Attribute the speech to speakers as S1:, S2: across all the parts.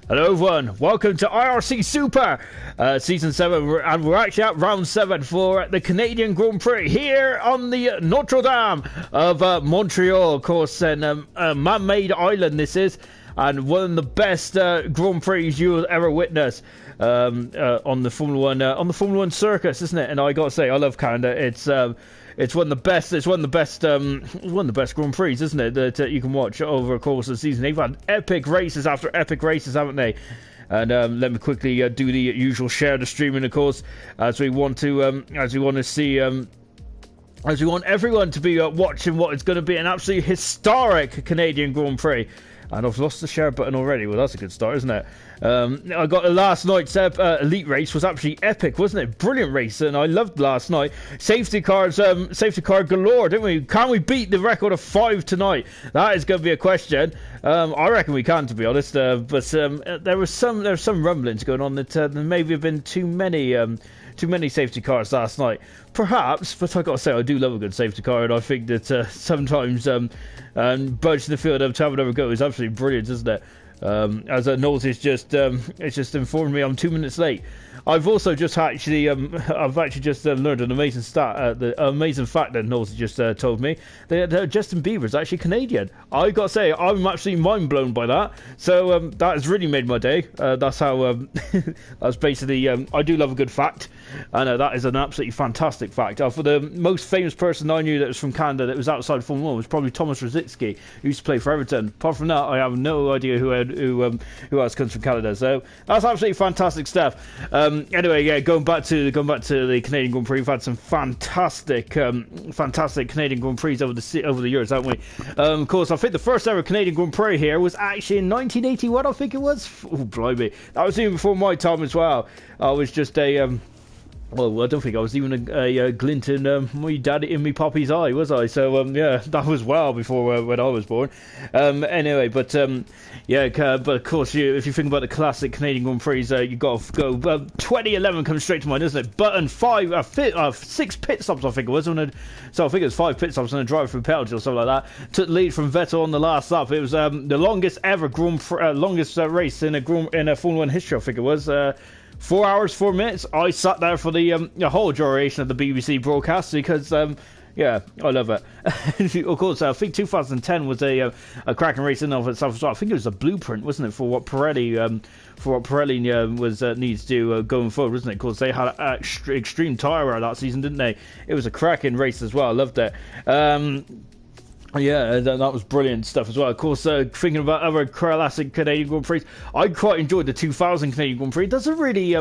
S1: Hello everyone, welcome to IRC Super Season 7, and we're actually at Round 7 for the Canadian Grand Prix here on the Notre Dame of Montreal, of course, and a man-made island this is, and one of the best Grand Prix you'll ever witness on the Formula 1 circus, isn't it? And I gotta say, I love Canada. It's one of the best. It's one of the best. One of the best Grand Prix, isn't it? That you can watch over the course of the season. They've had epic races after epic races, haven't they? And let me quickly do the usual share the streaming, of course, as we want to see. As we want everyone to be watching what is going to be an absolutely historic Canadian Grand Prix. And I've lost the share button already. Well, that's a good start, isn't it? I got last night's elite race was absolutely epic, wasn't it? Brilliant race, and I loved last night. Safety car galore, didn't we? Can we beat the record of 5 tonight? That is going to be a question. I reckon we can, to be honest. But there were some rumblings going on that there maybe have been too many safety cars last night. Perhaps, but I got to say, I do love a good safety car, and I think that sometimes budging the field up to have another go is absolutely brilliant, isn't it? As Knowles is just informed me I'm 2 minutes late. I've also just actually learned an amazing amazing fact that Knowles just told me that Justin Bieber is actually Canadian. I got to say, I'm absolutely mind blown by that. So that has really made my day. That's how that's basically I do love a good fact, and that is an absolutely fantastic fact. For the most famous person I knew that was from Canada that was outside Formula 1 was probably Thomas Rositzky, who used to play for Everton. Apart from that, I have no idea who else comes from Canada. So that's absolutely fantastic stuff. Anyway, yeah, going back to the Canadian Grand Prix, we've had some fantastic Canadian Grand Prix over the years, haven't we? Of course, I think the first ever Canadian Grand Prix here was actually in 1981. I think it was. Oh, blimey, that was even before my time as well. I was just a well, I don't think I was even a glint in my daddy in me poppy's eye, was I? So yeah, that was well before when I was born. Anyway, but yeah, but of course, if you think about the classic Canadian Grand Prix, you got to go. 2011 comes straight to mind, isn't it? Button 6 pit stops, I think it was. So I think it was 5 pit stops and a drive through penalty or something like that. Took the lead from Vettel on the last lap. It was the longest ever longest race in a Formula 1 history. I think it was. 4 hours, 4 minutes. I sat there for the whole duration of the BBC broadcast because, yeah, I love it. Of course, I think 2010 was a cracking race in and of itself as well. I think it was a blueprint, wasn't it, for what Pirelli needs to do going forward, wasn't it? Because they had extreme tyre wear that season, didn't they? It was a cracking race as well. I loved it. Yeah, that was brilliant stuff as well. Of course, thinking about other classic Canadian Grand Prix, I quite enjoyed the 2000 Canadian Grand Prix. It doesn't really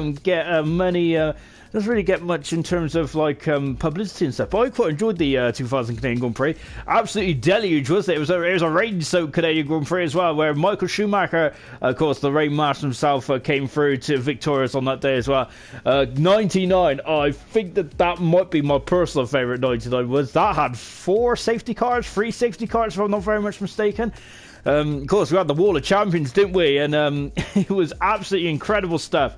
S1: doesn't really get much in terms of like publicity and stuff. But I quite enjoyed the 2000 Canadian Grand Prix. Absolutely deluge, wasn't it? It was a rain-soaked Canadian Grand Prix as well, where Michael Schumacher, of course, the rain master himself, came through to victorious on that day as well. 99, I think that might be my personal favourite 99. Was that had 3 safety cars, if I'm not very much mistaken. Of course, we had the Wall of Champions, didn't we? And it was absolutely incredible stuff.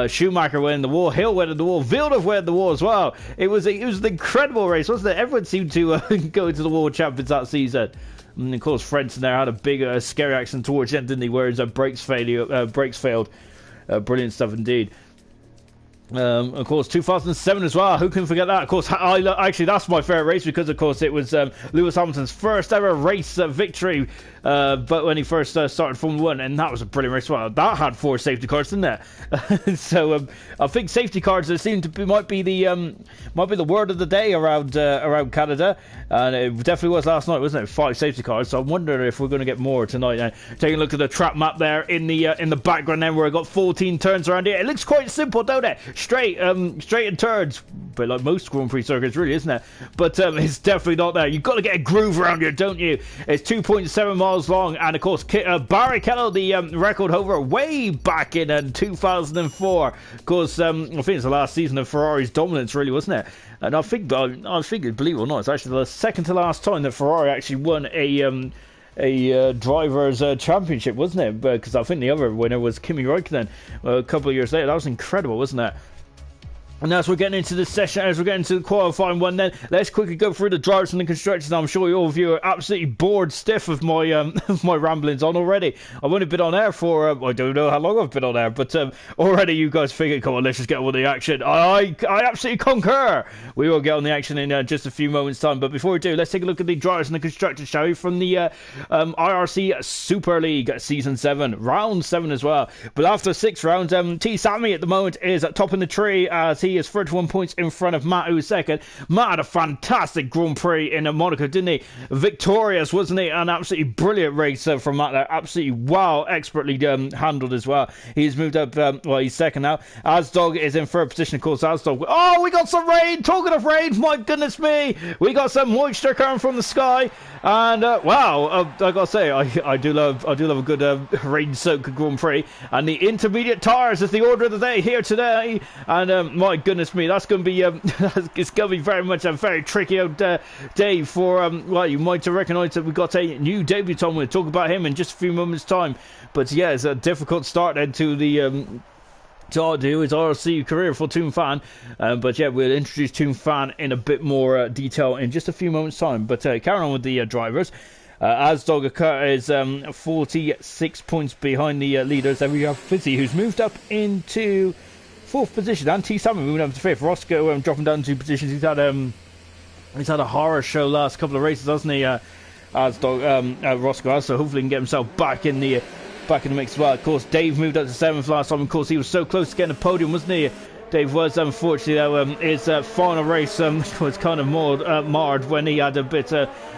S1: Schumacher winning the wall, Hill winning the wall, Villeneuve winning the wall as well. It was an incredible race, wasn't it? Everyone seemed to go to the World Champions that season. And of course, Frentzen there had a big scary accident towards the end, didn't he? Where his brakes failed. Brilliant stuff indeed. Of course, 2007 as well. Who can forget that? Of course, actually, that's my favourite race because, of course, it was Lewis Hamilton's first ever race victory. But when he first started Formula 1, and that was a brilliant race as well. That had 4 safety cars, didn't it? So I think safety cars might be the word of the day around Canada, and it definitely was last night, wasn't it? 5 safety cars. So I'm wondering if we're going to get more tonight. Now, taking a look at the track map there in the background, then where I got 14 turns around here. It looks quite simple, don't it? Straight and turns, but like most Grand Prix circuits, really, isn't it? But it's definitely not there. You've got to get a groove around here, don't you? It's 2.7 miles long, and of course, Barrichello, the record holder, way back in 2004. Of course, I think it's the last season of Ferrari's dominance, really, wasn't it? And I think, believe it or not, it's actually the second to last time that Ferrari actually won a driver's championship, wasn't it? Because I think the other winner was Kimi Räikkönen a couple of years later. That was incredible, wasn't it? And as we're getting into the session, as we're getting to the qualifying one, then let's quickly go through the drivers and the constructors. I'm sure all of you are absolutely bored stiff of my of my ramblings on already. I've only been on air for I don't know how long I've been on air, but already you guys figured, come on, let's just get on with the action. I absolutely concur. We will get on the action in just a few moments' time. But before we do, let's take a look at the drivers and the constructors, shall we? From the IRC Super League Season 7, Round 7 as well. But after 6 rounds, T. Sammy at the moment is at top in the tree as he is 31 points in front of Matt, who's second. Matt had a fantastic Grand Prix in Monaco, didn't he? Victorious, wasn't he? An absolutely brilliant race from Matt there. Absolutely wow, expertly handled as well. He's moved up, well, he's second now. Asdog is in third position, of course. Asdog. Oh, we got some rain. Talking of rain, my goodness me. We got some moisture coming from the sky. And wow, I gotta say, I do love a good rain-soaked Grand Prix. And the intermediate tires is the order of the day here today. And my goodness me, that's gonna be it's gonna be very much a very tricky old day for well, you might recognise that we've got a new debutant. We'll talk about him in just a few moments' time. But yeah, it's a difficult start then to the to his RC career for Toon Fan, but yeah, we'll introduce Toon Fan in a bit more detail in just a few moments' time. But carrying on with the drivers, Asdog is 46 points behind the leaders. Then we have Fizzy, who's moved up into 4th position, and T. Salmon moving up to 5th. Roscoe dropping down 2 positions. He's had a horror show last couple of races, hasn't he? Asdog, Roscoe, so hopefully he can get himself back in the mix as well. Of course, Dave moved up to 7th last time. Of course, he was so close to getting a podium, wasn't he? Dave was, unfortunately, though, his final race was kind of marred when he had a bit,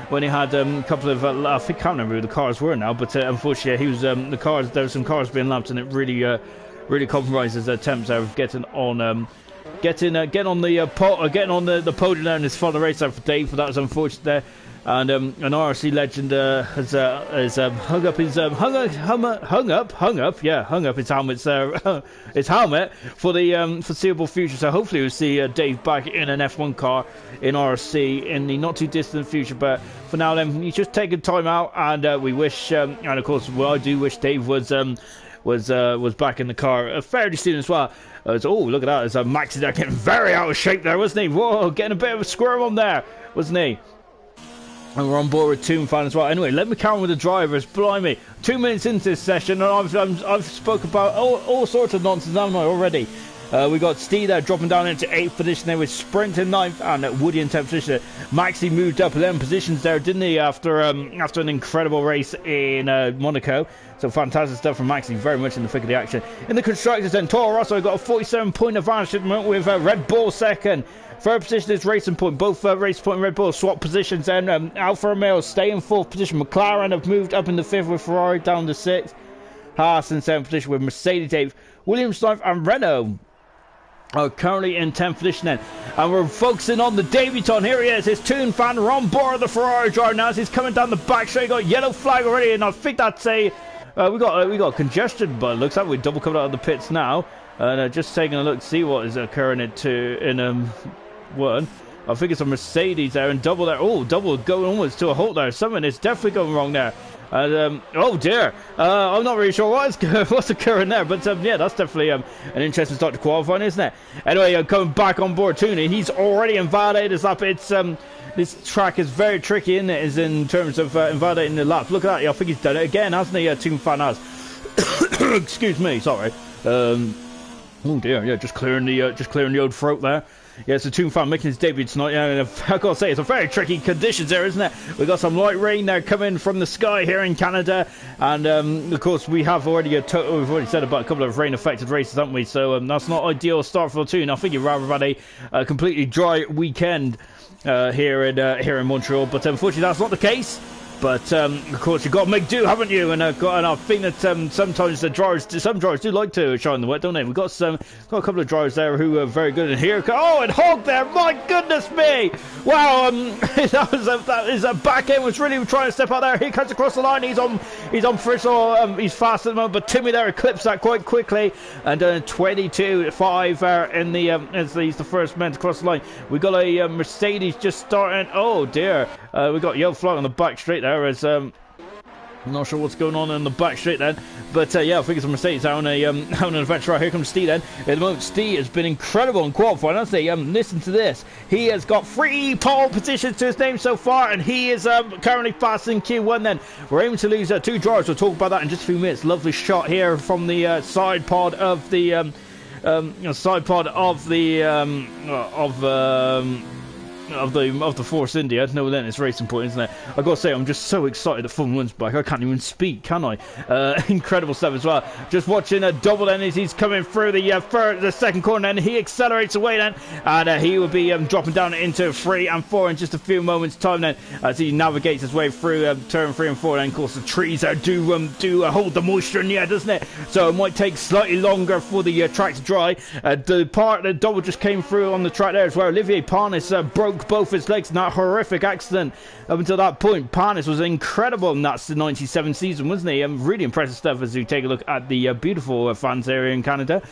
S1: when he had a couple of, I think, I can't remember who the cars were now, but unfortunately, he was, the cars, there were some cars being lapped, and it really compromised his attempts of getting on, getting on the podium there in his final race there for Dave, but that was unfortunate there. And an RC legend has hung up his his helmet for the foreseeable future. So hopefully we'll see Dave back in an F1 car in RC in the not too distant future. But for now, then, he's just taking time out, and we wish, and of course, well, I do wish Dave was back in the car fairly soon as well. Oh, look at that! There's Maxi there getting very out of shape there, wasn't he? Whoa, getting a bit of a squirm on there, wasn't he? And we're on board with Toon Fan as well. Anyway, let me carry on with the drivers. Blimey, 2 minutes into this session, and I've spoke about all sorts of nonsense, haven't I, already? We got Steve there dropping down into 8th position there with Sprint in 9th, and Woody in 10th position. Maxi moved up 11 positions there, didn't he, after an incredible race in Monaco. So fantastic stuff from Maxi, very much in the thick of the action. In the constructors then, Toro Rosso got a 47-point advantage at the moment with Red Bull second. Third position is Racing Point. Both Racing Point and Red Bull swap positions. Then Alfa Romeo stay in 4th position. McLaren have moved up in the 5th with Ferrari down to 6th. Haas in 7th position with Mercedes 8th. Williams 9th and Renault are currently in 10th position then. And we're focusing on the debutant. Here he is, his Toon Fan. We're on board the Ferrari driver now as he's coming down the back straight. Got yellow flag already, and I think that's a... we got congestion, but it looks like we're double coming out of the pits now. And just taking a look to see what is occurring in one. I think it's a Mercedes there, and double there. Oh, double going almost to a halt there. Something is definitely going wrong there. And oh dear, I'm not really sure what's occurring there, but yeah, that's definitely an interesting start to qualifying, isn't it? Anyway, coming back on board Tooney, he's already invalidated his lap. It's this track is very tricky, isn't it? Is in terms of invalidating the lap. Look at that. I think he's done it again, hasn't he? Toon Fan has. Excuse me, sorry. Oh dear, yeah, just clearing the old throat there. Yeah, so Toon Fan making his debut tonight. Yeah, and I've got to say, it's a very tricky conditions there, isn't it? We've got some light rain there coming from the sky here in Canada, and of course we have already we've already said about a couple of rain-affected races, haven't we? So that's not ideal start for the Toon. I think you'd rather have had a completely dry weekend here in Montreal, but unfortunately that's not the case. But of course you've got to make do, haven't you? And I think that sometimes some drivers do like to shine the wet, don't they? We've got a couple of drivers there who are very good. And here, and Hog there, my goodness me! Wow, that is a back end was really trying to step out there. He comes across the line. He's on first, he's fast at the moment. But Timmy there eclipsed that quite quickly, and 22.5 in the as he's the first man to cross the line. We got a Mercedes just starting. Oh dear, we got yellow flag on the back straight there as I'm not sure what's going on in the back straight then, but yeah, I think it's a Mercedes out on an adventure. Right, here comes Steve then. At the moment, Steve has been incredible in qualifying, hasn't he? Listen to this. He has got 3 pole positions to his name so far, and he is currently fast in Q1 then. We're aiming to lose 2 drivers. We'll talk about that in just a few minutes. Lovely shot here from the side pod of the of the Force India. No, then it's Racing Point, isn't it? I gotta say, I'm just so excited that Formula 1's back. I can't even speak, can I? Incredible stuff as well. Just watching double then as he's coming through the second corner, and he accelerates away then, and he will be dropping down into 3 and 4 in just a few moments' time then, as he navigates his way through turn 3 and 4. And of course, the trees do hold the moisture in the air, doesn't it? So it might take slightly longer for the track to dry. The double just came through on the track there as well. Olivier Parnis broke both his legs in that horrific accident. Up until that point, Parnis was incredible, and that's the 97 season, wasn't he? Really impressive stuff as you take a look at the beautiful fans area in Canada.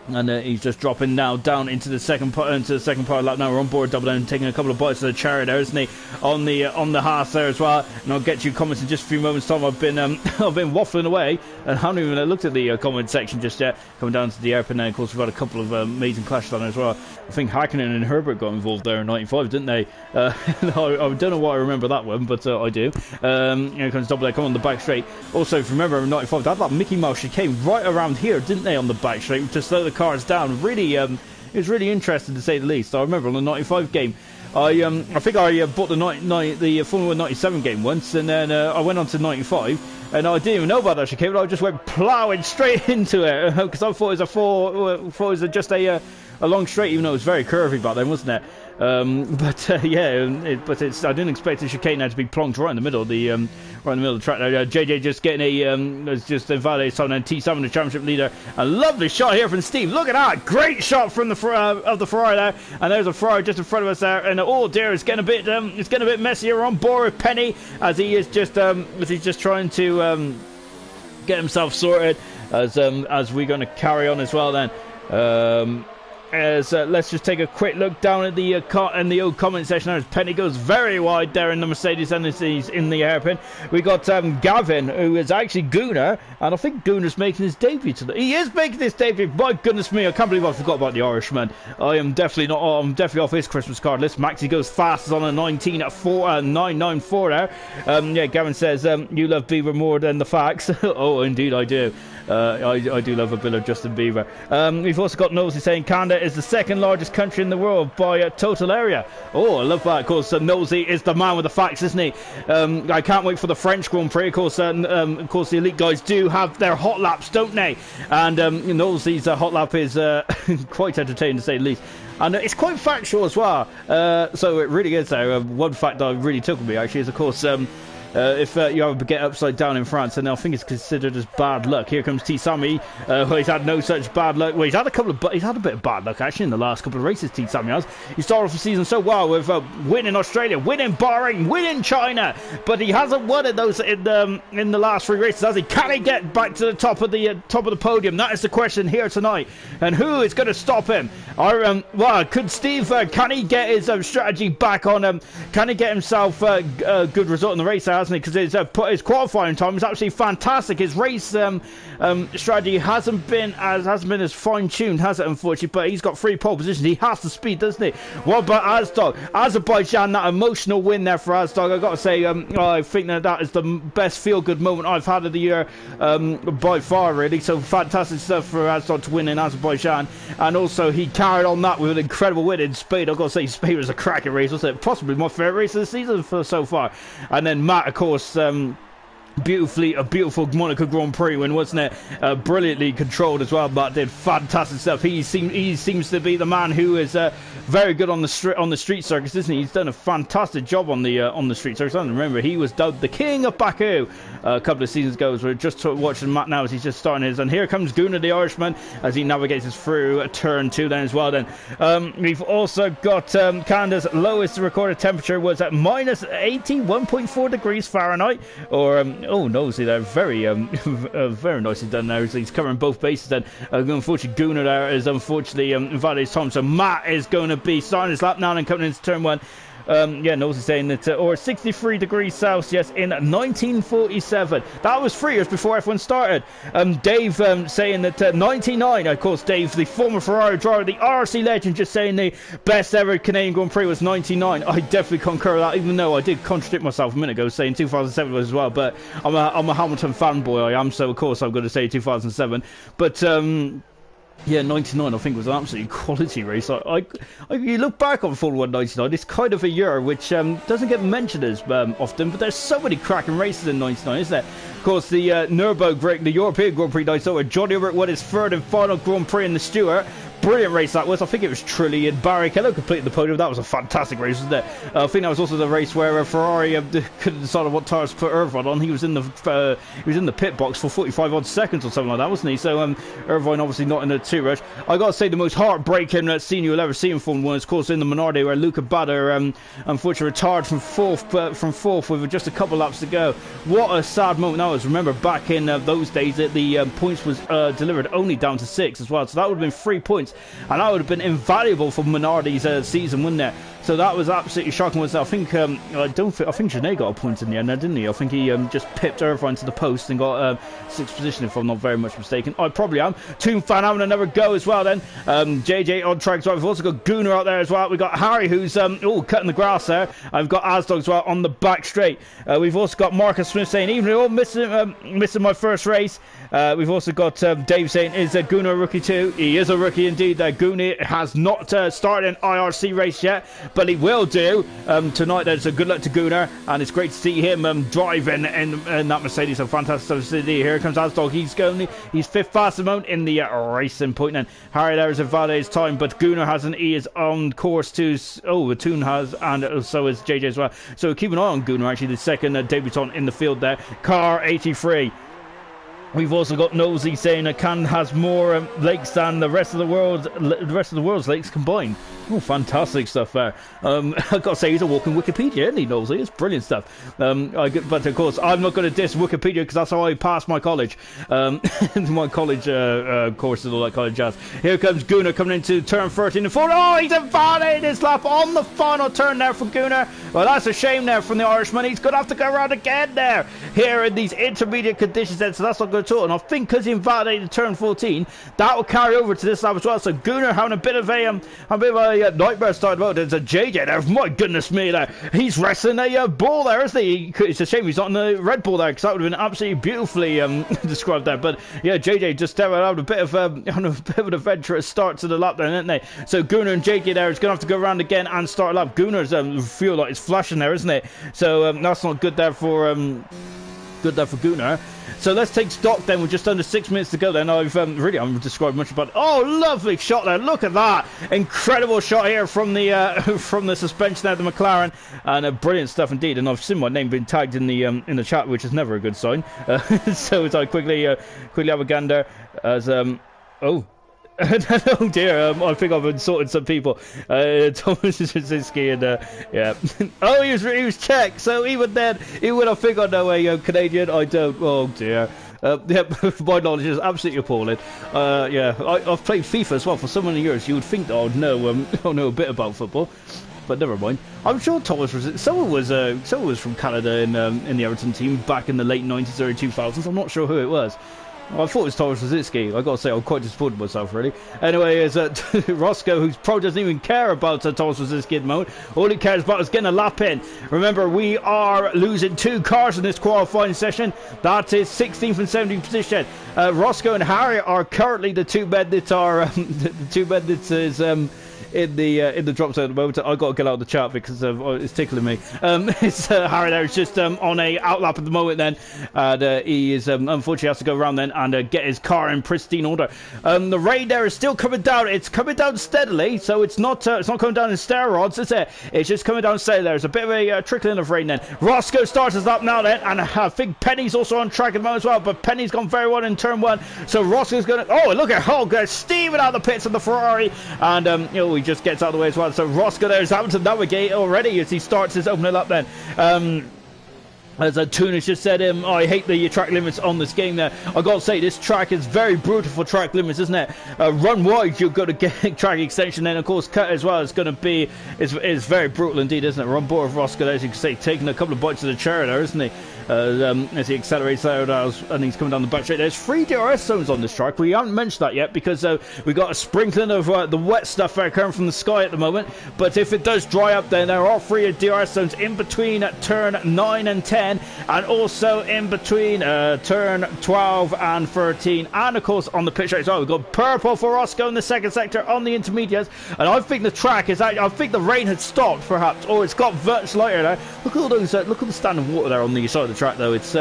S1: And he's just dropping now down into the second part of the lap. Now we're on board double down, taking a couple of bites of the cherry there, isn't he? On the Haas there as well. And I'll get you comments in just a few moments' time. I've been waffling away, and I haven't even looked at the comment section just yet. Coming down to the airport now, of course, we've had a couple of amazing clashes on there as well. I think Hakkinen and Herbert got involved there in '95, didn't they? I don't know why I remember that one, but I do. Here comes double there, come on the back straight. Also, if you remember in '95, they had that Mickey Mouse chicane right around here, didn't they, on the back straight, to slow the cars down. Really, it was really interesting to say the least. I remember on the '95 game, I think I bought the Formula 1 '97 game once, and then I went on to '95, and I didn't even know about that chicane, but I just went ploughing straight into it because I thought it was just a long straight, even though it was very curvy back then, wasn't it? I didn't expect the chicane now to be plonked right in the middle of the track. JJ just getting just invalidated time, and T7 the championship leader. A lovely shot here from Steve. Look at that, great shot from the Ferrari there, and there's a Ferrari just in front of us there. And oh dear, it's getting a bit messier on board with Penny as he is just trying to get himself sorted as we're going to carry on as well then. Let's just take a quick look down at the old comment section as Penny goes very wide there in the Mercedes, and he's in the hairpin. We got Gavin, who is actually Gunnar, and I think Gunnar's making his debut today. He is making his debut. My goodness me, I can't believe I forgot about the Irishman. I'm definitely off his Christmas card list. Maxi goes fast on a 994 there. Gavin says you love Bieber more than the facts. Oh, indeed I do. I do love a bit of Justin Bieber. We've also got Nosey saying Canada is the second largest country in the world by total area. Oh, I love that. Of course, Nosey is the man with the facts, isn't he? I can't wait for the French Grand Prix. Of course, the elite guys do have their hot laps, don't they? And Nosey's hot lap is quite entertaining, to say the least. And it's quite factual as well. So it really is there. One fact that really took me, actually, is, of course, if you have a baguette upside down in France, then I think it's considered as bad luck. Here comes T. Sammy. He's had no such bad luck. Well, he's had a bit of bad luck actually in the last couple of races. T. Sammy has. He started off the season so well with winning Australia, winning Bahrain, winning China, but he hasn't won in those in the last 3 races, has he? Can he get back to the top of the podium? That is the question here tonight. And who is going to stop him? Could Steve? Can he get his strategy back on? Can he get himself a good result in the race? Hasn't he? Because his qualifying time is absolutely fantastic. His race strategy hasn't been as fine-tuned, has it? Unfortunately, but he's got 3 pole positions. He has the speed, doesn't he? What about Azdog? Azerbaijan, that emotional win there for Azdog. I've got to say, I think that is the best feel-good moment I've had of the year by far, really. So fantastic stuff for Azdog to win in Azerbaijan, and also he carried on that with an incredible win in Spain. I've got to say, Spain was a cracking race, wasn't it? Possibly my favourite race of the season so far. And then Matt, of course, a beautiful Monaco Grand Prix win, wasn't it? Brilliantly controlled as well. Matt did fantastic stuff. He seems to be the man who is very good on the street circuits, isn't he? He's done a fantastic job on the street circuits. I remember he was dubbed the King of Baku a couple of seasons ago. So we're just watching Matt now as he's just starting his. And here comes Gunnar the Irishman as he navigates through turn 2 then as well. Then we've also got Canada's lowest recorded temperature was at minus 81.4 degrees Fahrenheit, or oh no, see they're very very nicely done there. He's covering both bases then. Unfortunately, Gunnar there is unfortunately invalidated time, so Matt is going to be starting his lap now and coming into turn 1. Yeah, Nosey saying that, or 63 degrees Celsius in 1947. That was 3 years before F1 started. Dave saying that 99, of course, Dave, the former Ferrari driver, the IRC legend, just saying the best ever Canadian Grand Prix was 99. I definitely concur with that, even though I did contradict myself a minute ago saying 2007 was as well. But I'm a Hamilton fanboy, I am, so of course I'm going to say 2007. But yeah, 99 I think was an absolutely quality race. You look back on Formula 1 99, it's kind of a year which doesn't get mentioned as often, but there's so many cracking races in 99, isn't there? Of course, the Nürburgring, the European Grand Prix 99, where Johnny Rick won his third and final Grand Prix in the Stewart. Brilliant race that was. I think it was Trulli and Barrichello completed the podium. That was a fantastic race, wasn't it? I think that was also the race where Ferrari couldn't decide what tyres to put Irvine on. He was in the pit box for 45 odd seconds or something like that, wasn't he? So Irvine obviously not in a too rush. I got to say the most heartbreaking scene you'll ever see in Formula 1 is, of course, in the Minardi, where Luca Bader unfortunately retired from fourth with just a couple laps to go. What a sad moment that was. Remember, back in those days that the points was delivered only down to 6 as well, so that would have been 3 points. And that would have been invaluable for Minardi's season, wouldn't it? So that was absolutely shocking. I think I think Genet got a point in the end, didn't he? I think he just pipped Irvine to the post and got 6th position, if I'm not very much mistaken. I probably am. Toon fan having another go as well. Then JJ on track as well. We've also got Gunnar out there as well. We've got Harry who's cutting the grass there. I've got Asdog as well on the back straight. We've also got Marcus Smith saying, even though missing my first race. We've also got Dave saying, is Gunnar a rookie too? He is a rookie indeed. Gunnar has not started an IRC race yet, but he will do tonight. There's a good luck to Gunnar, and it's great to see him driving in that Mercedes. So fantastic to see. Here comes Asdog. He's 5th fastest moment in the racing point. And Harry there is invalidated his time, but Gunnar hasn't. He is on course to. Oh, Toon has, and so is JJ as well. So keep an eye on Gunnar. Actually, the second debutant in the field there. Car 83. We've also got Nosy saying that Cannes has more lakes than the rest of the world's lakes combined. Oh, fantastic stuff there. I've got to say, he's a walking Wikipedia, isn't he, Nosy? It's brilliant stuff. But of course, I'm not going to diss Wikipedia because that's how I passed my college. My college courses and all that kind of jazz. Here comes Gunnar coming into turn 13 and 4. Oh, he's invalidated his lap on the final turn there from Gunnar. Well, that's a shame there from the Irishman. He's going to have to go around again there. Here in these intermediate conditions then, so that's not good at all. And I think because he invalidated turn 14, that will carry over to this lap as well. So Gunnar having a bit of a nightmare start about. There's a JJ there. My goodness me, there. He's wrestling a ball there, isn't he? It's a shame he's not in the Red Bull there, because that would have been absolutely beautifully described there. But yeah, JJ just had a bit of an adventurous start to the lap there, didn't they? So Gunnar and JJ there is going to have to go around again and start a lap. Gunnar's feel like it's flashing there, isn't it? So that's not good there for Gunnar. So let's take stock then with just under 6 minutes to go then. I haven't described much about it. Oh, lovely shot there. Look at that. Incredible shot here from the suspension there, the McLaren. And brilliant stuff indeed. And I've seen my name being tagged in the chat, which is never a good sign. So as I quickly have a gander as oh dear, I think I've insulted some people. Thomas Zizinski and yeah. Oh, he was Czech, so even then he would have think I know a Canadian. I don't. Oh dear. Yeah, my knowledge is absolutely appalling. Yeah, I've played FIFA as well for so many years. You would think that I'd know a bit about football, but never mind. I'm sure Thomas was. Someone was from Canada in the Everton team back in the late 90s, early 2000s. I'm not sure who it was. Well, I thought it was Thomas Rosicki. I got to say, I'm quite disappointed myself, really. Anyway, is Roscoe, who probably doesn't even care about Thomas Rosicki at the moment. All he cares about is getting a lap in. Remember, we are losing 2 cars in this qualifying session. That is 16th and 17th position. Roscoe and Harry are currently the 2 men that are the 2 men that is in the drop zone at the moment. I got to get out of the chat because it's tickling me. It's Harry there is just on a outlap at the moment then, and he is unfortunately has to go around then and get his car in pristine order. The rain there is still coming down. It's coming down steadily, so it's not coming down in steroids, is it? It's just coming down steadily. There's a bit of a trickling of rain then. Roscoe starts us up now then, and I think Penny's also on track at the moment as well, but Penny's gone very well in turn 1, so Roscoe's going to, oh, look at Hulk steaming out the pits of the Ferrari, and he just gets out of the way as well. So Roscoe there is having to navigate already as he starts his opening up then. As Tunis just said, I hate the track limits on this game there. I gotta say, this track is very brutal for track limits, isn't it? Run wide, you're gonna get track extension, then of course cut as well is gonna be, is very brutal indeed, isn't it? Run board of Roscoe, as you can see, taking a couple of bites of the chair there, isn't he? As he accelerates there, and he's coming down the back straight. There's 3 DRS zones on this track. We haven't mentioned that yet because we got a sprinkling of the wet stuff coming from the sky at the moment. But if it does dry up, then there are 3 DRS zones in between turn 9 and 10, and also in between turn 12 and 13, and of course on the pitch as well. We've got purple for Roscoe in the second sector on the intermediates, and I think the track is I think the rain had stopped perhaps, or it's got much lighter there. Look at all those look at the standing water there on the side of the track though. It's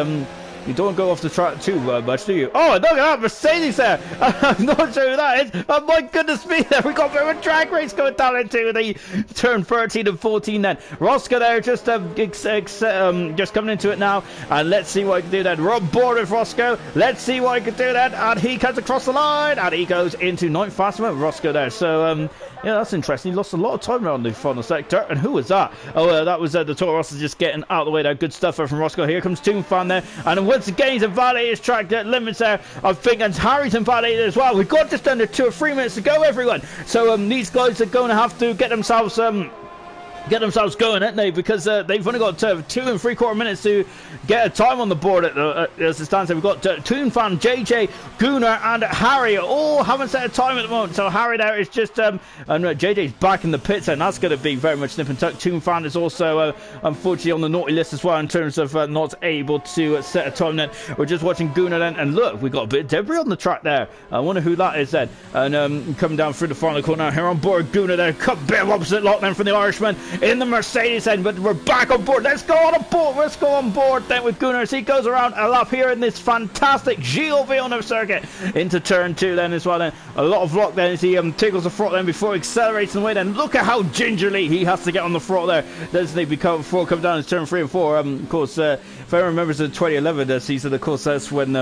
S1: you don't go off the track too much, do you? Oh, look at that Mercedes there. I'm not sure who that is. Oh my goodness me, there we got a bit of a drag race going down into the turn 13 and 14 then. Roscoe there just coming into it now, and let's see what he can do then. We're on board with Roscoe. Let's see what he can do then, and he comes across the line, and he goes into 9th fast with Roscoe there. So yeah, that's interesting. He lost a lot of time around the final sector. And who was that? Oh, that was the Toro Rosso just getting out of the way there. Good stuff from Roscoe. Here comes Toon Fan there. And once again, he's invalidated his track limits there. I think, and Harry's invalidated as well. We've got just under 2 or 3 minutes to go, everyone. So these guys are going to have to get themselves going, aren't they? Because they've only got 2 3/4 minutes to get a time on the board as it stands. We've got Toon Fan, JJ, Gunnar, and Harry all haven't set a time at the moment. So Harry there is just and JJ's back in the pits, and that's going to be very much nip and tuck. Toon Fan is also unfortunately on the naughty list as well in terms of not able to set a time. Then we're just watching Gunnar then, and look, we've got a bit of debris on the track there. I wonder who that is then. And coming down through the final corner here on board, Gunnar there, cut bit of opposite lock then from the Irishman in the Mercedes end, but we're back on board. Let's go on board then with Gunnar as he goes around a lap here in this fantastic Gilles Villeneuve circuit into turn 2 then as well. Then a lot of lock then as he tickles the throttle then before accelerating away. Then look at how gingerly he has to get on the throttle there, doesn't he, before come down to turn 3 and 4. Of course, if I remember the 2011 season, of course that's when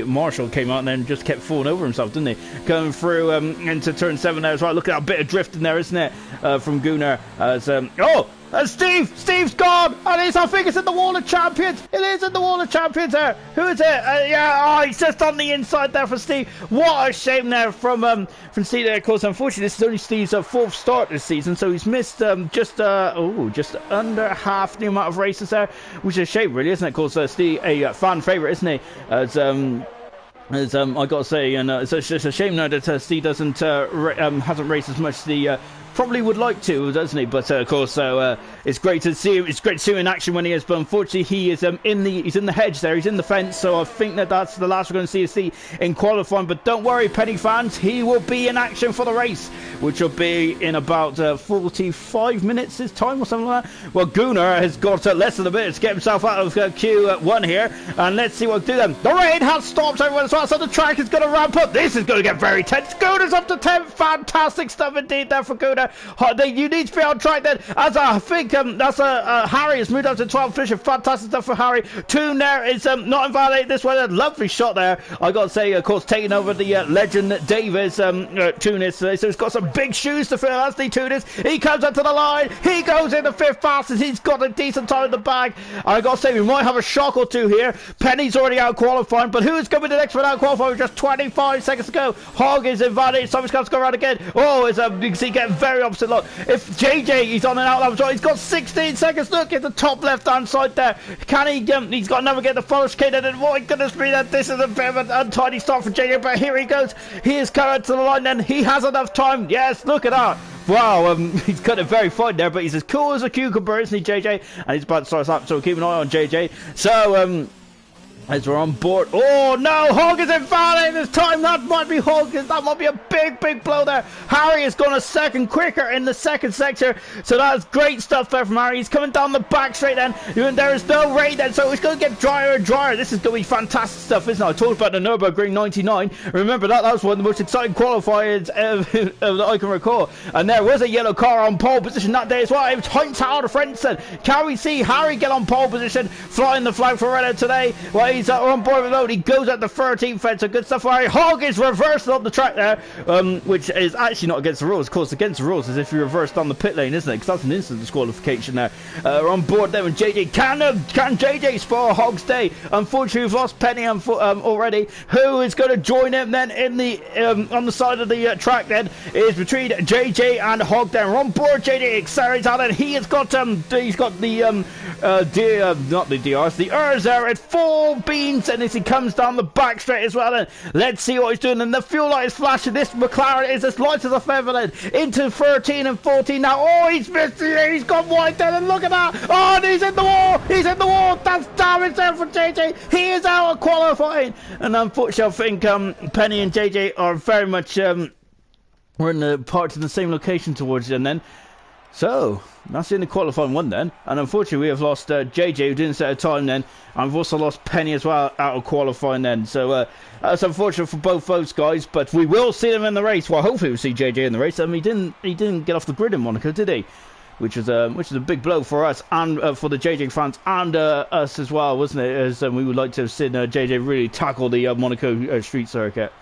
S1: Marshall came out and then just kept falling over himself, didn't he, coming through into turn 7 there as well. Look at that bit of drift in there, isn't it, from Gunnar as Steve's gone, and I think it's in the Wall of Champions. It is in the Wall of Champions there. Who is it? Yeah, he's just on the inside there for Steve. What a shame there from Steve there. Of course, unfortunately, this is only Steve's 4th start this season, so he's missed just under half the amount of races there, which is a shame, really, isn't it? Of course, Steve, a fan favourite, isn't he? As I got to say, and it's just a shame now that Steve hasn't raced as much as the probably would like to, doesn't he? But of course, it's great to see him. It's great to see him in action when he is. But unfortunately, he is he's in the hedge there. He's in the fence. So I think that's the last we're going to see in qualifying. But don't worry, Penny fans, he will be in action for the race, which will be in about 45 minutes his time or something like that. Well, Gunnar has got less than a minute to get himself out of Q1 here, and let's see what do them. The rain has stopped everyone as well, so the track is going to ramp up. This is going to get very tense. Gunnar's up to 10. Fantastic stuff indeed there for Gunnar. You need to be on track then, as I think Harry has moved up to 12th position. Fantastic stuff for Harry. Toon there is not invalidated this way. A lovely shot there, I got to say. Of course, taking over the legend Davis Tunis. So he's got some big shoes to fill, as the Tunis. He comes up to the line. He goes in the 5th fastest. He's got a decent time in the bag. I got to say, we might have a shock or two here. Penny's already out qualifying, but who's coming to the next one out qualifying with just 25 seconds to go? Hogg is invalidated. Somebody's got to go around again. Oh, you can see getting very opposite look. If JJ, he's on an outlap as well. He's got 16 seconds. Look at the top left-hand side there. Can he? He's got another get the follow chicane, and my goodness me, that this is a bit of an untidy start for JJ. But here he goes. He is coming to the line. Then he has enough time. Yes, look at that. Wow, he's got it very fine there, but he's as cool as a cucumber, isn't he, JJ? And he's about to start us up, so keep an eye on JJ. So, as we're on board. Oh no, Hogg is invalid this time. That might be Hogg. That might be a big blow there. Harry has gone a second quicker in the second sector, so that's great stuff there from Harry. He's coming down the back straight then. There is no rain then, so it's going to get drier and drier. This is going to be fantastic stuff, isn't it? I talked about the Nürburgring 99. Remember that was one of the most exciting qualifiers that I can recall. And there was a yellow car on pole position that day as well. It was Heinz Harder Frentzen. Can we see Harry get on pole position, flying the flag for Renault today? Well, boys are on board with load. He goes at the 13th fence. So good stuff. Right, Hog is reversed up the track there, which is actually not against the rules. Of course, against the rules is if you reverse down the pit lane, isn't it? Because that's an instant disqualification there. On board there with JJ. Can JJ spoil Hog's day? Unfortunately, we've lost Penny already. Who is going to join him then in the on the side of the track? Then is between JJ and Hog. Then on board JJ accelerates out, and he has got he's got the not the DRS, the Urza at full beans, and as he comes down the back straight as well. And let's see what he's doing. And the fuel light is flashing. This McLaren is as light as a feather then into 13 and 14 now. Oh, he's missed it. He's gone wide then, and look at that. Oh, and he's in the wall. He's in the wall. That's damage there for JJ. He is out of qualifying, and unfortunately, I think Penny and JJ are very much we're in the parts of the same location towards you, and then. So, that's in the qualifying one then. And unfortunately, we have lost JJ, who didn't set a time then. And we've also lost Penny as well out of qualifying then. So, that's unfortunate for both those guys. But we will see them in the race. Well, hopefully we'll see JJ in the race. He didn't get off the grid in Monaco, did he? Which is a big blow for us and for the JJ fans and us as well, wasn't it? As we would like to have seen JJ really tackle the Monaco street circuit.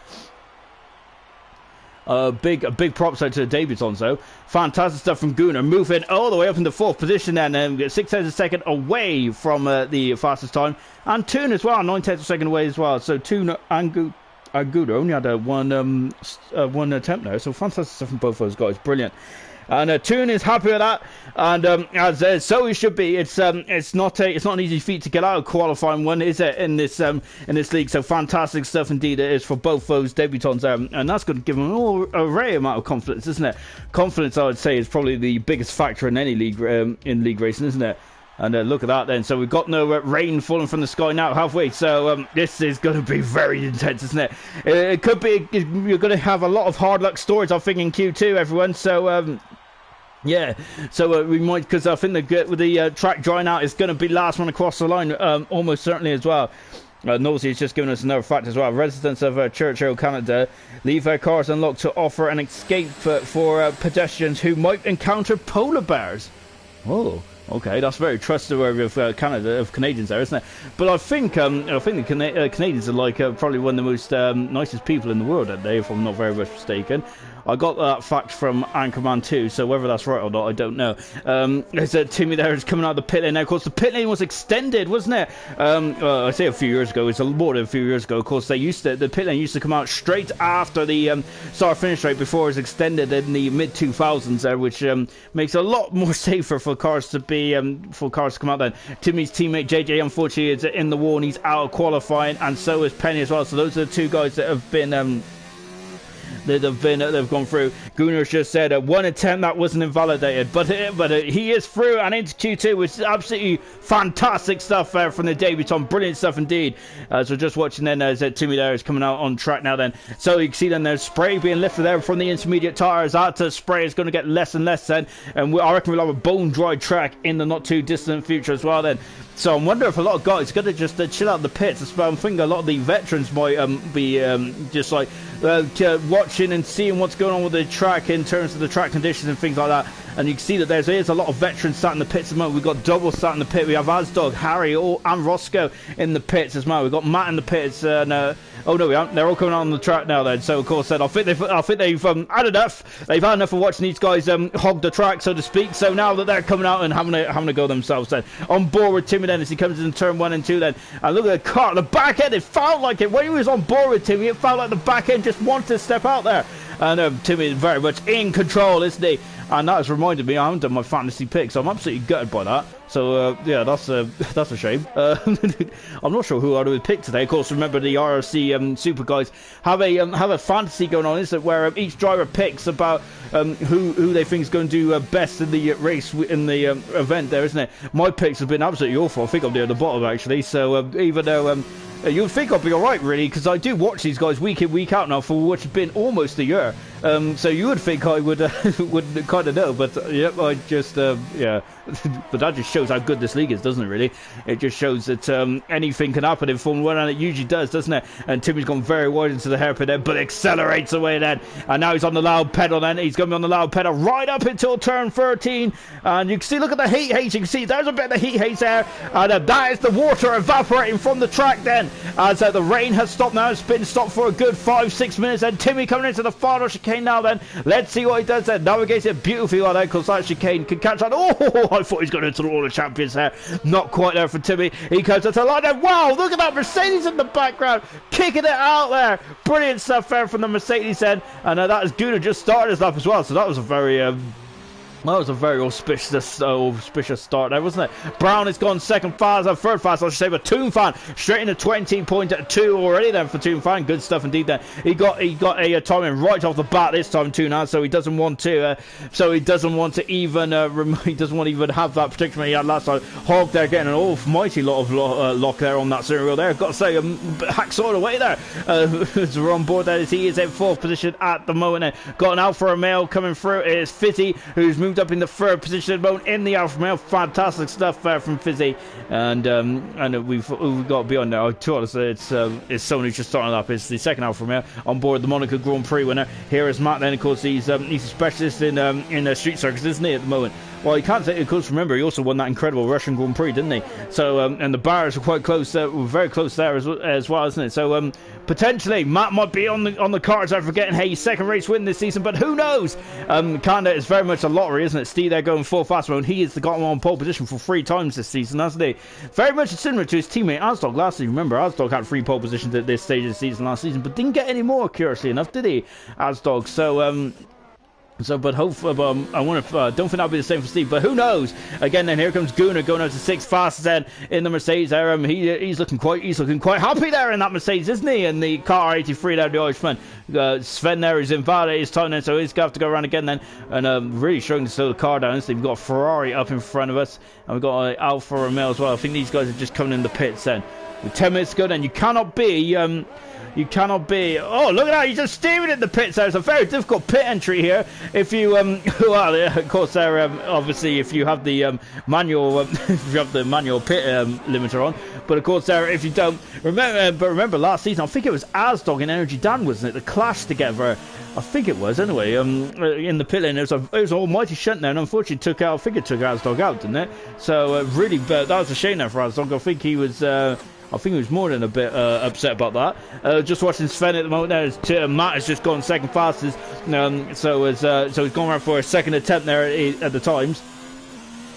S1: Big props out to the debutantes though. Fantastic stuff from Gunnar, moving all the way up into 4th position then, and 6 tenths of a second away from the fastest time, and Toon as well, 9 tenths of a second away as well. So Toon and Gunnar only had one attempt there, so fantastic stuff from both those guys, brilliant. And Toon is happy with that, and as so he should be. It's not an easy feat to get out of qualifying one, is it? In this league, so fantastic stuff indeed it is for both those debutants, and that's going to give them an array amount of confidence, isn't it? Confidence, I would say, is probably the biggest factor in any league in league racing, isn't it? And look at that then. So we've got no rain falling from the sky now halfway. So this is going to be very intense, isn't it? It could be. You're going to have a lot of hard luck stories, I think, in Q2, everyone. So. Yeah, so we might, because I think with the track drying out, it's going to be last one across the line, almost certainly as well. Nosy has just given us another fact as well. Residents of Churchill, Canada, leave their cars unlocked to offer an escape for pedestrians who might encounter polar bears. Oh. Okay, that's very trustworthy of Canadians there, isn't it? But I think the Canadians are like probably one of the most nicest people in the world, aren't they, if I'm not very much mistaken. I got that fact from Anchorman 2, so whether that's right or not, I don't know. There's Timmy there is coming out of the pit lane. Now, of course, the pit lane was extended, wasn't it? I say a few years ago. It's more than a few years ago. Of course, the pit lane used to come out straight after the start-finish rate before it was extended in the mid-2000s there, which makes it a lot more safer for cars to come out then. Timmy's teammate JJ, unfortunately, is in the wall and he's out of qualifying, and so is Penny as well. So those are the two guys that have been they've gone through. Gunnar's just said one attempt that wasn't invalidated, but he is through and into Q2, which is absolutely fantastic stuff from the debutant. Brilliant stuff indeed. So just watching then as Timmy there is coming out on track now then. So you can see then there's spray being lifted there from the intermediate tyres. That spray is going to get less and less then, and I reckon we'll have a bone dry track in the not too distant future as well then. So I wonder if a lot of guys are going to just chill out the pits. I'm thinking a lot of the veterans might be just like watching and seeing what's going on with the track in terms of the track conditions and things like that. And you can see that there's a lot of veterans sat in the pits at the moment. We've got Double sat in the pit. We have Asdog, Harry, and Roscoe in the pits as well. We've got Matt in the pits. And oh no, we haven't. They're all coming on the track now. Then, so of course, then I think they've had enough. They've had enough of watching these guys hog the track, so to speak. So now that they're coming out and having a go themselves, then on board with Timmy then as he comes in turn 1 and 2. Then and look at the car, the back end. It felt like it when he was on board with Timmy. It felt like the back end just wanted to step out there. And Timmy is very much in control, isn't he? And that has reminded me I haven't done my fantasy pick, so I'm absolutely gutted by that. So yeah, that's a shame. I'm not sure who I would pick today. Of course, remember the IRC Super guys have a fantasy going on, isn't it? Where each driver picks about who they think is going to do best in the race in the event there, isn't it? My picks have been absolutely awful. I think I'm near the bottom actually. So even though you'd think I'd be alright really, because I do watch these guys week in week out now for what's been almost a year. So you would think I would would kind of know, but yep, I just yeah. But that just shows how good this league is, doesn't it? Really, it just shows that anything can happen in Formula 1, and it usually does, doesn't it? And Timmy's gone very wide into the hairpin then, but accelerates away then, and now he's on the loud pedal then. He's going to be on the loud pedal right up until turn 13, and you can see, look at the heat haze. You can see there's a bit of heat haze there, and that is the water evaporating from the track then, as the rain has stopped now. It's been stopped for a good 5-6 minutes, and Timmy coming into the final chicane now then. Let's see what he does then. Navigates it beautifully on there, because that chicane can catch on. Oh, I thought he was going into all the champions there. Not quite there for Timmy. He comes into the line there. Wow, look at that Mercedes in the background, kicking it out there. Brilliant stuff there from the Mercedes then. And that is Guna just started his lap as well, so that was a very auspicious start there, wasn't it? Brown has gone second fast, third fast, I should say, but Toonfan straight into 20.2 already then for Toonfan. Good stuff indeed then. He got a timing right off the bat this time, Toonfan, so he doesn't want to even he doesn't want to even have that protection he had last time. Hog there getting an almighty lot of lock there on that steering wheel there. Got to say, hacksaw away there. As we're on board there, he is in fourth position at the moment. Got an Alfa Romeo coming through. It is Fizzy, who's moved up in the third position at the moment in the Alfa Romeo. Fantastic stuff from Fizzy, and we've got beyond there. I told us that it's someone who's just starting up. It's the second Alfa Romeo on board the Monaco Grand Prix winner. Here is Matt then, of course. He's a specialist in street circuits, isn't he, at the moment? Well, you can't say, of course, remember, he also won that incredible Russian Grand Prix, didn't he? So, and the bars were quite close, were very close there as well, isn't it? So, potentially, Matt might be on the cards after getting Hayes' second race win this season, but who knows? Kinda, it's very much a lottery, isn't it? Steve there going full fast mode. He has got him on pole position for 3 times this season, hasn't he? Very much similar to his teammate Asdog last season. Remember, Asdog had 3 pole positions at this stage of the season last season, but didn't get any more, curiously enough, did he? Asdog. So, but hopefully, I want to. Don't think that'll be the same for Steve, but who knows? Again, then here comes Gunnar going out to 6th fastest then in the Mercedes there. He's looking quite happy there in that Mercedes, isn't he? And the car 83 there, the Irishman. Sven there is invalid his time then, so he's going to have to go around again then, and really showing to slow the car down. So we've got a Ferrari up in front of us, and we've got an Alfa Romeo as well. I think these guys are just coming in the pits then. With 10 minutes to go, then you cannot be. Oh, look at that! He's just steering in the pits. There's a very difficult pit entry here. If you, well, of course, there, obviously, if you have the manual, if you have the manual pit limiter on. But of course, there, if you don't remember last season, I think it was Asdog and Energy Dan, wasn't it? The clash together. I think it was anyway. In the pit lane, it was an almighty shunt there, and unfortunately took Asdog out, didn't it? So really, that was a shame there for Asdog. I think he was more than a bit upset about that. Just watching Sven at the moment there. Matt has just gone second fastest. So he's gone around for a second attempt there at the times.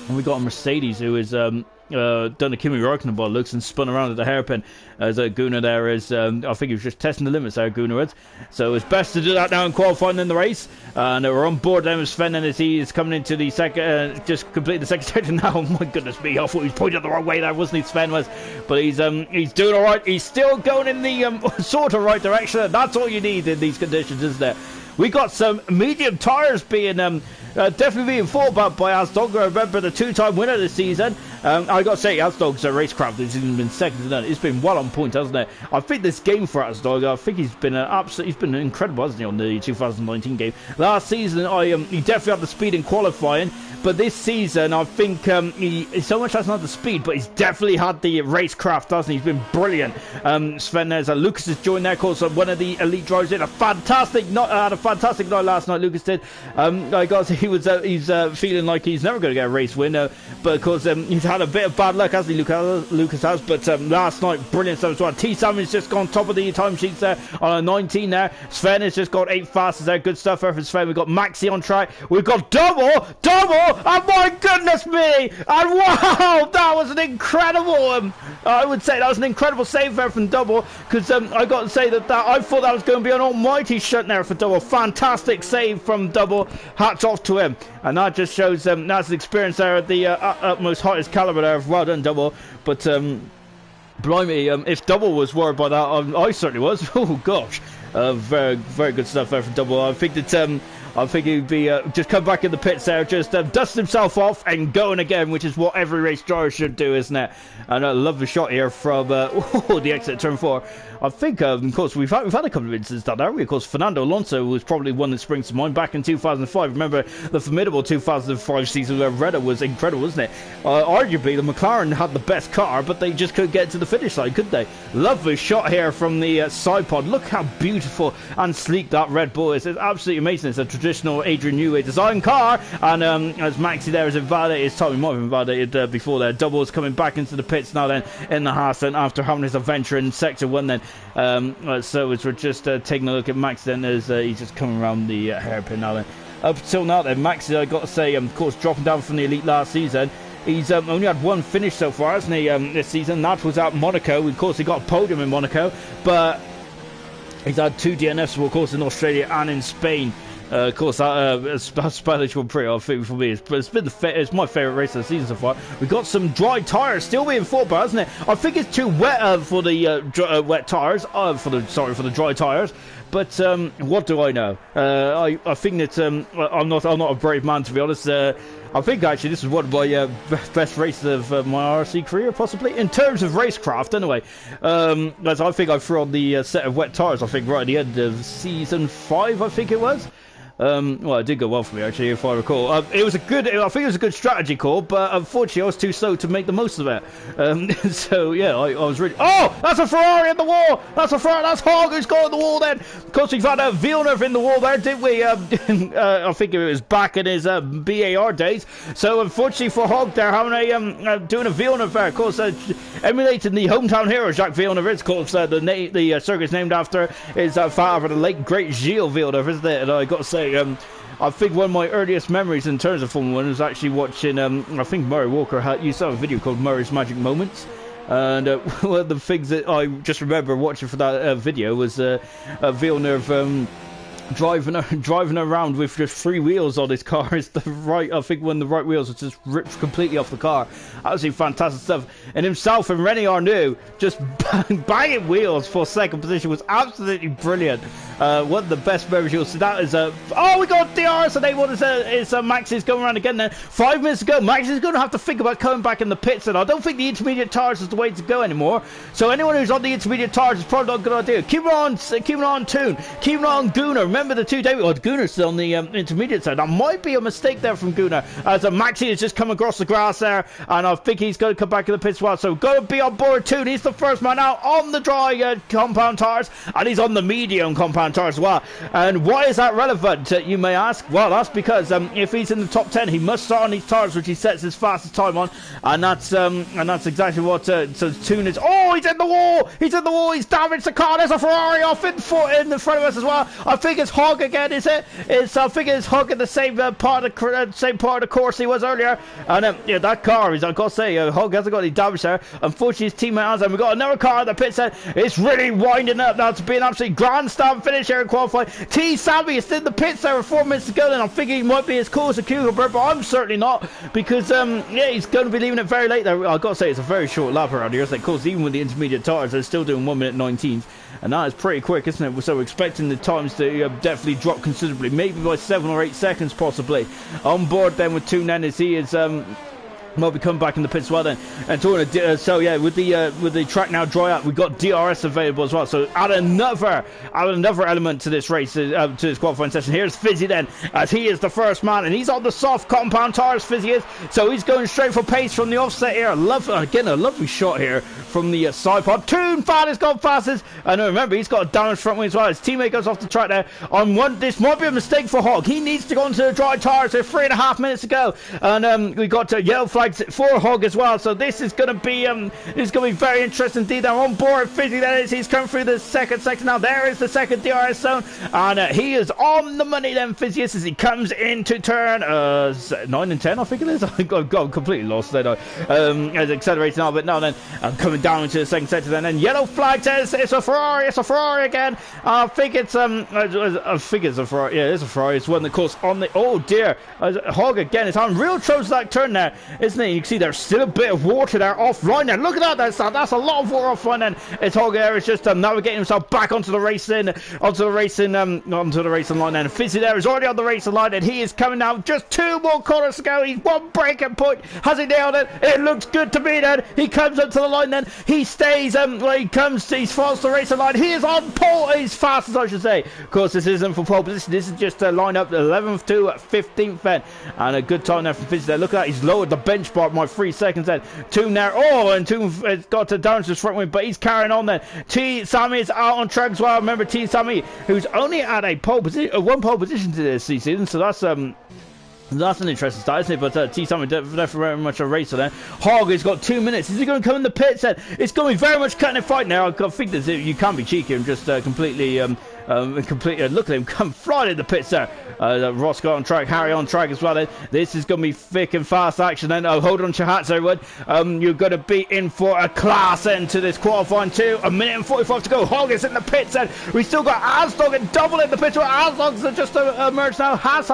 S1: And we got a Mercedes who is done a Kimi Räikkönen by looks and spun around at the hairpin. As Gunnar there is, I think he was just testing the limits there, Gunnar is. So it's best to do that now in qualifying in the race. And we're on board then with Sven, and as he is coming into the second, just completed the second section now. Oh my goodness me, I thought he was pointing the wrong way there, wasn't he, Sven was? But he's doing all right. He's still going in the sort of right direction. And that's all you need in these conditions, isn't it? We got some medium tyres being definitely being fought about by Asdog. I remember the 2-time winner this season. I got to say, Asdog's a racecraft. He's even been second to none. It's been well on point, hasn't it? I think this game for Asdog, I think he's been incredible, hasn't he, on the 2019 game. Last season, he definitely had the speed in qualifying, but this season, I think he so much hasn't had the speed, but he's definitely had the racecraft, hasn't he? He's been brilliant. Sven, there's Lucas has joined there, of course, one of the elite drivers. Had a fantastic night last night. Lucas did. I got to say, he's feeling like he's never going to get a race win, but of course he's had a bit of bad luck, hasn't he? Lucas has, but last night brilliant stuff as well. T7 has just gone top of the timesheets there on a 19 there. Sven has just got 8 fastest there. Good stuff there for Sven. We've got Maxi on track. We've got double, and my goodness me, and wow, that was an incredible. I would say that was an incredible save there from double, because I got to say that I thought that was going to be an almighty shunt there for double. Fantastic save from double. Hats off to him, and that just shows that's the experience there at the utmost highest caliber there. Well done, double. But Blimey, if Double was worried by that, I certainly was. Oh gosh, very, very good stuff there from Double. I think that I think he'd be just come back in the pits there, just dust himself off and going again, which is what every race driver should do, isn't it? And I love the shot here from the exit at turn 4. I think, of course, we've had a couple of incidents down there. Of course, Fernando Alonso was probably one that springs to mind back in 2005. Remember the formidable 2005 season where Renault was incredible, wasn't it? Arguably, the McLaren had the best car, but they just couldn't get to the finish line, could they? Lovely shot here from the side pod. Look how beautiful and sleek that Red Bull is. It's absolutely amazing. It's a traditional Adrian Newey design car, and as Maxi there is invalidated, his time might have invalidated before there. Double's coming back into the pits now then in the Haas, and after having his adventure in Sector 1 then. So as we're just taking a look at Max then as he's just coming around the hairpin now then. Up until now then, Max, I got to say, of course, dropping down from the elite last season. He's only had one finish so far, hasn't he, this season? That was at Monaco. Of course, he got a podium in Monaco, but he's had 2 DNFs, of course, in Australia and in Spain. Of course, Spanish Grand Prix, I think, for me, it's my favourite race of the season so far. We've got some dry tyres still being fought by, hasn't it? I think it's too wet for the wet tyres, for the dry tyres. But what do I know? I think that I'm not a brave man, to be honest. I think actually this is one of my best races of my IRC career, possibly in terms of racecraft. Anyway, as I think I threw on the set of wet tyres. I think right at the end of season 5, I think it was. Well, it did go well for me, actually, if I recall. I think it was a good strategy call, but unfortunately I was too slow to make the most of it. So yeah, I was really... Oh, that's a Ferrari in the wall! That's a Ferrari, that's Hogg who's got in the wall then! Of course, we've had Villeneuve in the wall there, didn't we? I think it was back in his BAR days. So unfortunately for Hogg, they're having doing a Villeneuve there. Of course, emulating the hometown hero, Jacques Villeneuve. Of course, the circuit's named after his father, the late great Gilles Villeneuve, isn't it? And I got to say, I think one of my earliest memories in terms of Formula 1 was actually watching, I think Murray Walker used to have a video called Murray's Magic Moments. And one of the things that I just remember watching for that video was Villeneuve driving around with just 3 wheels on his car. Is the right, I think one of the right wheels was just ripped completely off the car. Absolutely fantastic stuff. And himself and René Arnoux just banging wheels for second position was absolutely brilliant. One of the best memories you'll see. That is oh, we got DRS and what is Max is going around again then. 5 minutes ago, Max is going to have to think about coming back in the pits, and I don't think the intermediate tires is the way to go anymore. So anyone who's on the intermediate tires is probably not a good idea. Keep it on Toon, keep it on Gunnar. Remember the 2 David? Well, Gunnar's still on the intermediate side. That might be a mistake there from Gunnar, as Maxi has just come across the grass there, and I think he's going to come back in the pits as well. So got to be on board Toon. He's the first man out on the dry compound tires, and he's on the medium compound tires as well. And why is that relevant, you may ask? Well, that's because if he's in the top 10, he must start on these tires which he sets his fastest time on, and that's exactly what so Toon is. Oh, he's in the wall! He's in the wall! He's damaged the car. There's a Ferrari off in the front of us as well. I think it's Hogg again, is it? I think it's Hogg in the same part of the course he was earlier. And yeah, that car is, I've got to say, Hogg hasn't got any damage there. Unfortunately, his teammate has, and we've got another car in the pit set. It's really winding up now to be an absolute grandstand finish here in qualifying. T. Sammy is in the pits there with 4 minutes to go, and I'm thinking he might be as cool as a cucumber, but I'm certainly not, because yeah, he's going to be leaving it very late there. I've got to say, it's a very short lap around here. It's like, of course, even with the intermediate tires, they're still doing 1 minute 19, and that is pretty quick, isn't it? So we're expecting the times to definitely drop considerably, maybe by 7 or 8 seconds possibly. On board then with Toon then, as he is might be coming back in the pits as well then. And so yeah, with the track now dry up, we've got DRS available as well. So add another element to this race, to this qualifying session. Here's Fizzy then, as he is the first man, and he's on the soft compound tires. Fizzy is, so he's going straight for pace from the offset here. Again, a lovely shot here from the side pod. Toon fan has gone fastest, and remember, he's got a damaged front wing as well. His teammate goes off the track there on one. This might be a mistake for Hogg. He needs to go into the dry tires. There's 3.5 minutes to go, and we got yellow flag for Hogg as well. So this is going to be very interesting indeed. They're on board. Fizzy that is. He's coming through the second section now. There is the second DRS zone, and he is on the money then. Fizzy is, as he comes into turn 9 and 10, I think it is. I've got completely lost then. As accelerating now, but now then coming down into the second sector then yellow flag says it's a Ferrari. It's a Ferrari again. I think it's a Ferrari. Yeah, it's a Ferrari. It's one that course on the, oh dear, Hogg again is having real troubles that turn there. isn't it? You can see there's still a bit of water there offline there. Look at that, that's a lot of water offline, and it's Hog there is just navigating himself back onto the racing line, and Fizzy there is already on the racing line, and he is coming now. Just 2 more corners to go. He's 1 breaking point. Has he nailed it? It looks good to me then. He comes up to the line then. He stays he's fast the racing line. He is on pole. He's fastest, I should say. Of course, this isn't for pole position. This is just a line up 11th to 15th then, and a good time there from Fizzy there. Look at that. He's lowered the bench bar by 3 seconds then. Toon there. Oh, and Toon has got to damage his front wing, but he's carrying on then. T Sammy is out on track as well. Remember T Sammy, who's only at a pole position, 1 pole position to this season, so that's an interesting start, isn't it? But T Sammy definitely very much a racer there. Hog has got 2 minutes. Is he going to come in the pits then? It's going to be very much cutting a fight now. I think that you can't be cheeky and just completely look at him come flying in the pits there. Roscoe on track, Harry on track as well then. This is going to be thick and fast action then. Hold on to your hats, everyone. You're going to be in for a class end to this qualifying 2. 1 minute and 45 to go. Hog is in the pits then. We still got Asdog and Double in the pits. Asdog's just emerged now. Has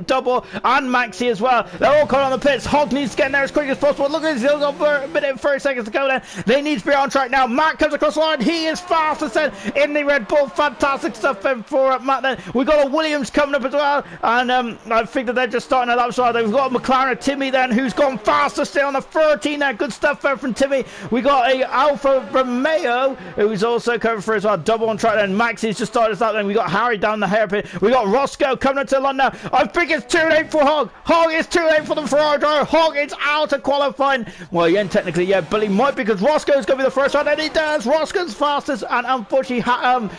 S1: Double and Maxi as well. They're all coming on the pits. Hog needs to get in there as quick as possible. Look at this. He's got 1 minute and 30 seconds to go then. They need to be on track now. Matt comes across the line. He is fastest then in the Red Bull. Fantastic stuff then for Matt then. We got a Williams coming up as well, and I think that they're just starting a lap side. We've got a McLaren Timmy then, who's gone faster still on the 13 there. Good stuff there from Timmy. We got a Alfa Romeo who's also coming for as well. Double on track then. Maxi's just started us out then. We got Harry down the hairpin. We got Roscoe coming up to the line now. I think it's too late for Hog. Hog is too late for the Ferrari driver. Hog is out of qualifying. Well, yeah, technically, yeah, but he might, because Roscoe's going to be the first one, and he does. Roscoe's fastest, and unfortunately, Hog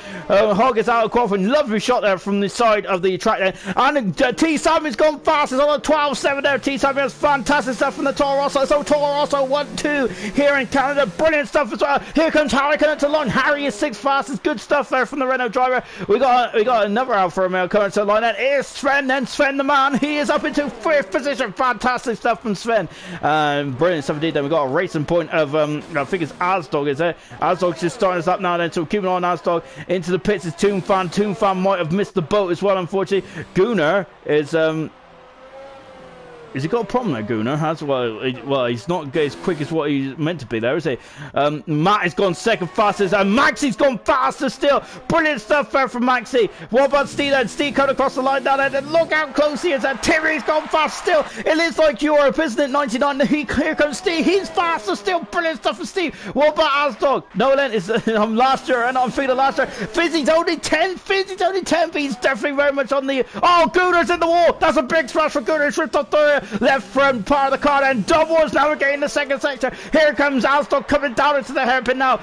S1: is out of qualifying. Lovely shot there from the side of the track there. And T Sammy's gone fastest on the 12.7 there. T Sammy has fantastic stuff from the Toro Rosso. So Toro Rosso 1-2 here in Canada. Brilliant stuff as well. Here comes Harry coming to the line. Harry is 6th fastest. Good stuff there from the Renault driver. We got another Alfa Romeo coming to the line. And here's Sven. Then Sven the man. He is up into 5th position. Fantastic stuff from Sven. Brilliant stuff indeed. Then we got a racing point of I think it's Asdog, is it? Asdog's just starting us up now then. So keeping on Asdog into the pits is Toon Fan. Toon Fan might have missed the boat as well, unfortunately. Gunnar is has he got a problem there, Gunnar? Well, he's not as quick as what he's meant to be there, is he? Matt has gone 2nd fastest, and Maxi's gone faster still. Brilliant stuff there from Maxi. What about Steve then? Steve coming across the line down there, and look how close he is. And Timmy's gone fast still. It is like Europe, isn't it? 99. Here comes Steve. He's faster still. Brilliant stuff for Steve. What about Asdog? Nolan is I'm last year, and I'm feeling last year. Fizzy's only 10. Fizzy's only 10, but he's definitely very much on the... Oh, Gunnar's in the wall. That's a big smash for Gunnar. Swift up there. Left front part of the car, and Double is now getting the 2nd sector. Here comes Asdog coming down into the hairpin now.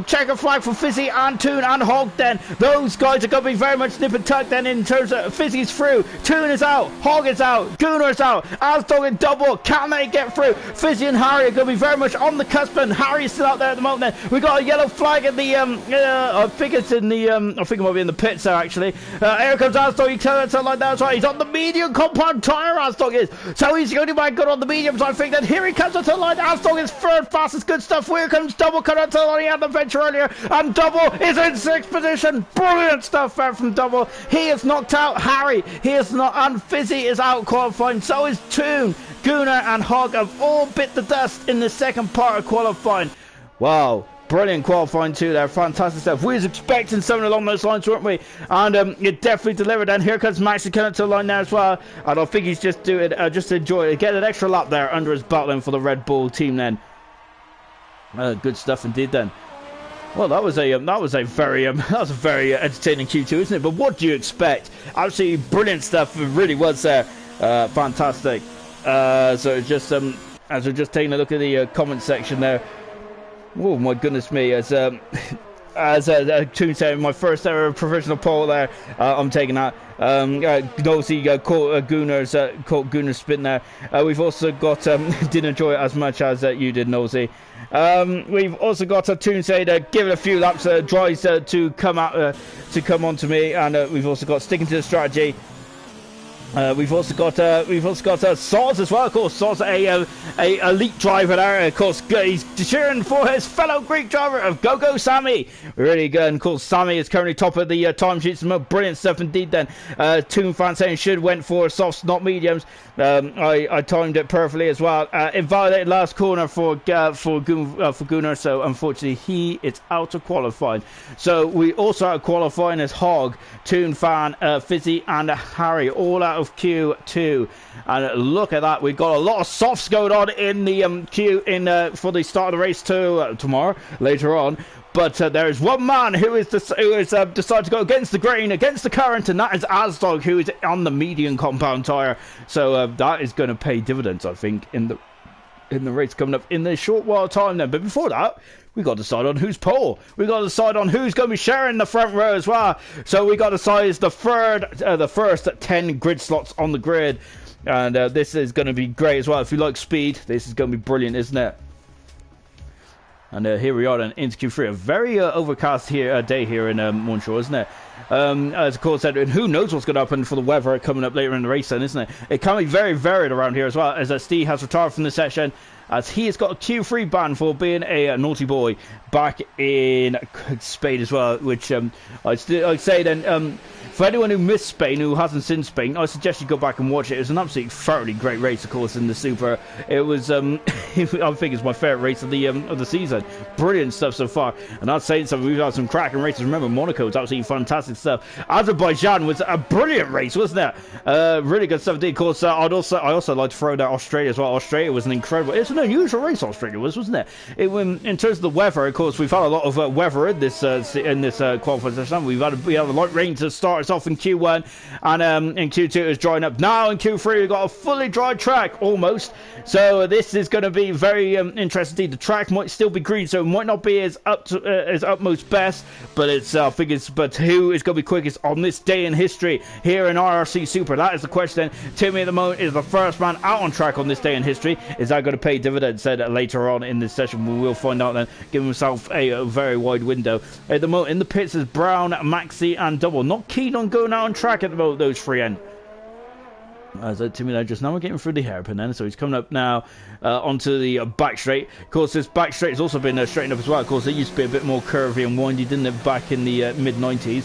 S1: Checker flag for Fizzy and Toon and Hog then. Those guys are going to be very much nip and tuck then in terms of Fizzy's through. Toon is out. Hog is out. Gunnar's out. Asdog and Double. Can they get through? Fizzy and Harry are going to be very much on the cusp, and Harry's still out there at the moment then. We got a yellow flag in the I think it's in the I think it might be in the pits there actually. Here comes Asdog. He comes like that as well. He's on the medium compound tire, Asdog is. So he's going to be good on the mediums, I think. Then here he comes onto the line. Asdog is 3rd fastest. Good stuff. Here comes Double coming onto the line. He had the venture earlier, and Double is in 6th position. Brilliant stuff there from Double. He is knocked out Harry. He is not, and Fizzy is out qualifying. So is Toon. Gunnar and Hog have all bit the dust in the 2nd part of qualifying. Wow. Brilliant qualifying too there. Fantastic stuff. We was expecting something along those lines, weren't we? And it definitely delivered. And here comes Maxi coming to the line now as well. And I think he's just doing just enjoy it. Get an extra lap there under his belt then for the Red Bull team then. Good stuff indeed then. Well, that was a very entertaining Q2, isn't it? But what do you expect? Absolutely brilliant stuff. It really was there. Fantastic. So it's just as we're just taking a look at the comment section there. Oh my goodness me! As Toon said, my first ever professional pole there. I'm taking that. Obviously, caught Gunnar's spin there. We've also got didn't enjoy it as much as you did, Nosy. We've also got a Toon say to give it a few laps, tries to come onto me, and we've also got sticking to the strategy. We've also got Soz as well. Of course, Soz a elite driver there. Of course, he's cheering for his fellow Greek driver of Go Sammy. Really good. And of course, Sammy is currently top of the time sheets. Some brilliant stuff indeed. Then Toon fan saying should went for softs, not mediums. I timed it perfectly as well. Invalidated last corner for Gunnar. So unfortunately, he is out of qualifying. So we also out of qualifying as Hog, Toon fan, Fizzy, and Harry, all out of Q2. And look at that, we've got a lot of softs going on in the queue for the start of the race tomorrow later on. But there is one man who is decided to go against the grain, against the current, and that is Asdog, who is on the medium compound tyre. So that is going to pay dividends, I think, in the race coming up in a short while time then. But before that, we got to decide on who's pole. We got to decide on who's going to be sharing the front row as well. So we got to decide the first 10 grid slots on the grid, and this is going to be great as well. If you like speed, this is going to be brilliant, isn't it? And here we are then into Q3. A very overcast day here in Montreal, isn't it? As of course said, and who knows what's going to happen for the weather coming up later in the race then, isn't it? It can be very varied around here as well, as Steve has retired from the session, as he has got a Q3 ban for being a naughty boy back in Spain as well, which I'd say then, for anyone who missed Spain, who hasn't seen Spain, I suggest you go back and watch it. It was an absolutely thoroughly great race, of course, in the Super. It was, I think it's my favourite race of the season. Brilliant stuff so far. And I'd say something, we've had some cracking races. Remember, Monaco was absolutely fantastic stuff. Azerbaijan was a brilliant race, wasn't it? Really good stuff indeed. Of course, I also like to throw down Australia as well. Australia was an incredible, it's an unusual race, Australia wasn't it? In terms of the weather, of course, we've had a lot of weather in this qualifying session. We had a light rain to start us off in Q1, and in Q2 it was drying up. Now in Q3 we've got a fully dry track almost, so this is going to be very interesting. The track might still be green, so it might not be as utmost best, but it's I think it's, but who is going to be quickest on this day in history here in IRC Super? That is the question. Timmy at the moment is the first man out on track on this day in history. Is that going to pay dividends? Said later on in this session we will find out then. Give himself a very wide window at the moment. In the pits is Brown, Maxi and Double. Not keen on going out on track at the moment, those three end. As Timmy there just now, we're getting through the hairpin then, so he's coming up now onto the back straight. Of course, this back straight has also been straightened up as well. Of course, it used to be a bit more curvy and windy, didn't it, back in the mid-90s.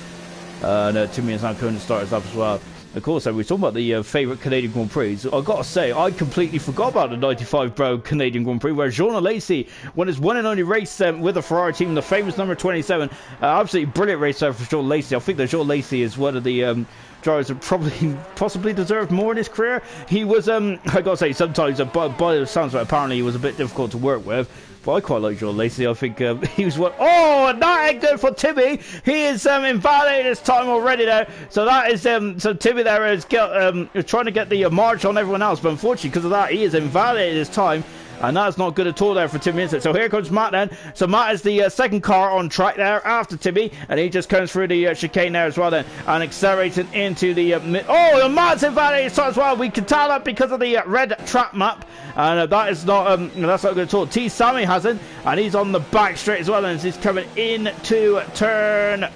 S1: Timmy is now going to start us up as well. Of course, we're talking about the favourite Canadian Grand Prix. I've got to say, I completely forgot about the 95 Bro Canadian Grand Prix, where Jean Lacey won his one and only race with the Ferrari team, the famous number 27. Absolutely brilliant race there for Jean Lacey. I think that Jean Lacey is one of the drivers that possibly deserved more in his career. He was, I got to say, sometimes, by the sounds of it, apparently he was a bit difficult to work with. But I quite like Jean Lacey. I think he was what. Oh, and that ain't good for Timmy. He is invalidated his time already there. So that is so Timmy there is trying to get the march on everyone else, but unfortunately because of that he is invalidated his time. And that's not good at all there for Timmy, is it? So here comes Matt then. So Matt is the second car on track there after Timmy. And he just comes through the chicane there as well then. And accelerating into the oh, and Matt's invalidated as well. We can tell that because of the red trap map. And that is not, that's not good at all. T. Sammy hasn't. And he's on the back straight as well. And he's coming into turn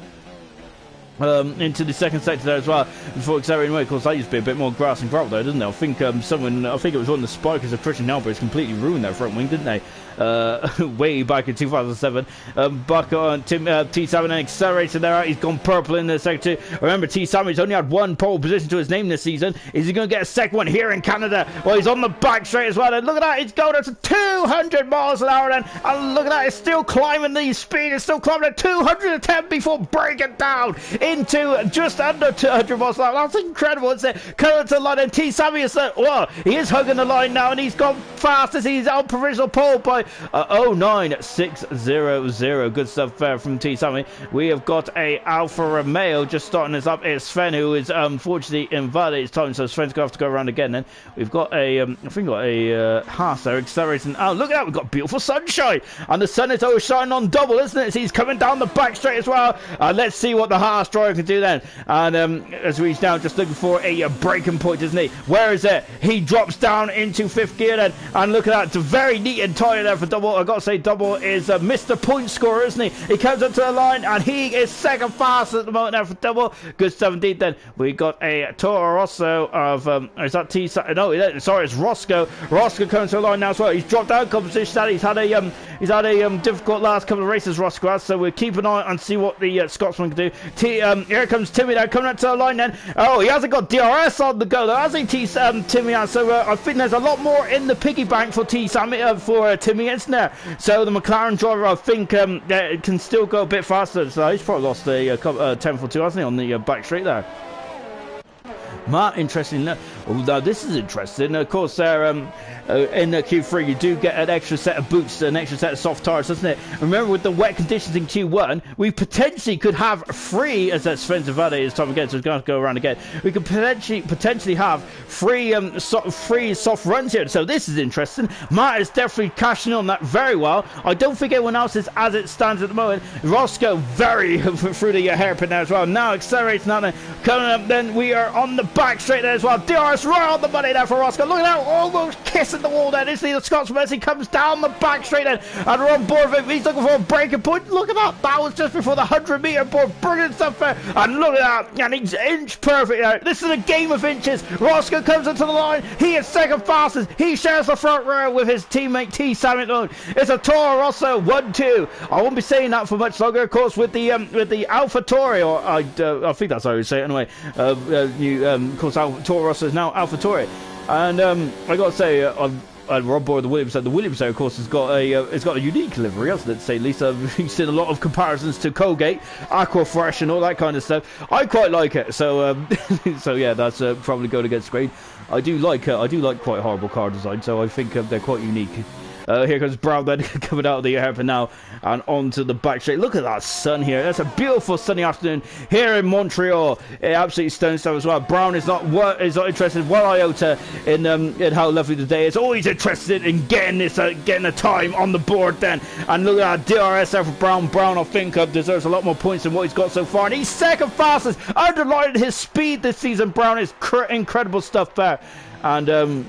S1: into the second sector there as well before accelerating away. Of course, that used to be a bit more grass and gravel there, didn't it? I think I think it was one of the spikers of Christian Albert completely ruined their front wing, didn't they? Way back in 2007. Back on T7 and accelerating there. He's gone purple in the sector 2. Remember, T7's only had one pole position to his name this season. Is he going to get a second one here in Canada? Well, he's on the back straight as well. And look at that, it's going up to 200 miles an hour then. And look at that, it's still climbing the speed. It's still climbing at 210 before breaking down into just under 200 miles an hour. That's incredible, isn't it? Coming to the line, and T. Sammy is well, he is hugging the line now, and he's gone fast as he's on provisional pole by 09600. Good stuff from T. Sammy. We have got a Alfa Romeo just starting us up. It's Sven who is unfortunately invalidated his time, so Sven's going to have to go around again then. We've got a I think we've got a Haas there accelerating. Oh, look at that, we've got beautiful sunshine, and the sun is always shining on double, isn't it? So he's coming down the back straight as well. Let's see what the Haas driver can do then. And as he's now just looking for a breaking point, isn't he? Where is it? He drops down into fifth gear then, and look at that, it's a very neat and tight there for Double. I got to say, Double is Mr. Point Scorer, isn't he? He comes up to the line, and he is second fastest at the moment there for Double. Good 17. Then we got a Toro Rosso of is that T? No, sorry, it's Roscoe. Roscoe comes to the line now as well. He's dropped out of competition. He's had a difficult last couple of races, Roscoe has, so we'll keep an eye and see what the Scotsman can do. Here comes Timmy now, coming up to the line then. Oh, he hasn't got DRS on the go though, has he, Timmy has? So I think there's a lot more in the piggy bank for Timmy, isn't there? So the McLaren driver, I think, can still go a bit faster. So he's probably lost a tenth or two, hasn't he, on the back straight there. Matt, interesting. Now this is interesting. Of course, there in Q3 you do get an extra set of boots, an extra set of soft tires, doesn't it? Remember, with the wet conditions in Q1, we potentially could have free, as that Sven Zavade is time again, so it's going to go around again. We could potentially have free soft runs here. So this is interesting. Matt is definitely cashing on that very well. I don't think anyone else is as it stands at the moment. Roscoe very through the hairpin there as well. Now accelerates now. Coming up, then we are on the back straight there as well. DRS right on the money there for Roscoe. Look at that, almost kissing the wall there. Isn't he? The Scotsman, as he comes down the back straight then, and we're on board with him. He's looking for a breaking point. Look at that. That was just before the 100-meter board. Brilliant stuff there. And look at that. And he's inch perfect there. This is a game of inches. Roscoe comes into the line. He is second fastest. He shares the front row with his teammate T. Samuel. It's a Toro Rosso 1-2. I won't be saying that for much longer, of course, with the AlphaTauri, or I think that's how you say it anyway. Of course, Toro Rosso is now AlphaTauri, and I got to say, I'm on board the Williams. The Williams, of course, has got a unique livery, hasn't it? To say least. You've seen a lot of comparisons to Colgate, Aquafresh, and all that kind of stuff. I quite like it. So, so yeah, that's probably going against grain. I do like quite horrible car design. So I think they're quite unique. Here comes Brown then coming out of the hairpin now and onto the back straight. Look at that sun here. That's a beautiful sunny afternoon here in Montreal. Absolutely stunning stuff as well. Brown is not interested one iota in how lovely the day is. Always interested in getting a time on the board then. And look at that DRS there for Brown. Brown, I think, deserves a lot more points than what he's got so far. And he's second fastest. Underlined his speed this season. Brown is incredible stuff there. And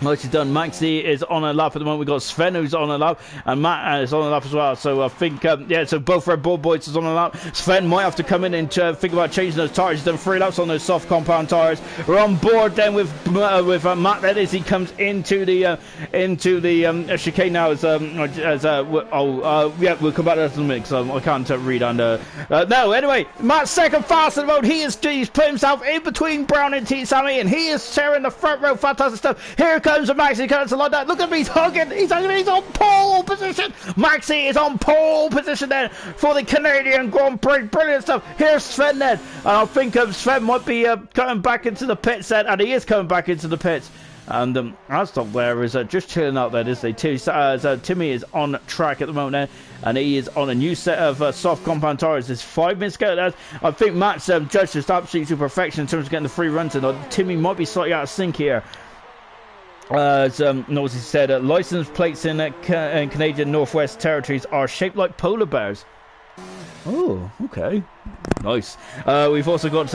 S1: nicely done. Maxi is on a lap at the moment. We've got Sven who's on a lap, and Matt is on a lap as well. So I think, yeah, so both Red Bull boys is on a lap. Sven might have to come in and think about changing those tyres. He's done 3 laps on those soft compound tyres. We're on board then with Matt then as he comes into the chicane now. Yeah, we'll come back to that in a minute because I can't read under. No, anyway, Matt's second fast at the moment. He's put himself in between Brown and T. Sammy, and he is sharing the front row. Fantastic stuff. Here comes Maxi, comes like that. Look at him, he's hugging. He's on pole position. Maxi is on pole position then for the Canadian Grand Prix. Brilliant stuff. Here's Sven then. And I think Sven might be coming back into the pits then, and he is coming back into the pits. And Aston there is just chilling out there, isn't he? Timmy is on track at the moment there, and he is on a new set of soft compound tires. There's 5 minutes to go. I think Matt's judged just absolutely to perfection in terms of getting the free runs in. Timmy might be slightly out of sync here. As Nosey said, license plates in Canadian Northwest Territories are shaped like polar bears. Oh, okay. Nice. We've also got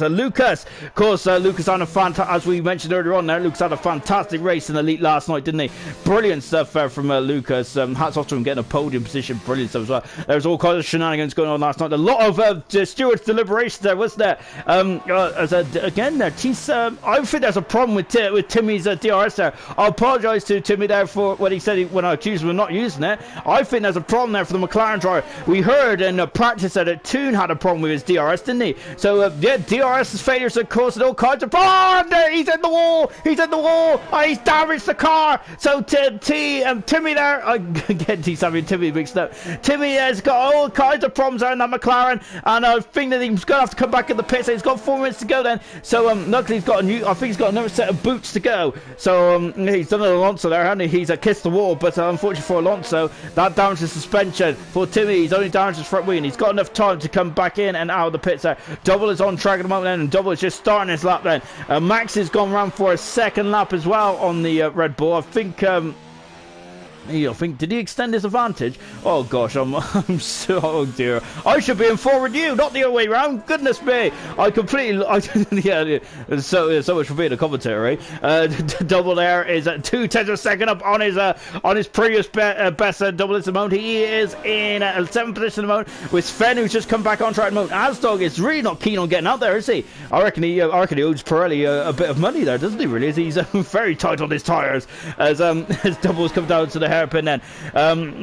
S1: Lucas. Of course, Lucas had as we mentioned earlier on there, Lucas had a fantastic race in Elite last night, didn't he? Brilliant stuff from Lucas. Hats off to him getting a podium position. Brilliant stuff as well. There was all kinds of shenanigans going on last night. A lot of stewards' deliberations there, wasn't there? Again, there, I think there's a problem with Timmy's DRS there. I apologise to Timmy there for when he said when I accused him of not using it. I think there's a problem there for the McLaren driver. We heard in practice that Toon had a problem with his DRS, didn't he? So yeah, DRS's failures have caused all kinds of problems. He's in the wall. He's in the wall. He's damaged the car. So Timmy there, again, Timmy mixed up. Timmy has got all kinds of problems there in that McLaren, and I think that he's going to have to come back in the pits. He's got 4 minutes to go then. So luckily he's got I think he's got another set of boots to go. So he's done an Alonso there, hasn't he? He's kissed the wall, but unfortunately for Alonso, that damaged the suspension. For Timmy, he's only damaged his front wing. He's got enough time to come back in and out of the pits there. Double is on track at the moment then, and Double is just starting his lap then. Max has gone round for a second lap as well on the Red Bull. I think I think, did he extend his advantage? Oh gosh, I'm so, oh dear. I should be in forward you, not the other way around. Goodness me, I completely, yeah, so much for being a commentator, right? Double there is at 2/10 of a second up on his previous best double at the moment. He is in 7th position at the moment with Sven, who's just come back on track at the moment. Asdog is really not keen on getting out there, is he? I reckon he owes Pirelli a bit of money there, doesn't he? Really, he's very tight on his tires as doubles come down to the hairpin. Then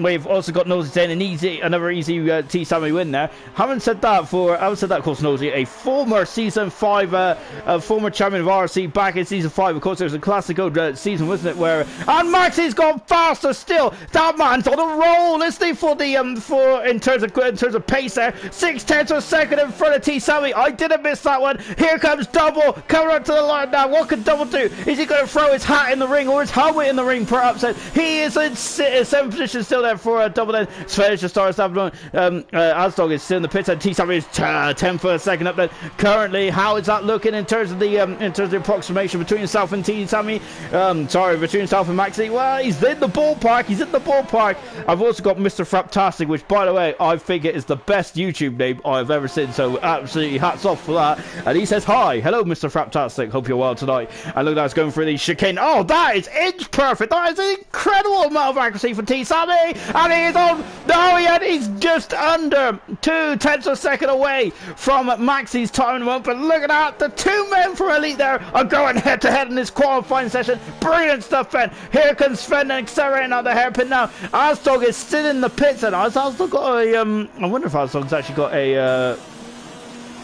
S1: we've also got Nosy saying another easy T Sammy win there. Having said that, of course, Nosy, a former season 5, a former champion of IRC back in season 5. Of course, there was a classical season, wasn't it? Where and Maxie's gone faster still. That man's on a roll, isn't he? For the in terms of pace there, 6/10 of a second in front of T Sammy. I didn't miss that one. Here comes Double coming up to the line now. What can Double do? Is he going to throw his hat in the ring or his helmet in the ring? Perhaps he is in 7th position still there for a double. Then Sven just starts up. Asdog is still in the pits and T Sammy is 10 for a second up. Then currently, how is that looking in terms of the approximation between himself and T Sammy? Between himself and Maxie. Well, he's in the ballpark. I've also got Mr. Fraptastic, which, by the way, I think it is the best YouTube name I've ever seen. So absolutely hats off for that. And he says hi, hello, Mr. Fraptastic. Hope you're well tonight. And look, that's going through the chicane. Oh, that is inch perfect. That is an incredible amount of accuracy for T Sammy, and he is on. No, he's just under 2/10 of a second away from Maxie's time in the moment. But look at that, the two men from Elite there are going head to head in this qualifying session. Brilliant stuff, Ben. Here comes Sven accelerating out the hairpin now. Asdog is still in the pits, and Asdog got a I wonder if Asdog's actually got a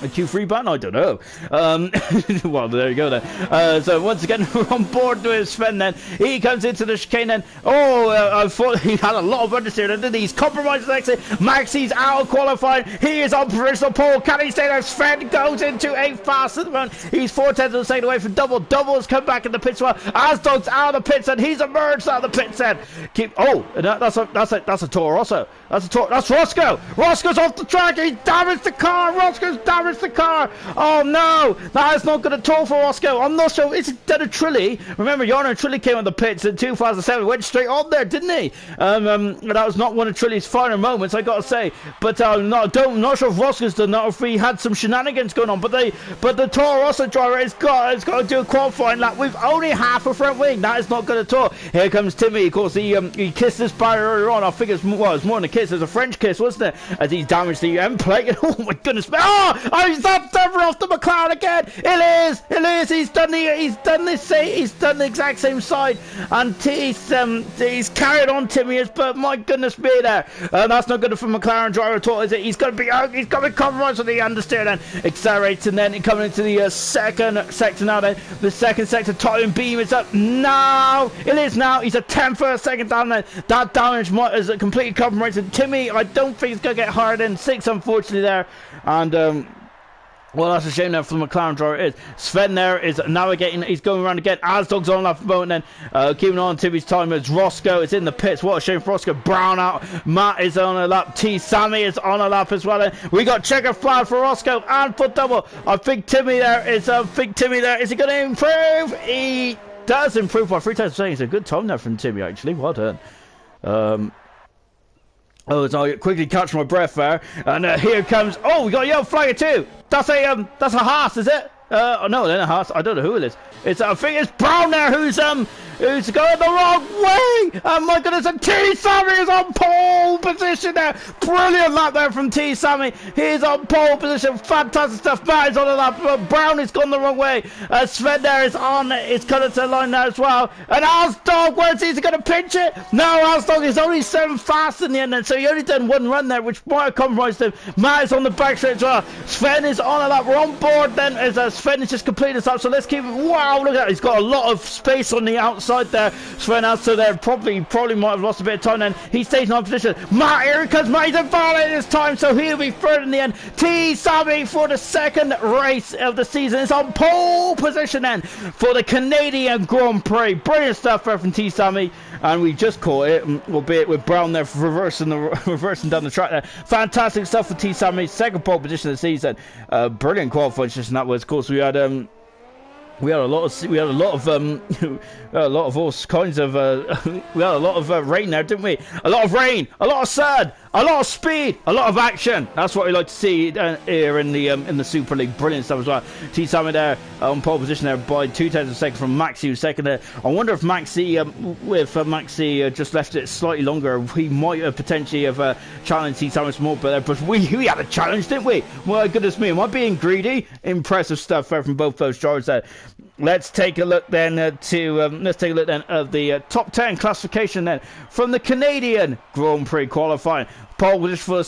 S1: Q3 button? I don't know. Well, there you go then. So once again, we're on board with Sven then. He comes into the chicane then. I thought he had a lot of understeer, didn't he? He's compromised the exit. Maxie's out of qualifying. He is on provisional pole. Can he stay there? Sven goes into a fast at the moment. He's 4/10 of a second away from Double. Double has come back in the pits well. Asdog's out of the pits and he's emerged out of the pits then. That's a Toro Rosso. That's Roscoe. Roscoe's off the track. He damaged the car. Roscoe's damaged the car. Oh no, that is not good at all for Roscoe. I'm not sure. It's done a Trilly. Remember, Jarno Trilly came on the pits in 2007, went straight on there, didn't he? That was not one of Trilly's finer moments, I gotta say. But I'm not sure if Roscoe's done that or if he had some shenanigans going on. But the Toro Rosso driver has got to do a qualifying lap with only half a front wing. That is not good at all. Here comes Timmy. Of course, he kissed this barrier earlier on. I think it's more than a kiss. It was a French kiss, wasn't it? As he's damaged the end plate. Oh my goodness! He's up over off the McLaren again. It is. He's done the exact same side, and he's carried on Timmy. But my goodness me, there. That's not good for McLaren driver at all, is it? He's got to be compromised with the understeer, then accelerating, then coming into the second sector now. Then the second sector, Titan Beam is up now. It is now. He's a 10 for a second down. Then that damage is completely compromised. Timmy, I don't think he's gonna get hard in 6, unfortunately there, and. Well, that's a shame there for the McLaren driver. It is. Sven there is navigating. He's going around again. Asdog's on lap moment then. Keeping on Timmy's time as Roscoe is in the pits. What a shame for Roscoe. Brown out. Matt is on a lap. T Sammy is on a lap as well. Then we got checker flag for Roscoe and for Double. I think Timmy there is. Is he going to improve? He does improve by 3 times a second. It's a good time there from Timmy, actually. Well done. As I quickly catch my breath there, and here comes. Oh, we got a yellow flag too. That's a Haas, is it? No, then a Haas. I don't know who it is. I think it's Brown there who's going the wrong way. Oh my goodness! And T Sammy is on pole position there. Brilliant lap there from T Sammy. He's on pole position. Fantastic stuff. Matt is on the lap. Brown has gone the wrong way. Sven there is on. It's coming to the line now as well. And Asdog, where's he going to pinch it? No, Asdog is only 7 fast in the end, and so he only done one run there, which might have compromised him. Matt is on the back straight as well. Sven is on a lap. We're on board then as Sven is just completed this up. So let's keep. Wow, look at that. He's got a lot of space on the outside there. Sven also there probably might have lost a bit of time then. He stays in our position. Matt, here he comes. Matt, he's violating his time, so he'll be third in the end. T Sammy for the second race of the season is on pole position then for the Canadian Grand Prix. Brilliant stuff there from T Sammy, and we just caught it, albeit with Brown there reversing down the track there. Fantastic stuff for T Sammy, second pole position of the season. Brilliant qualifying position that was. Of course, we had We had a lot of we had a lot of we had a lot of all kinds of we had a lot of rain there, didn't we? A lot of rain, a lot of sun, a lot of speed, a lot of action. That's what we like to see here in the Super League. Brilliant stuff as well. T Sammy there on pole position there by 2/10 of a second from Maxi, who's second there. I wonder if Maxi, if Maxi just left it slightly longer, he might have potentially have challenged T Sammy more. But we had a challenge, didn't we? My goodness me, am I being greedy? Impressive stuff there from both those drivers there. Let's take a look then of the top 10 classification then from the Canadian Grand Prix qualifying. Pole position for the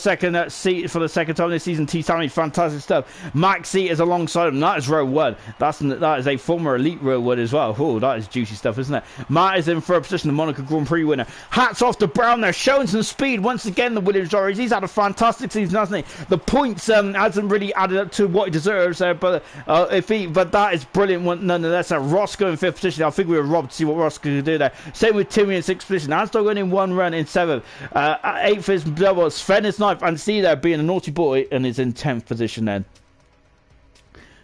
S1: second time this season. T Sammy, fantastic stuff. Maxi is alongside him. That is row 1. That is a former elite row 1 as well. Oh, that is juicy stuff, isn't it? Matt is in third position, the Monaco Grand Prix winner. Hats off to Brown there, showing some speed once again. The Williams drivers, he's had a fantastic season, hasn't he? The points hasn't really added up to what he deserves there, but that is brilliant one nonetheless. Roscoe in fifth position. I think we were robbed to see what Roscoe could do there. Same with Timmy in sixth position. Asdog winning one run in seventh. Eighth is double. Sven is ninth, and see there being a naughty boy and is in 10th position then.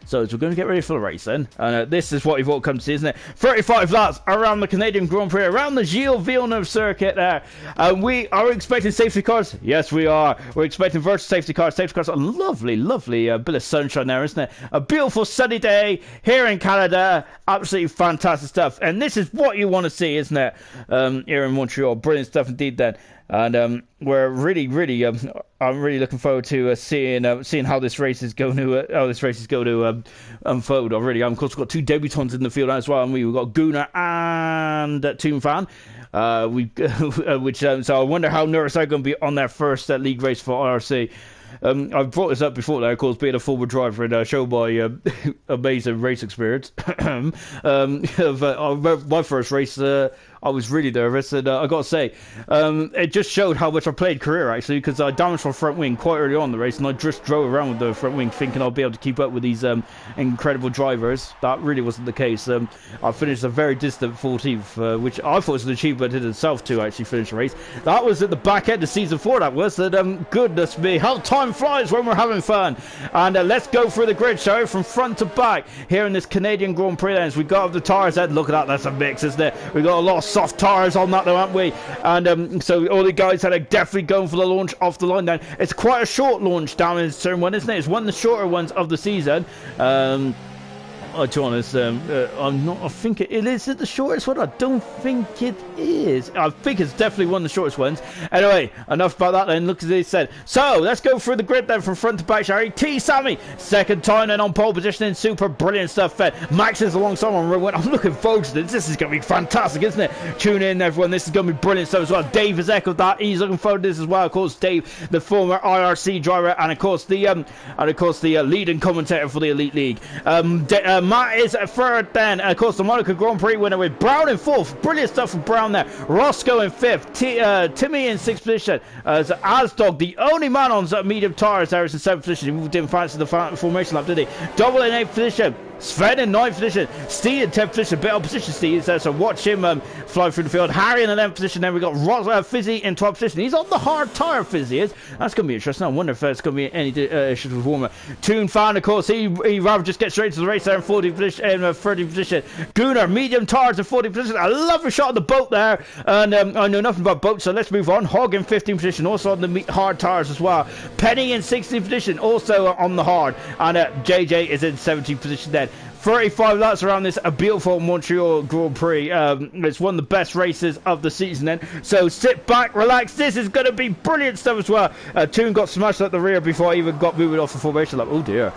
S1: So as we're going to get ready for the race then, and this is what you've all come to see, isn't it? 35 laps around the Canadian Grand Prix, around the Gilles Villeneuve circuit there. We are expecting safety cars. Yes, we are. We're expecting virtual safety cars. Safety cars, a lovely bit of sunshine there, isn't it? A beautiful sunny day here in Canada. Absolutely fantastic stuff. And this is what you want to see, isn't it? Here in Montreal. Brilliant stuff indeed then. And we're really, I'm really looking forward to seeing how this race is going to unfold. Of course, we've got two debutants in the field as well, and we've got Gunnar and Toon Fan. So I wonder how nervous they're going to be on their first league race for IRC. I've brought this up before, though, of course, being a former driver and shown my amazing race experience. My first race, I was really nervous, and I got to say, it just showed how much I played career, actually, because I damaged my front wing quite early on in the race, and I just drove around with the front wing thinking I'll be able to keep up with these incredible drivers. That really wasn't the case. I finished a very distant 14th, which I thought was an achievement in itself to actually finish the race. That was at the back end of season 4, that was. And goodness me, how time flies when we're having fun. And let's go through the grid, shall we, from front to back here in this Canadian Grand Prix. Then, as we got up the tyres, look at that, that's a mix, isn't it? We got a lot of soft tyres on that, though, haven't we? And so all the guys are definitely going for the launch off the line. Then it's quite a short launch down in turn 1, isn't it? It's one of the shorter ones of the season. To be honest, I'm not. I think it is it the shortest one. I don't think it is. I think it's definitely one of the shortest ones. Anyway, enough about that then. Look as they said. So let's go through the grid then from front to back, Sherry. T Sammy, second time then on pole position in super brilliant stuff. Max is alongside on row 1. I'm looking forward to this. This is going to be fantastic, isn't it? Tune in, everyone. This is going to be brilliant stuff as well. Dave has echoed that. He's looking forward to this as well. Of course, Dave, the former IRC driver, and of course the leading commentator for the Elite League. Matt is third then. Of course, the Monaco Grand Prix winner with Brown in fourth. Brilliant stuff from Brown there. Roscoe in fifth. Timmy in sixth position. Asdog, the only man on medium tyres there, is in seventh position. He didn't fancy the formation lap, did he? Double in eighth position. Sven in 9th position, Steve in 10th position, bit opposition Steve, so watch him fly through the field. Harry in the 11th position, then we got Fizzy in 12th position. He's on the hard tyre, Fizzy is. That's going to be interesting. I wonder if there's going to be any issues with warmer. Toon Fan, of course, he rather just get straight to the race there in 40th position, 30th position. Gunnar, medium tyres in 40th position. I love a shot of the boat there, and I know nothing about boats, so let's move on. Hogg in 15th position, also on the hard tyres as well. Penny in 16th position, also on the hard, and JJ is in 17th position then. 35 laps around this beautiful Montreal Grand Prix. It's one of the best races of the season then. So sit back, relax. This is going to be brilliant stuff as well. Toon got smashed at the rear before I even got moving off the formation lap. Oh dear.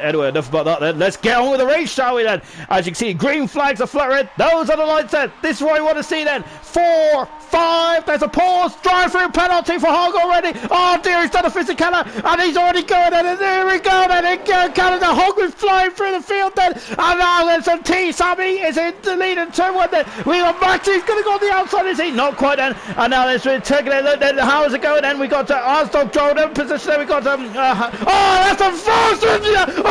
S1: Anyway, enough about that then. Let's get on with the race, shall we then? As you can see, green flags are fluttering. Those are the lights then. This is what I want to see then. 4, 5. There's a pause. Drive through penalty for Hogg already. Oh dear, he's done a physical and he's already going in. And there we go then. Canada. Hogg was flying through the field then. And now there's some T. Sammy is in the lead in turn 1 then. We got Max. He's going to go on the outside, is he? Not quite then. And now let's taking it. Then how is it going then? We got Asdog drove in position. Then we got that's a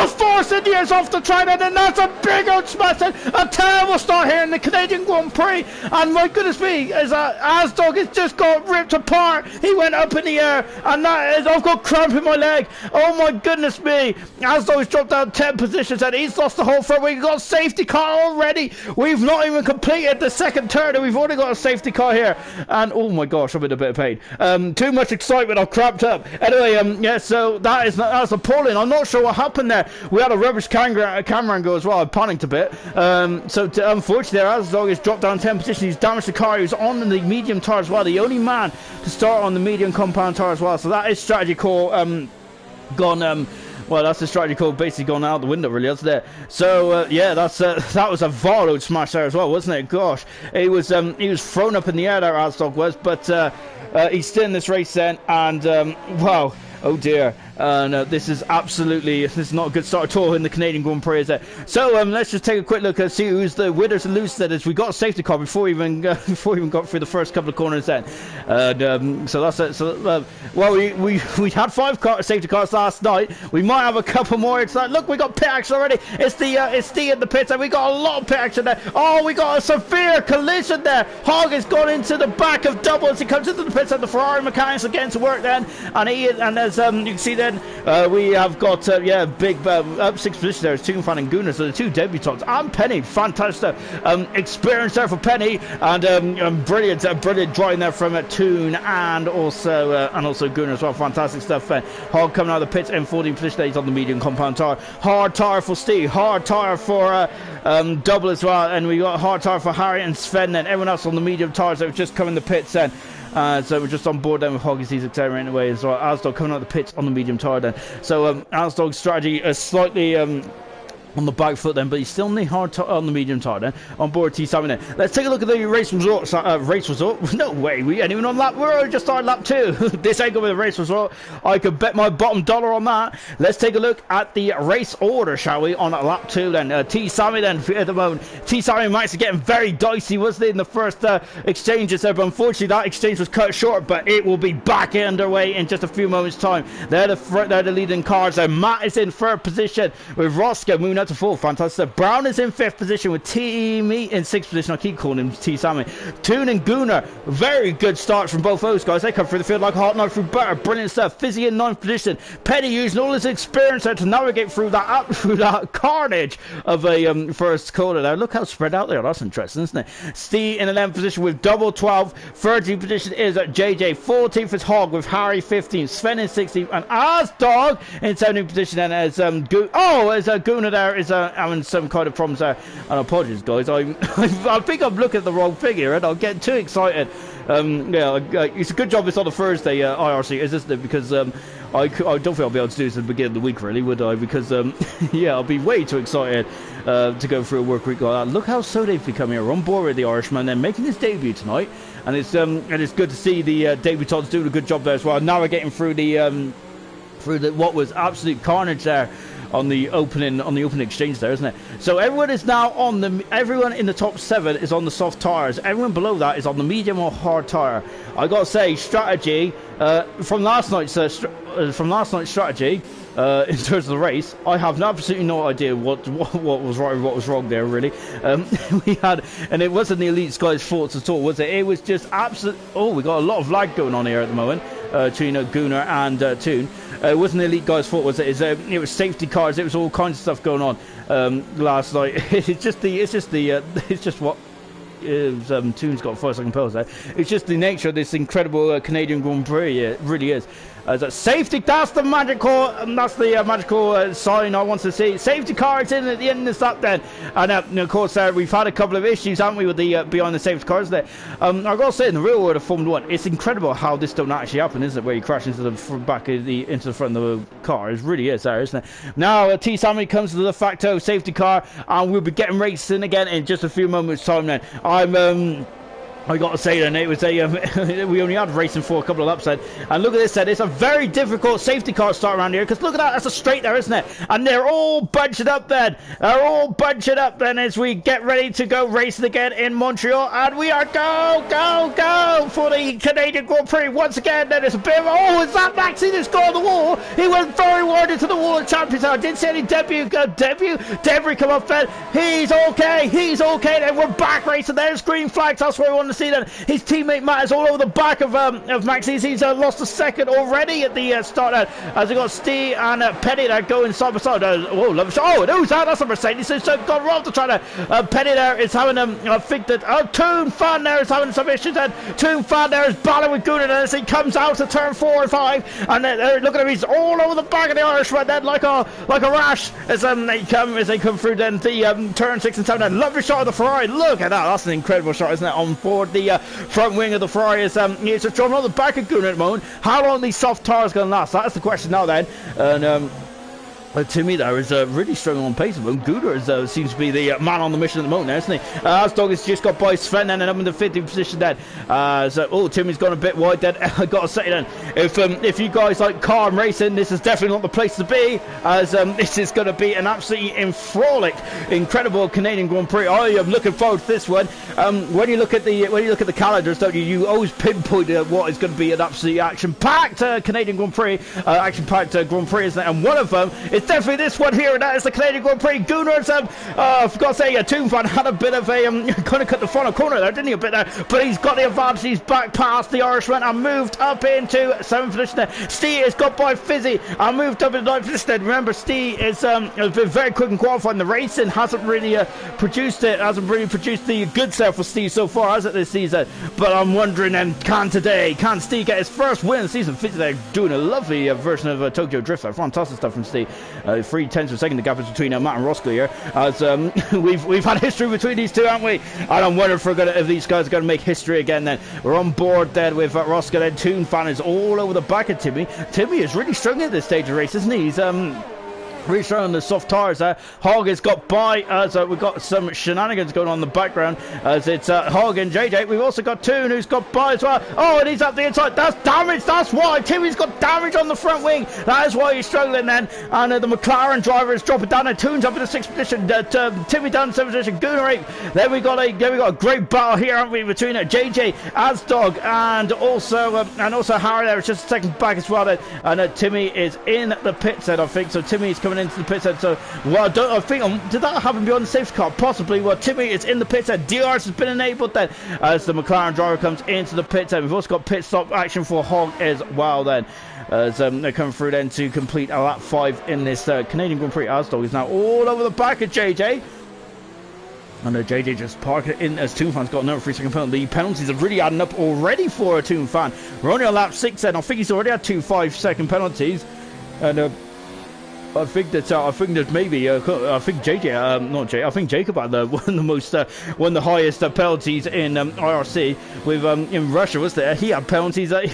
S1: force Force India's off the train, and then that's a big old smash. A terrible start here in the Canadian Grand Prix. And my goodness me, as Asdog has just got ripped apart. He went up in the air, and that is, I've got cramp in my leg. Oh my goodness me. Asdog has dropped down 10 positions, and he's lost the whole front. We've got a safety car already. We've not even completed the second turn, and we've already got a safety car here. And oh my gosh, I'm in a bit of pain. Too much excitement, I've cramped up. Anyway, yeah, so that's appalling. I'm not sure what happened there. We had a rubbish camera angle as well. I panicked a bit. Unfortunately, Asdog has dropped down 10 positions. He's damaged the car. He was on the medium tire as well. The only man to start on the medium compound tire as well. So that is strategy call gone. Well, that's the strategy call basically gone out the window, really, hasn't it? So yeah, that was a vile smash there as well, wasn't it? Gosh, he was thrown up in the air there, Asdog was, but he's still in this race then, and wow. Oh dear, no, this is not a good start at all in the Canadian Grand Prix, is it? So let's just take a quick look and see who's the winners and losers. That is, we got a safety car before we even got through the first couple of corners then. So that's it. So well, we had 5 safety cars last night. We might have a couple more. It's like, look, we got pit action already. It's the in the pits, and we got a lot of pit action there. Oh, we got a severe collision there. Hogg has gone into the back of Double as he comes into the pits, and the Ferrari mechanics are getting to work then, and there's you can see then we have got big up 6 positions there. It's Toon, Fan and Gunnar, so the 2 debutants, and Penny, fantastic experience there for Penny, and brilliant drawing there from Toon and also Gunnar as well. Fantastic stuff. Hogg coming out of the pits in 14th position. He's on the medium compound tire. Hard tire for Steve, hard tire for Double as well, and we got hard tire for Harry and Sven. Then everyone else on the medium tires that have just come in the pits then. So we're just on board then with Hogg as he's accelerating away as well. Asdog coming out of the pits on the medium tire then. So Asdog's strategy is slightly on the back foot then, but he's still on the medium tire then, on board T7 then. Let's take a look at the race result. No way, we ain't even on lap, we're just on lap 2. This ain't gonna be the race result. I could bet my bottom dollar on that. Let's take a look at the race order, shall we, on lap 2 then. T-Sammy then, at the moment, T-Sammy and Max are getting very dicey, wasn't it, in the first exchanges there, but unfortunately that exchange was cut short, but it will be back underway in just a few moments time. They're the leading cars there. Matt is in 3rd position with Roscoe moving out to 4th. Fantastic. Brown is in 5th position with T-Me in 6th position. I keep calling him T-Sammy. Toon and Gunnar, very good starts from both those guys. They come through the field like a hot knife through butter. Brilliant stuff. Fizzy in 9th position. Petty using all his experience there to navigate through that carnage of a first corner there. Look how spread out they are. That's interesting, isn't it? Steve in 11th position with Double 12. 13th position is JJ. 14th is Hogg with Harry 15th. Sven in 16th. And Asdog in 17th position. And as Gunnar there is having some kind of problems there, and apologies guys, I think I'm looking at the wrong thing here and I'll get too excited. It's a good job it's on a Thursday IRC, isn't it, because I don't think I'll be able to do this at the beginning of the week, really, would I? Because yeah, I'll be way too excited to go through a work week like that. Look how so they've become here, on board with the Irishman, then making his debut tonight, and it's good to see the debutants doing a good job there as well, navigating through the what was absolute carnage there on the opening exchange there, isn't it? So everyone is now everyone in the top 7 is on the soft tires. Everyone below that is on the medium or hard tire. I gotta say, strategy from last night's strategy in terms of the race, I have absolutely no idea what was right and what was wrong there, really. We had, and it wasn't the elite guys' faults at all, was it? It was just absolute. Oh, we got a lot of lag going on here at the moment. Trina, Gunnar, and Toon. It wasn't the elite guy's fault, was it? It was safety cars. It was all kinds of stuff going on last night. It's just what. Toon's got 5-second pulse there. It's just the nature of this incredible Canadian Grand Prix. It really is. That safety, that's the magical, magical sign I want to see. Safety car is in at the end of this lap then, and of course we've had a couple of issues, haven't we, with the behind the safety cars there. I've got to say, in the real world of Formula 1, it's incredible how this don't actually happen, isn't it? Where you crash into the back of into the front of the car. It really is there, isn't it? Now T-Sammy comes to the de facto safety car, and we'll be getting racing again in just a few moments time then. I got to say then, it was a we only had racing for a couple of laps then, and look at this then, it's a very difficult safety car start around here, because look at that, that's a straight there, isn't it? And they're all bunching up then, as we get ready to go racing again in Montreal, and we are go for the Canadian Grand Prix once again. Then it's a bit of, oh, is that Maxi that's got on the wall? He went very wide into the wall of champions. I didn't see any debris come up then. He's okay, then we're back racing, there's green flags, that's where we want to see then. His teammate Matt is all over the back of Maxis. He's lost a second already at the start as we got Steve and Petty there going side by side. Oh, who's that? That's a Mercedes. So got Rob to try to Petty there is having I think that Toon Fan there is having some issues, and Toon Fan there is battling with Gunnar as he comes out to turn 4 and 5, and look at him, he's all over the back of the Irishman then like a rash as they come through then the turn 6 and 7. And lovely shot of the Ferrari. Look at that, that's an incredible shot, isn't it, on board the front wing of the Ferrari is he's just driving on the back of Gunnar at the moment. How long these soft tires going to last? That's the question now then. And to me, there is really struggling on pace. Gunnar seems to be the man on the mission at the moment, now, isn't he? Asdog has just got by Sven and up in the 50th position then. Timmy's gone a bit wide then. I got to say then, if you guys like car and racing, this is definitely not the place to be, as this is going to be an absolutely incredible Canadian Grand Prix. I am looking forward to this one. When you look at the calendars, don't you? You always pinpoint what is going to be an absolutely action-packed Canadian Grand Prix, action-packed Grand Prix, isn't it? And one of them is definitely this one here, and that is the Canadian Grand Prix. Gunnar's, I forgot to say, Toon Fan had a bit of a, kind of cut the final corner there, didn't he, a bit there, but he's got the advantage. He's back past the Irishman and moved up into 7th position there. Steve has got by Fizzy and moved up into 9th position there. Remember, Steve has been very quick in qualifying. The racing hasn't really produced the good self for Steve so far, has it, this season? But I'm wondering then, can Steve get his first win of the season? Fizzy there doing a lovely version of Tokyo Drift there. Fantastic stuff from Steve. 3/10 of a second the gap is between Matt and Roscoe here, as we've had history between these two, haven't we? And I'm wondering if these guys are going to make history again then. We're on board then with Roscoe then. Toon Fan is all over the back of Timmy. Timmy is really struggling at this stage of the race, isn't he? He's really showing the soft tires there. Hog has got by as we've got some shenanigans going on in the background as it's Hog and JJ. We've also got Toon who's got by as well. Oh, and he's up the inside. That's damage. That's why Timmy's got damage on the front wing. That is why he's struggling then. And the McLaren driver is dropping down, and Toon's up in the 6th position. Timmy down in 7th position. Gunnar 8. Then we got a great battle here, haven't we, between JJ, Asdog, and also Harry there. It's just a second back as well then. And Timmy is in the pits then, I think. So Timmy's coming into the pits end. So, well, I think did that happen beyond the safety car? Possibly. Well, Timmy is in the pits end. DRS has been enabled then as the McLaren driver comes into the pits end. We've also got pit stop action for Hog as well then, as they're coming through then to complete a lap 5 in this Canadian Grand Prix. Asdog is now all over the back of JJ. And JJ just parked it in as Toon Fan's got another 3-second penalty. The penalties are really adding up already for a Toon Fan. We're only on lap 6 then. I think he's already had 2 5-second penalties. And I think that maybe I think Jacob had one of the highest penalties in IRC with in Russia, was there? He had penalties. A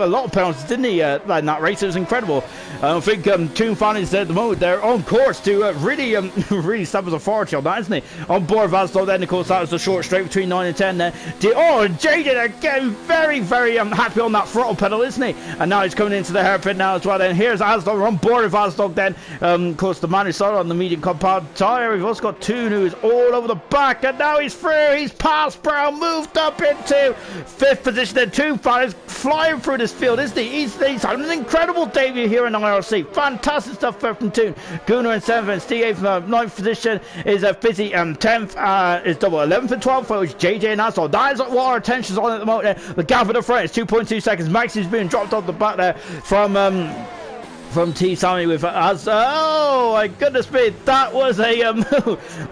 S1: lot of penalties, didn't he? In that race, it was incredible. I think Toon Fan is at the moment they're on course to really stab his authority on that, isn't he? On board Vasdog then, of course, that was the short straight between 9 and 10 there. JJ they're getting very happy on that throttle pedal, isn't he? And now he's coming into the hairpin now as well. Then here's Asdog. We're on board with Asdog then. Of course, the man who started on the medium compound tyre. We've also got Toon who is all over the back, and now he's through. He's past Brown, moved up into 5th position. Then Toon Fan is flying through this field, isn't he? He's had an incredible debut here in IRC. Fantastic stuff from Toon. Gunnar in 7th, and Steve 8th, 9th position is Fizzy, 10th is double 11th and 12th, which JJ and Asdog. That is what our attention's on at the moment. The gap at the front is 2.2 seconds. Max is being dropped off the back there from T Sammy with oh my goodness me, that was a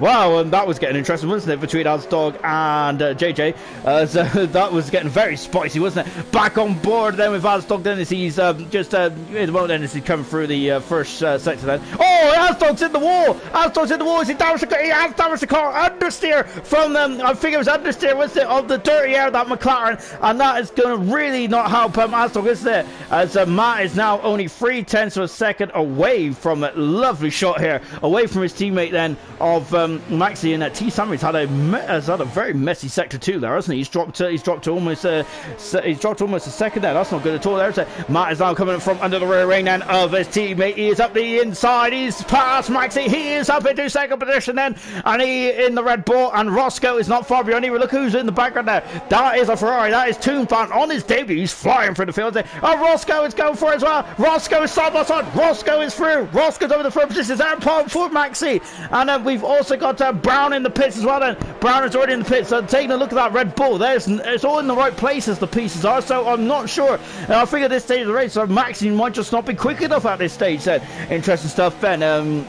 S1: wow, and that was getting interesting, wasn't it, between Asdog and JJ, so that was getting very spicy, wasn't it? Back on board then with Asdog then as he's just at the moment then as he's coming through the first sector then. Oh, Asdog's in the wall, as he damaged the car, he has damaged the car, understeer from I think it was understeer, was it, of the dirty air, that McLaren, and that is going to really not help Asdog, isn't it, as Matt is now only 3/10 tenths of a second away from a lovely shot here, away from his teammate then of Maxi, and T Sammy's has had a very messy sector 2 there, hasn't he? He's dropped to almost a second there. That's not good at all there. So Matt is now coming from under the rear wing then of his teammate. He is up the inside. He's past Maxi. He is up into second position then, and he in the Red Bull, and Roscoe is not far behind. Look who's in the background there. That is a Ferrari. That is Toonfan on his debut. He's flying through the field there. Oh, Roscoe is going for it as well. Roscoe is side by side. Roscoe is through. Roscoe's over the front position. Is out for Maxi. And we've also got Brown in the pits as well then. Brown is already in the pits. So taking a look at that Red Bull, it's all in the right places, the pieces are. So I'm not sure. I think at this stage of the race, Maxi might just not be quick enough at this stage then. Interesting stuff then.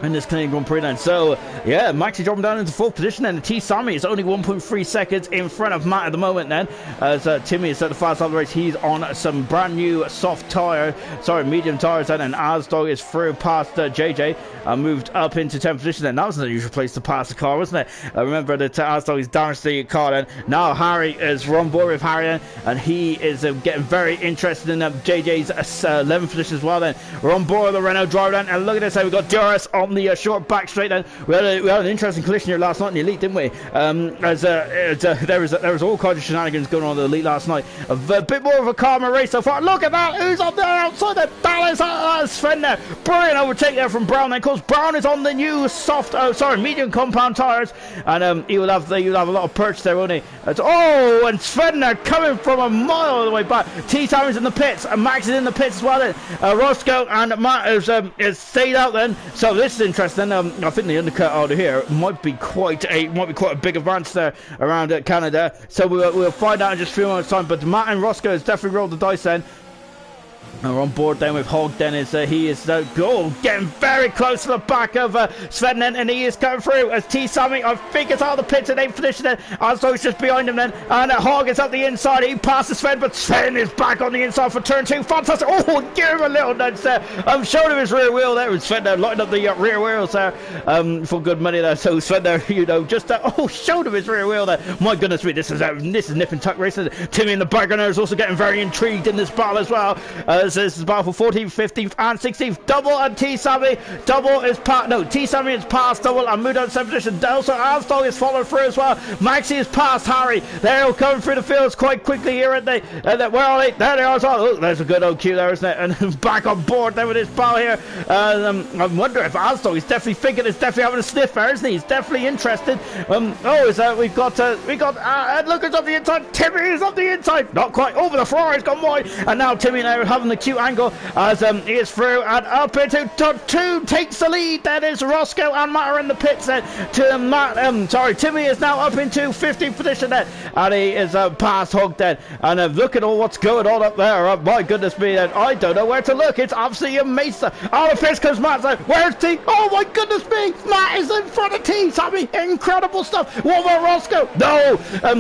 S1: In this Canadian Grand Prix then. So yeah, Maxi dropping down into 4th position, and T Sammy is only 1.3 seconds in front of Matt at the moment then, as Timmy is at the fast side of the race. He's on some brand new medium tires then, and Asdog is through past JJ and moved up into 10th position then. That was an unusual place to pass the car, wasn't it? Remember that Asdog is damaged the car then. Now Harry is on board with Harry then, and he is getting very interested in JJ's 11th position as well then. We're on board with the Renault driver then, and look at this, we've got Duras on the short back straight then. We had an interesting collision here last night in the Elite, didn't we? There was all kinds of shenanigans going on in the Elite last night. A bit more of a calmer race so far. Look at that, who's on there outside there? That is Sven there. Brilliant overtake there from Brown then. Of course, Brown is on the new medium compound tyres, and he will have a lot of perch there, won't he? And Sven there coming from a mile all the way back. T-Town's in the pits, and Max is in the pits as well then. Roscoe and Matt is stayed out then. So this is interesting. I think the undercut out of here might be quite a big advance there around Canada. So we'll find out in just a few moments time. But Matt and Roscoe has definitely rolled the dice then. And we're on board then with Hog Dennis. He is getting very close to the back of Sven then, and he is coming through as T Sammy, I think it's out of the pits in 8th position then. Also he's just behind him then, and Hog is up the inside. He passes Sven, but Sven is back on the inside for turn 2. Fantastic. Oh, give him a little nudge there. Showed him his rear wheel there, with Sven there lighting up the rear wheels there for good money there. So Sven there, showed him his rear wheel there. My goodness me, this is nip and tuck racing. Timmy in the background there is also getting very intrigued in this battle as well. This is battle for 14th, 15th and 16th. Double and T Sammy. Double is T Sammy is past Double and moved on to 7th position. Also Alsdog is followed through as well. Maxi is past Harry. They're all coming through the fields quite quickly here, aren't they? Where are they? There they are as well. Look, there's a good OQ there, isn't it? And back on board there with this battle here. I wonder if Alsdog is definitely thinking, is definitely having a sniff there, isn't he? He's definitely interested. We've got look, it's up the inside. Timmy is up the inside. Not quite. Over the Ferrari's gone wide, and now Timmy now having the cute angle as he is through and up into turn 2, takes the lead. That is Roscoe and Matt are in the pits then. Timmy is now up into 15th position then, and he is past Hog then. And look at all what's going on up there. My goodness me, then I don't know where to look. It's absolutely amazing. Out of pits comes Matt. Where's T? Oh my goodness me, Matt is in front of T Sammy. Incredible stuff. What about Roscoe? No,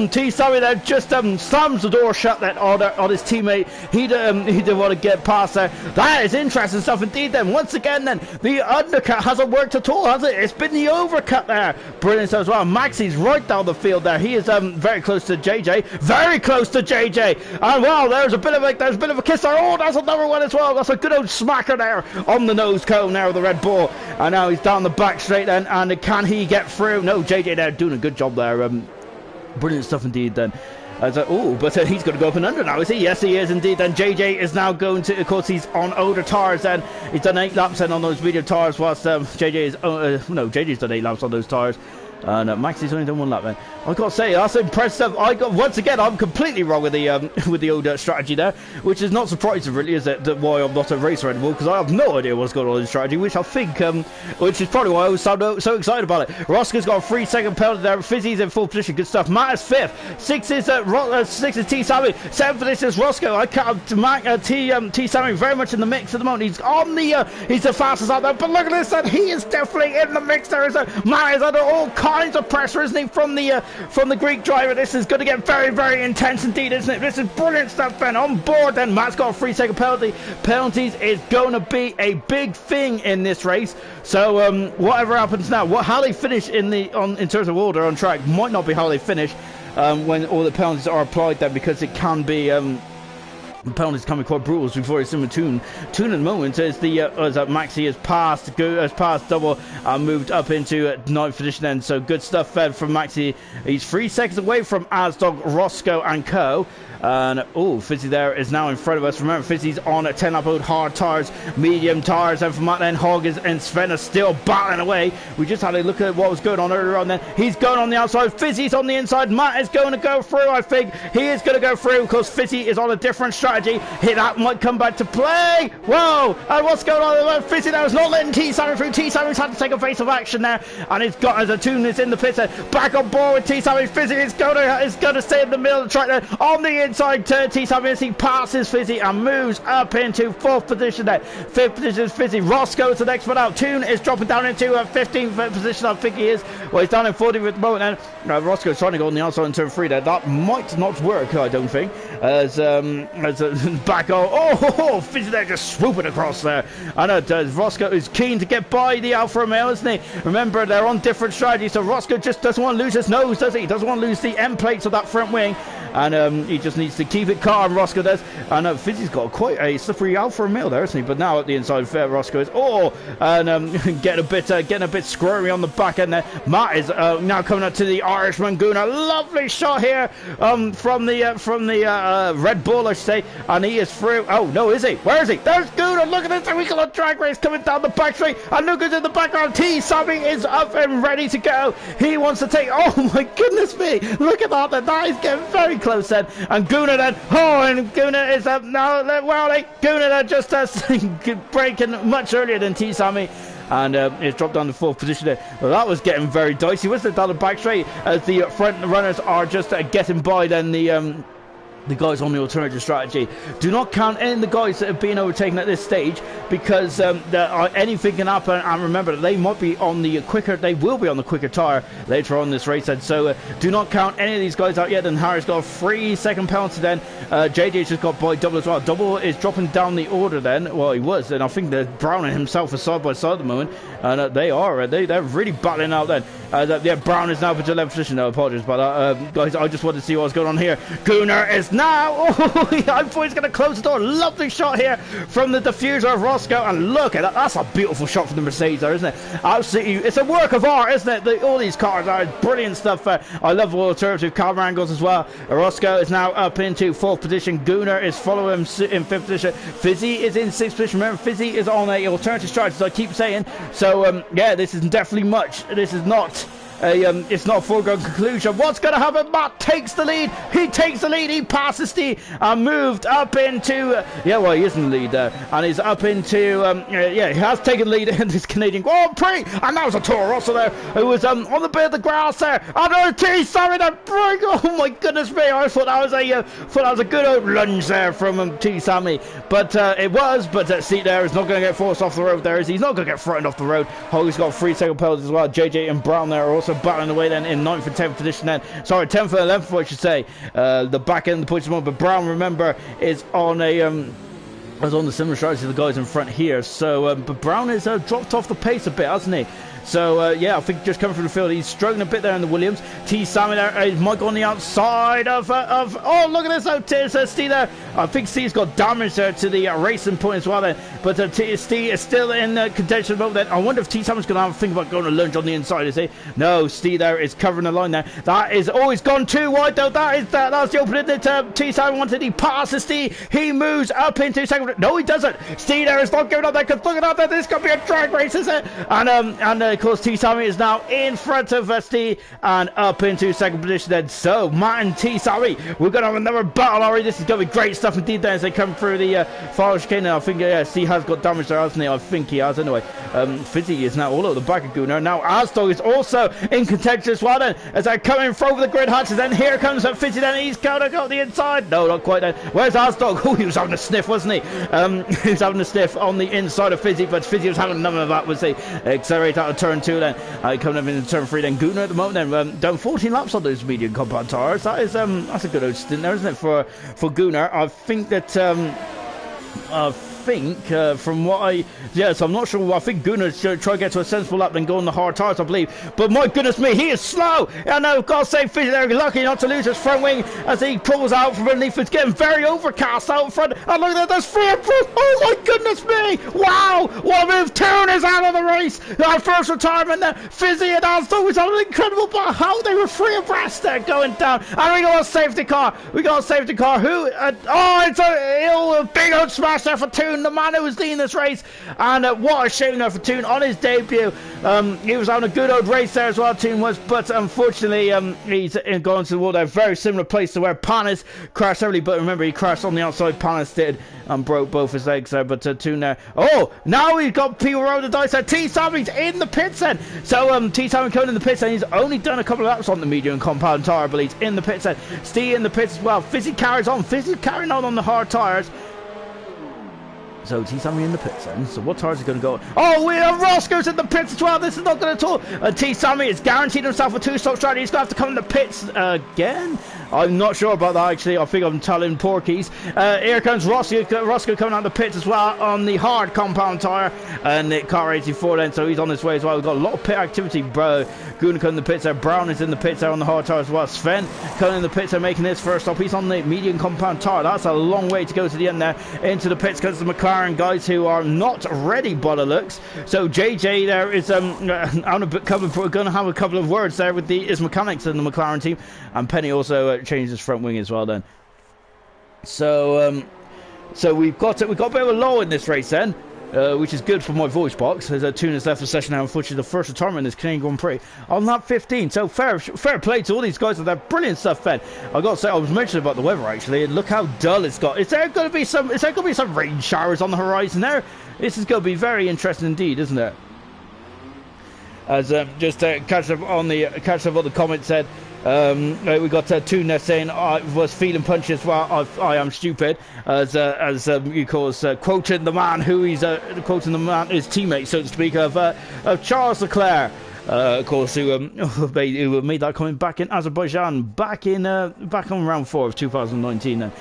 S1: T Sammy then just slams the door shut then on his teammate. He didn't want to get past there. That is interesting stuff indeed then. Once again then, the undercut hasn't worked at all, has it? It's been the overcut there. Brilliant as well. Maxi's right down the field there. He is very close to JJ. Very close to JJ. And wow, there's a bit of a kiss there. Oh, that's another one as well. That's a good old smacker there on the nose cone there with the Red Bull. And now he's down the back straight then. And can he get through? No, JJ there doing a good job there. Brilliant stuff indeed then. But he's going to go up and under now, is he? Yes, he is indeed. Then JJ is now going to, of course, he's on older tyres then. He's done 8 laps then on those medium tyres, whilst JJ's done 8 laps on those tyres. And Maxi's only done 1 lap then. I got to say, that's impressive. Once again, I'm completely wrong with the old strategy there, which is not surprising really, is it, that why I'm not a racer anymore, because I have no idea what's going on in the strategy, which I think, which is probably why I was so excited about it. Roscoe's got a 3-second penalty there. Fizzy's in 4th position, good stuff. Matt is 5th. 6 is T Sammy. 7th position is Roscoe. I can't T Sammy very much in the mix at the moment. He's on the he's the fastest out there, but look at this, and he is definitely in the mix there. Matt is under all kinds of pressure, isn't he, from the Greek driver. This is going to get very, very intense indeed, isn't it? This is brilliant stuff then. On board then, Matt's got a 3-second penalty. Penalties is going to be a big thing in this race. So whatever happens now, how they finish in terms of order on track might not be how they finish when all the penalties are applied then, because it can be penalties coming quite brutal before he's in with Toon. Toon at the moment as Maxi has passed double and moved up into ninth position then. So good stuff from Maxi. He's 3 seconds away from Asdog, Roscoe and Co. And Fizzy there is now in front of us. Remember, Fizzy's on 10 lap mode, hard tires, medium tires, and from that then Hog and Sven are still battling away. We just had a look at what was going on earlier on then. He's going on the outside, Fizzy's on the inside, Matt is going to go through, I think. He is going to go through because Fizzy is on a different strategy. That might come back to play. Whoa, and what's going on? Fizzy now is not letting T-Sammy through. T-Sammy's had to take a face of action there, and it's got as a Toon is in the pits back on board with T-Sammy. Fizzy is going to stay in the middle of the track there on the inside turn. T-Sammy as he passes Fizzy and moves up into 4th position there. 5th position is Fizzy. Roscoe is the next one out. Toon is dropping down into 15th position, I think he is. Well, he's down in 40th at the moment then. Roscoe's trying to go on the outside in turn 3 there. That might not work, I don't think. As back on. Fizzy there just swooping across there. I know Roscoe is keen to get by the Alfa Romeo, isn't he? Remember, they're on different strategies, so Roscoe just doesn't want to lose his nose, does he? He doesn't want to lose the end plates of that front wing. And he just needs to keep it calm, Roscoe does. And Fizzy's got quite a slippery Alfa Romeo there, isn't he? But now at the inside, Roscoe is getting a bit squirmy on the back end there. Matt is now coming up to the Irishman Gunnar. Lovely shot here from the Red Bull, I should say, and he is through. Oh no, is he? Where is he? There's Gunnar. Look at this week-long drag race coming down the back straight, and look who's in the background. T-Sammy is up and ready to go. He wants to take. Oh my goodness me! Look at that. That is getting very close then, and Gunnar then. And Gunnar is up now. Well, Gunnar just breaking much earlier than T-Sammy. And it's dropped down to 4th position there. Well, that was getting very dicey, wasn't it, down the back straight, as the front runners are just getting by then the guys on the alternative strategy. Do not count any of the guys that have been overtaken at this stage, because anything can happen. And remember, they might be on the quicker. They will be on the quicker tire later on this race. And so do not count any of these guys out yet. And Harry's got a 3-second penalty. Then JJ's just got by Double as well. Double is dropping down the order. Then, well, he was, and I think that Brown and himself are side by side at the moment, and they're really battling out. Then, Brown is now up into 11th position. No, apologies about that, guys. I just wanted to see what's going on here. Gunnar is now. I thought he's going to close the door. Lovely shot here from the diffuser of Roscoe, and look at that. That's a beautiful shot from the Mercedes there, isn't it? Absolutely, it's a work of art, isn't it? All these cars are brilliant stuff. I love all alternative camera angles as well. Roscoe is now up into 4th position. Gunnar is following him in 5th position. Fizzy is in 6th position. Remember, Fizzy is on a alternative strategy, as I keep saying. So this is definitely much. This is not it's not a foregone conclusion. What's going to happen? Matt takes the lead. He takes the lead. He passes Steve and moved up into he is in the lead there, and he's up into he has taken the lead in this Canadian Grand Prix, and that was a Toro Rosso there who was on the bit of the grass there. And T-Sammy that break. Oh my goodness me! I thought that was a good old lunge there from T-Sammy, but it was. But see, there is not going to get forced off the road. There is. He's not going to get threatened off the road. Hogg's got 3-second penalties as well. JJ and Brown there are also battling away then in 9th and 10th position then. Sorry, 10th and 11th, I should say. The back end of the points moment, but Brown, remember, is on a was on the similar strategy to the guys in front here. So, but Brown has dropped off the pace a bit, hasn't he? So, I think just coming from the field, he's struggling a bit there in the Williams. T-Sammy there, Mike on the outside of oh, look at this, Steve there. I think Steve's got damage there to the racing point as well then. But Steve is still in contention at the moment then. I wonder if T-Sammy's going to have a think about going to lunge on the inside, is he? No, Steve there is covering the line there. That is, he's gone too wide though. That's the opening that T-Sammy wanted. He passes Steve. He moves up into second. No, he doesn't. Steve there is not giving up there, because look at that, this is going to be a drag race, is it? And of course, T-Sammy is now in front of Steve and up into 2nd position then. So, Matt and T-Sammy, we're going to have another battle already. This is going to be great stuff indeed then as they come through the final chicane. I think Steve has got damage there, hasn't he? I think he has anyway. Fizzy is now all over the back of Gunnar. Now, Asdog is also in contention as well then, as they're coming over the grid hatches. Then here comes Fizzy then. He's going to go the inside. No, not quite then. Where's Asdog? Oh, he was having a sniff, wasn't he? He was having a sniff on the inside of Fizzy, but Fizzy was having none of that, was he? Accelerate out of turn 2 then. Coming up into turn 3 then. Gunnar at the moment then, done 14 laps on those medium compound tires. That is that's a good old stint there, isn't it, for Gunnar? I think that think, from what so I'm not sure. I think Gunnar's try to get to a sensible lap, then go on the hard tires, I believe. But my goodness me, he is slow. And I've got to say, Fizzy there, lucky not to lose his front wing as he pulls out from underneath. It's getting very overcast out front. And look at that, there's 3 abreast. Oh my goodness me! Wow, what a move! Toon is out of the race. Our first retirement there. Fizzy and Aston was on an incredible bar. How they were 3 abreast there going down. And we got a safety car. Who? It's a big old smash there for Toon, the man who was leading this race. And what a shame there for Toon on his debut. He was having a good old race there as well, Toon was, but unfortunately he's gone to the wall there. Very similar place to where Panis crashed early, but remember he crashed on the outside. Panis did and broke both his legs there, but Toon there. Oh, now we've got people rolling the dice there. T-Sammy's in the pits then. So T-Sammy coming in the pits, and he's only done a couple of laps on the medium compound tyre, but he's in the pits then. Steve in the pits as well. Fizzy carries on. Fizzy carrying on the hard tyres. So T-Sammy in the pits then. So what tyres are going to go? Oh, we have Roscoe's in the pits as well. This is not good at all. T-Sammy is guaranteed himself a 2-stop strategy. He's going to have to come in the pits again. I'm not sure about that actually. I think I'm telling Porkies. Here comes Roscoe coming out of the pits as well on the hard compound tyre. And car 84 then, so he's on his way as well. We've got a lot of pit activity, bro. Guna coming in the pits there. Brown is in the pits there on the hard tyre as well. Sven coming in the pits there, making his first stop. He's on the medium compound tyre. That's a long way to go to the end there. Into the pits because the McLaren guys who are not ready by the looks. So JJ there is going to have a couple of words there with his mechanics in the McLaren team. And Penny also changed his front wing as well then. So we've got a bit of a low in this race then. Which is good for my voice box, as Toon has left the session now. Unfortunately, the first retirement in this Canadian Grand Prix on lap 15. So fair play to all these guys with that brilliant stuff, Fed. I got to say, I was mentioning about the weather actually, and look how dull it's got. Is there going to be some rain showers on the horizon there? This is going to be very interesting indeed, isn't it? As just catch up on what the comment said. We got Toon there saying I was feeling punches while I am stupid, as you call us, quoting the man who he's quoting the man, his teammate, so to speak, of Charles Leclerc, of course, who made that comment back in Azerbaijan, back on round 4 of 2019 then.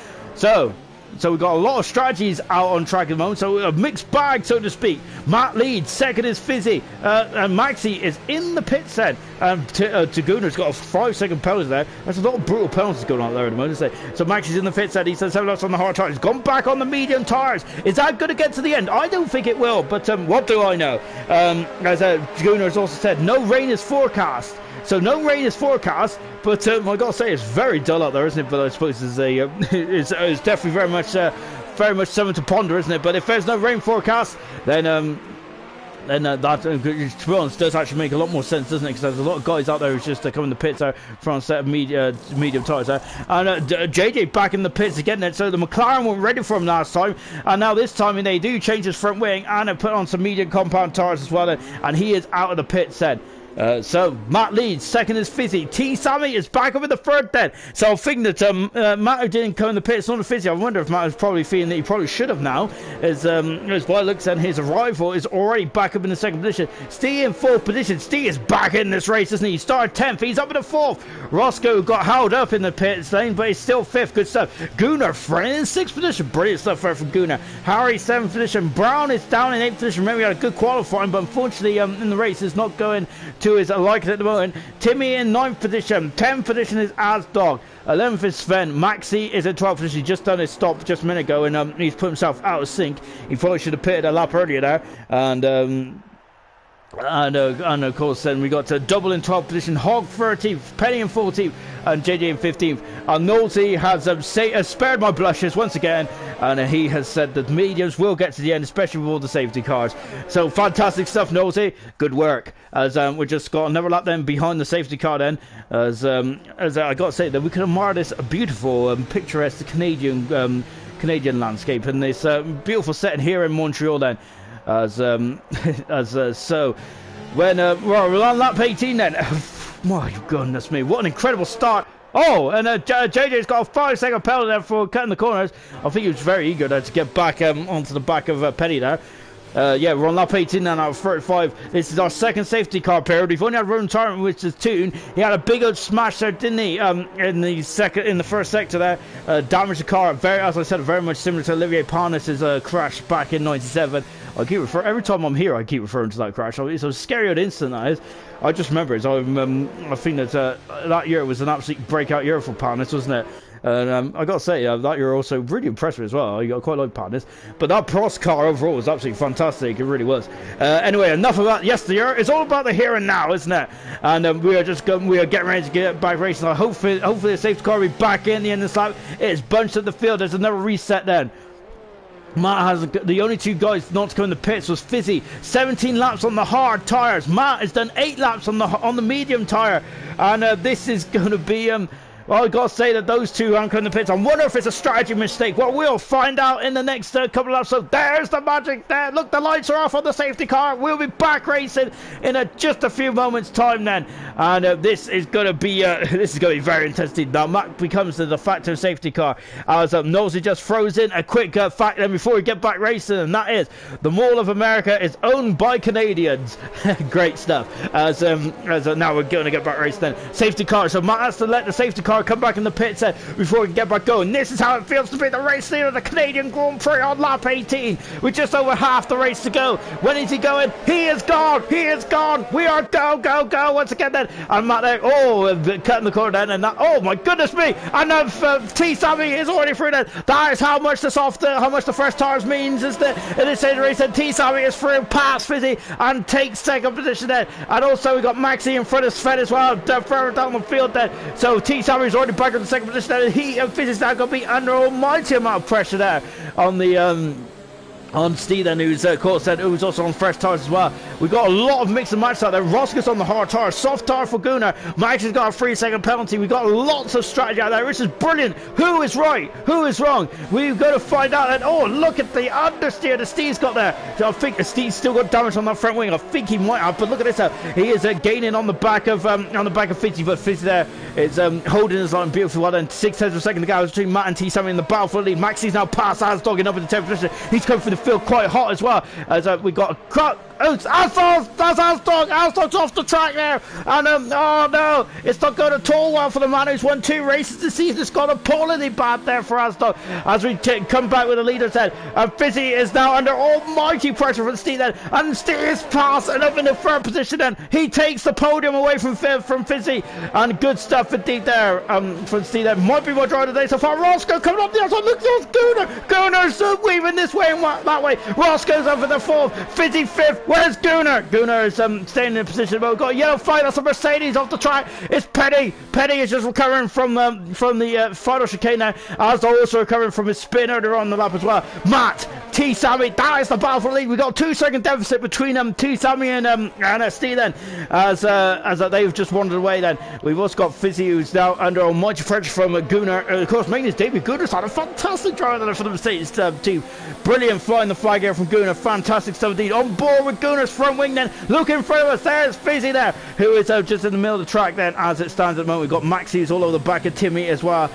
S1: So we've got a lot of strategies out on track at the moment. So a mixed bag, so to speak. Matt leads. Second is Fizzy. And Maxi is in the pit set. Taguna's got a 5-second penalty there. There's a lot of brutal penalties going on there at the moment. So Maxi's in the pit set. He says 7 laps on the hard tyres. He's gone back on the medium tyres. Is that going to get to the end? I don't think it will. But what do I know? As Taguna has also said, no rain is forecast. So no rain is forecast, but I got to say it's very dull out there, isn't it? But I suppose it's definitely very much something to ponder, isn't it? But if there's no rain forecast, then that, to be honest, does actually make a lot more sense, doesn't it? Because there's a lot of guys out there who's just coming in the pits from a set of medium tyres there. And JJ back in the pits again. So the McLaren weren't ready for him last time, and now this time they do change his front wing and put on some medium compound tyres as well, and he is out of the pit set. So Matt leads. Second is Fizzy. T-Sammy is back up in the third then. So I think that Matt who didn't come in the pits on the Fizzy. I wonder if Matt was probably feeling that he probably should have now, as by looks and his rival is already back up in the second position. Steve in fourth position. Steve is back in this race, isn't he? He started 10th. He's up in the fourth. Roscoe got held up in the pits lane, but he's still 5th. Good stuff. Gunnar running in 6th position. Brilliant stuff there from Gunnar. Harry 7th position. Brown is down in 8th position. Remember, he had a good qualifying, but unfortunately in the race is not going to his liking at the moment. Timmy in 9th position. 10th position is Asdog. 11th is Sven. Maxi is in 12th position. He's just done his stop just a minute ago, and he's put himself out of sync. He probably should have pitted a lap earlier there. And of course then we got Double in 12th position, Hog 13th, Penny in 14th, and JJ in 15th. And Nolte has spared my blushes once again, and he has said that mediums will get to the end, especially with all the safety cars. So fantastic stuff, Nolte. Good work. As we just got another lap then behind the safety car then, as I got to say that we can admire this beautiful picturesque Canadian landscape and this beautiful setting here in Montreal then. So when we're on lap 18 then. My goodness me, what an incredible start. Oh, and JJ's got a 5-second penalty there for cutting the corners. I think he was very eager there to get back onto the back of Penny there. Yeah, we're on lap 18 now out of 35. This is our second safety car period. We've only had Rowan Tarrant, which is Toon. He had a big old smash there, didn't he? In the first sector there, damaged the car. As I said, very much similar to Olivier Parnas's crash back in '97. I keep every time I'm here, I keep referring to that crash. It's a scary old instant that is. I just remember it. I think that that year was an absolute breakout year for Parnas, wasn't it? And I got to say, that year also really impressive as well. I quite like Parnas. But that Prost car overall was absolutely fantastic. It really was. Anyway, enough about yesteryear. It's all about the here and now, isn't it? And we are getting ready to get back racing. Hopefully the safety car will be back in the end of this lap. It's bunched at the field. There's another reset then. Matt has the only two guys not to go in the pits was Fizzy. 17 laps on the hard tyres. Matt has done 8 laps on the medium tyre, and this is going to be well, I've got to say that those two aren't going in the pits. I wonder if it's a strategy mistake. Well, we'll find out in the next couple of laps. So there's the magic there. Look, the lights are off on the safety car. We'll be back racing in just a few moments' time then. And this is going to be very interesting. Now, Matt becomes the de facto safety car. As Nosey just throws in a quick fact then before we get back racing, and that is the Mall of America is owned by Canadians. Great stuff. As now we're going to get back racing then. Safety car. So Matt has to let the safety car come back in the pits before we can get back going. This is how it feels to be the race leader of the Canadian Grand Prix on lap 18 with just over half the race to go. When is he going? He is gone. He is gone. We are go once again then. And Matt there, cutting the corner then, and that, oh my goodness me, and T Sammy is already through then. That is how much the fresh tires means is that in this race, and T Sammy is through past Fizzy and takes second position then. And also we got Maxi in front of Sven as well, further down the field then. So T Sammy is already back in the second position there. He and Fizzy's now going to be under almighty amount of pressure there on the on Steve then, who's who's also on fresh tyres as well. We've got a lot of mix and match out there. Roscoe's on the hard tyre, soft tyre for Gunnar. Max has got a 3-second penalty. We've got lots of strategy out there. This is brilliant. Who is right? Who is wrong? We've got to find out. And oh, look at the understeer that Steve's got there. So I think Steve's still got damage on that front wing. I think he might have, but look at this. He is gaining on the back of Fizzy, but Fizzy there is holding his line beautifully well. Then 6 tenths of a second to go between Matt and T Sammy in the battle for the lead. Maxi's now past Asdog and up in the 10th position. He's coming through the field quite hot as well, as we got a cut. Oh, it's Asdog! That's Asdog! Asdog's off the track there, and oh no, it's not going at all well for the man who's won 2 races this season. It's got appallingly bad there for Asdog as we come back with the leaders then. And Fizzy is now under almighty pressure from Steve then, and Steve is past and up in the 3rd position then. He takes the podium away from Fizzy, and good stuff indeed there from Steve there. Might be more dry today so far. Roscoe coming up the outside. Look, there's Gunnar. Gunnar's weaving this way and that way. Roscoe's over the 4th. Fizzy 5th. Where's Gunnar? Gunnar is staying in a position, but we've got a yellow flag. That's a Mercedes off the track. It's Penny. Penny is just recovering from the final chicane now, as also recovering from his spin earlier on the lap as well. Matt, T Sammy, that is the battle for the lead. We've got a 2-second deficit between T Sammy and Steve then, as they've just wandered away then. We've also got Fizzy, who's now under almighty pressure from Gunnar. Of course, making his debut. Gunnar's had a fantastic drive there for the Mercedes team. Brilliant flying the flag here from Gunnar. Fantastic stuff indeed. On board with Gunnar's front wing then. Look in front of us. There's Fizzy there, who is just in the middle of the track then as it stands at the moment. We've got Maxi who's all over the back of Timmy as well.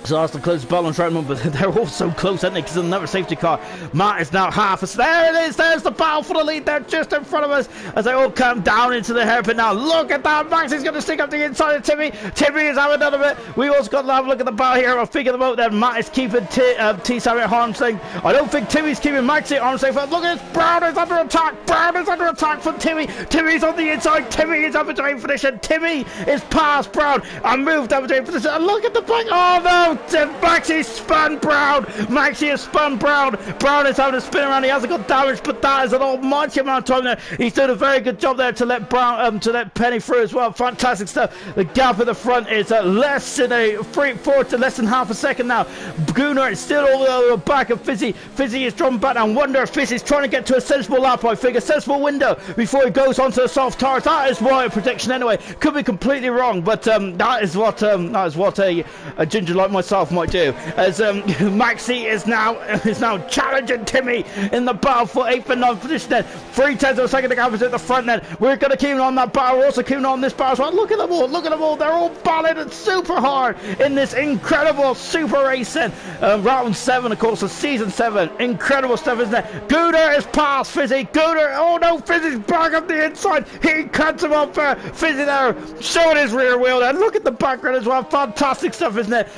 S1: So that's the closest battle on track, but they're all so close, aren't they? Because there's another safety car. Matt is now half. There it is. There's the battle for the lead there, just in front of us, as they all come down into the hairpin now. Look at that. Max is going to stick up the inside of Timmy. Timmy is having none of it. We've also got to have a look at the battle here. I'll figure them out there. Matt is keeping T Sammy at arm's length. I don't think Timmy's keeping Maxi at arm's length. Look at this. Brown is under attack. Brown is under attack from Timmy. Timmy's on the inside. Timmy is up into 8th position. Timmy is past Brown and moved up into 8th position. And look at the back. Oh no. Maxi spun Brown. Maxi has spun Brown. Brown is having to spin around. He hasn't got damage, but that is an almighty amount of time there. He's doing a very good job there to let Brown, to let Penny through as well. Fantastic stuff. The gap at the front is less than less than half a second now. Gunnar is still all over the back of Fizzy. Fizzy is drawn back and wonder if Fizzy's trying to get to a sensible lap. I think a sensible window before he goes onto the soft tires. That is my prediction anyway. Could be completely wrong, but that is what a ginger like myself yourself might do. As Maxi is now challenging Timmy in the battle for 8th and 9th position then. 3/10 of a second to Gavin at the front then. We're going to keep on that battle. We're also keeping on this battle as well. Look at them all. Look at them all. They're all battling super hard in this incredible super racing. Round 7, of course, of season 7. Incredible stuff, isn't it? Gooner is past Fizzy. Gooner. Oh no, Fizzy's back up the inside. He cuts him up. Fizzy there showing his rear wheel there. Look at the background as well. Fantastic stuff, isn't it?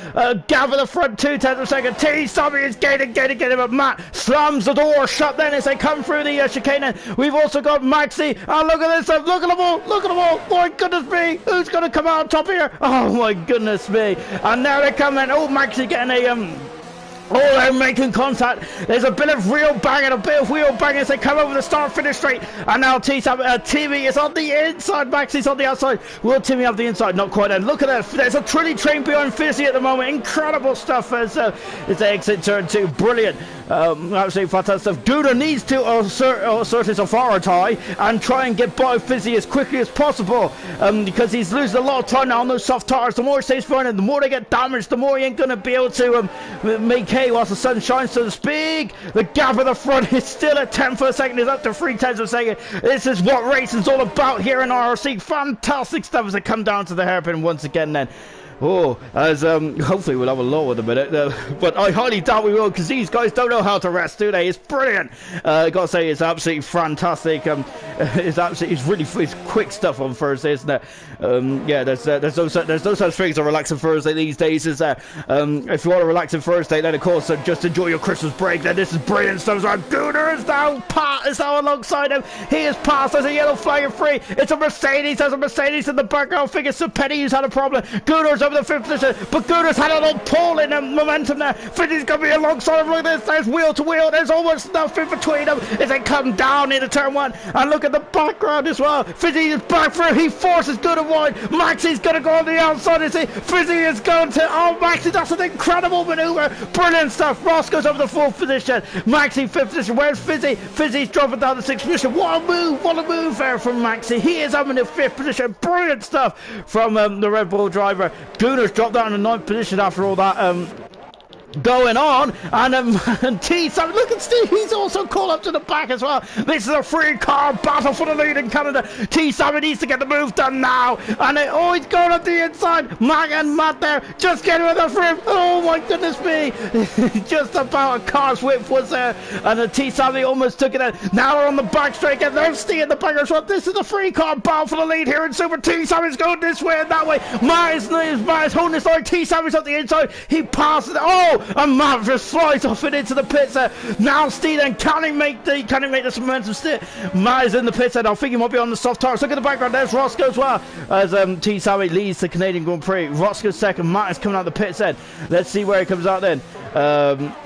S1: Gav at the front, 2/10 of a second. T. Sammy is gaining, but Matt slams the door shut then as they come through the chicane. We've also got Maxi. Oh, look at this stuff. Look at them all. Look at them all. My goodness me. Who's going to come out on top here? Oh, my goodness me. And now they come in. Oh, Maxi getting a... Oh, they're making contact. There's a bit of real banging, a bit of wheel banging as they come over the start-finish straight. And now Timmy is on the inside. Maxi's on the outside. Will Timmy have the inside? Not quite then. Look at that. There's a trilly train behind Fizzy at the moment. Incredible stuff as they exit turn 2. Brilliant. Absolutely fantastic stuff. Gooner needs to assert his authority and try and get by Fizzy as quickly as possible because he's losing a lot of time now on those soft tires. The more he stays behind, the more they get damaged, the more he ain't going to be able to make hay whilst the sun shines, so to speak. The gap at the front is still at 10 for a second. It's up to 3/10 of a second. This is what racing's all about here in IRC. Fantastic stuff as they come down to the hairpin once again then. Oh, as hopefully we'll have a lull in a minute, but I highly doubt we will because these guys don't know how to rest, do they? It's brilliant. I gotta say, it's absolutely fantastic. It's really quick stuff on Thursday, isn't it? Yeah, there's no such thing as a relaxing Thursday these days. Is there? If you want a relaxing Thursday, then of course just enjoy your Christmas break. Then this is brilliant stuff. So Gooner is now alongside him. He is past. There's a yellow flag free. It's a Mercedes. There's a Mercedes in the background. I think it's a Penny who's had a problem. Gooner's over the 5th position, but Gooner's had a little pull in momentum there. Fizzy's going to be alongside him. Look at this. There's wheel to wheel. There's almost nothing between them as they come down into turn 1. And look at the background as well. Fizzy is back through. He forces Gooner wide. Maxi's going to go on the outside. You see, Fizzy is going to... Oh, Maxi, that's an incredible maneuver. Brilliant stuff. Ross goes over the 4th position. Maxi 5th position. Where's Fizzy? Fizzy's dropping down the 6th position. What a move. What a move there from Maxi. He is up in the 5th position. Brilliant stuff from the Red Bull driver. Gooner's dropped down in the 9th position after all that going on, and T. Sammy, look at Steve, he's also called up to the back as well. This is a 3-car battle for the lead in Canada. T. Sammy needs to get the move done now, and he's going up the inside. Matt there, just getting with the front. Oh my goodness me, just about a car's width was there, and the T. Sammy almost took it out. Now we're on the back straight again. There's Steve in the back as well. This is a 3-car battle for the lead here in Super. T. Sammy's going this way and that way. Matt is holding this line. T. Sammy's up the inside. He passes. Oh, and Matt just flies off it into the pits there. Now Steve then can he make this momentum stick? Matt is in the pits and I think he might be on the soft tires. Look at the background. There's Roscoe as well as T. Sammy leads the Canadian Grand Prix. Roscoe's second. Matt is coming out the pits then. Let's see where he comes out then.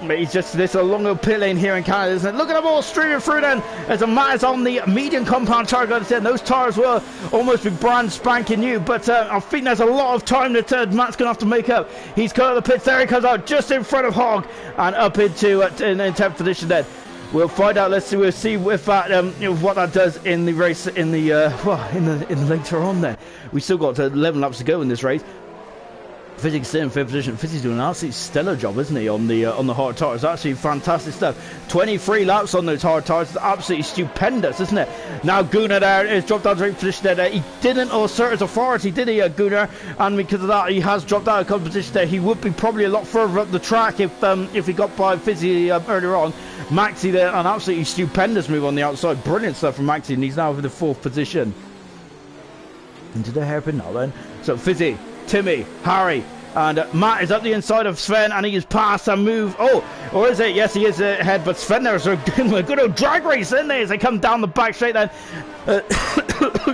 S1: He's just this a longer pit lane here in Canada, isn't it? Look at them all streaming through then as a Matt is on the medium compound tire. Got to say, those tires will almost be brand spanking new, but I think there's a lot of time that Matt's gonna have to make up. He's cut out the pits. There he comes out just in front of Hogg and up into in 10th position then. We'll find out. We'll see if that what that does in the race in the later on there. We still got 11 laps to go in this race. Fizzy's still in 5th position. Fizzy's doing an absolutely stellar job, isn't he, on the hard tires? Actually fantastic stuff. 23 laps on those hard tires. It's absolutely stupendous, isn't it? Now Gooner there is dropped down to 8th position there. He didn't assert his authority, did he, Gooner? And because of that, he has dropped out of competition there. He would be probably a lot further up the track if he got by Fizzy earlier on. Maxi there, an absolutely stupendous move on the outside. Brilliant stuff from Maxi, and he's now in the 4th position. Into the hairpin now then. So Fizzy, Timmy, Harry, and Matt is up the inside of Sven, and he is past a move. Oh, or is it? Yes, he is ahead, but Sven there's a good old drag race in there as they come down the back straight then.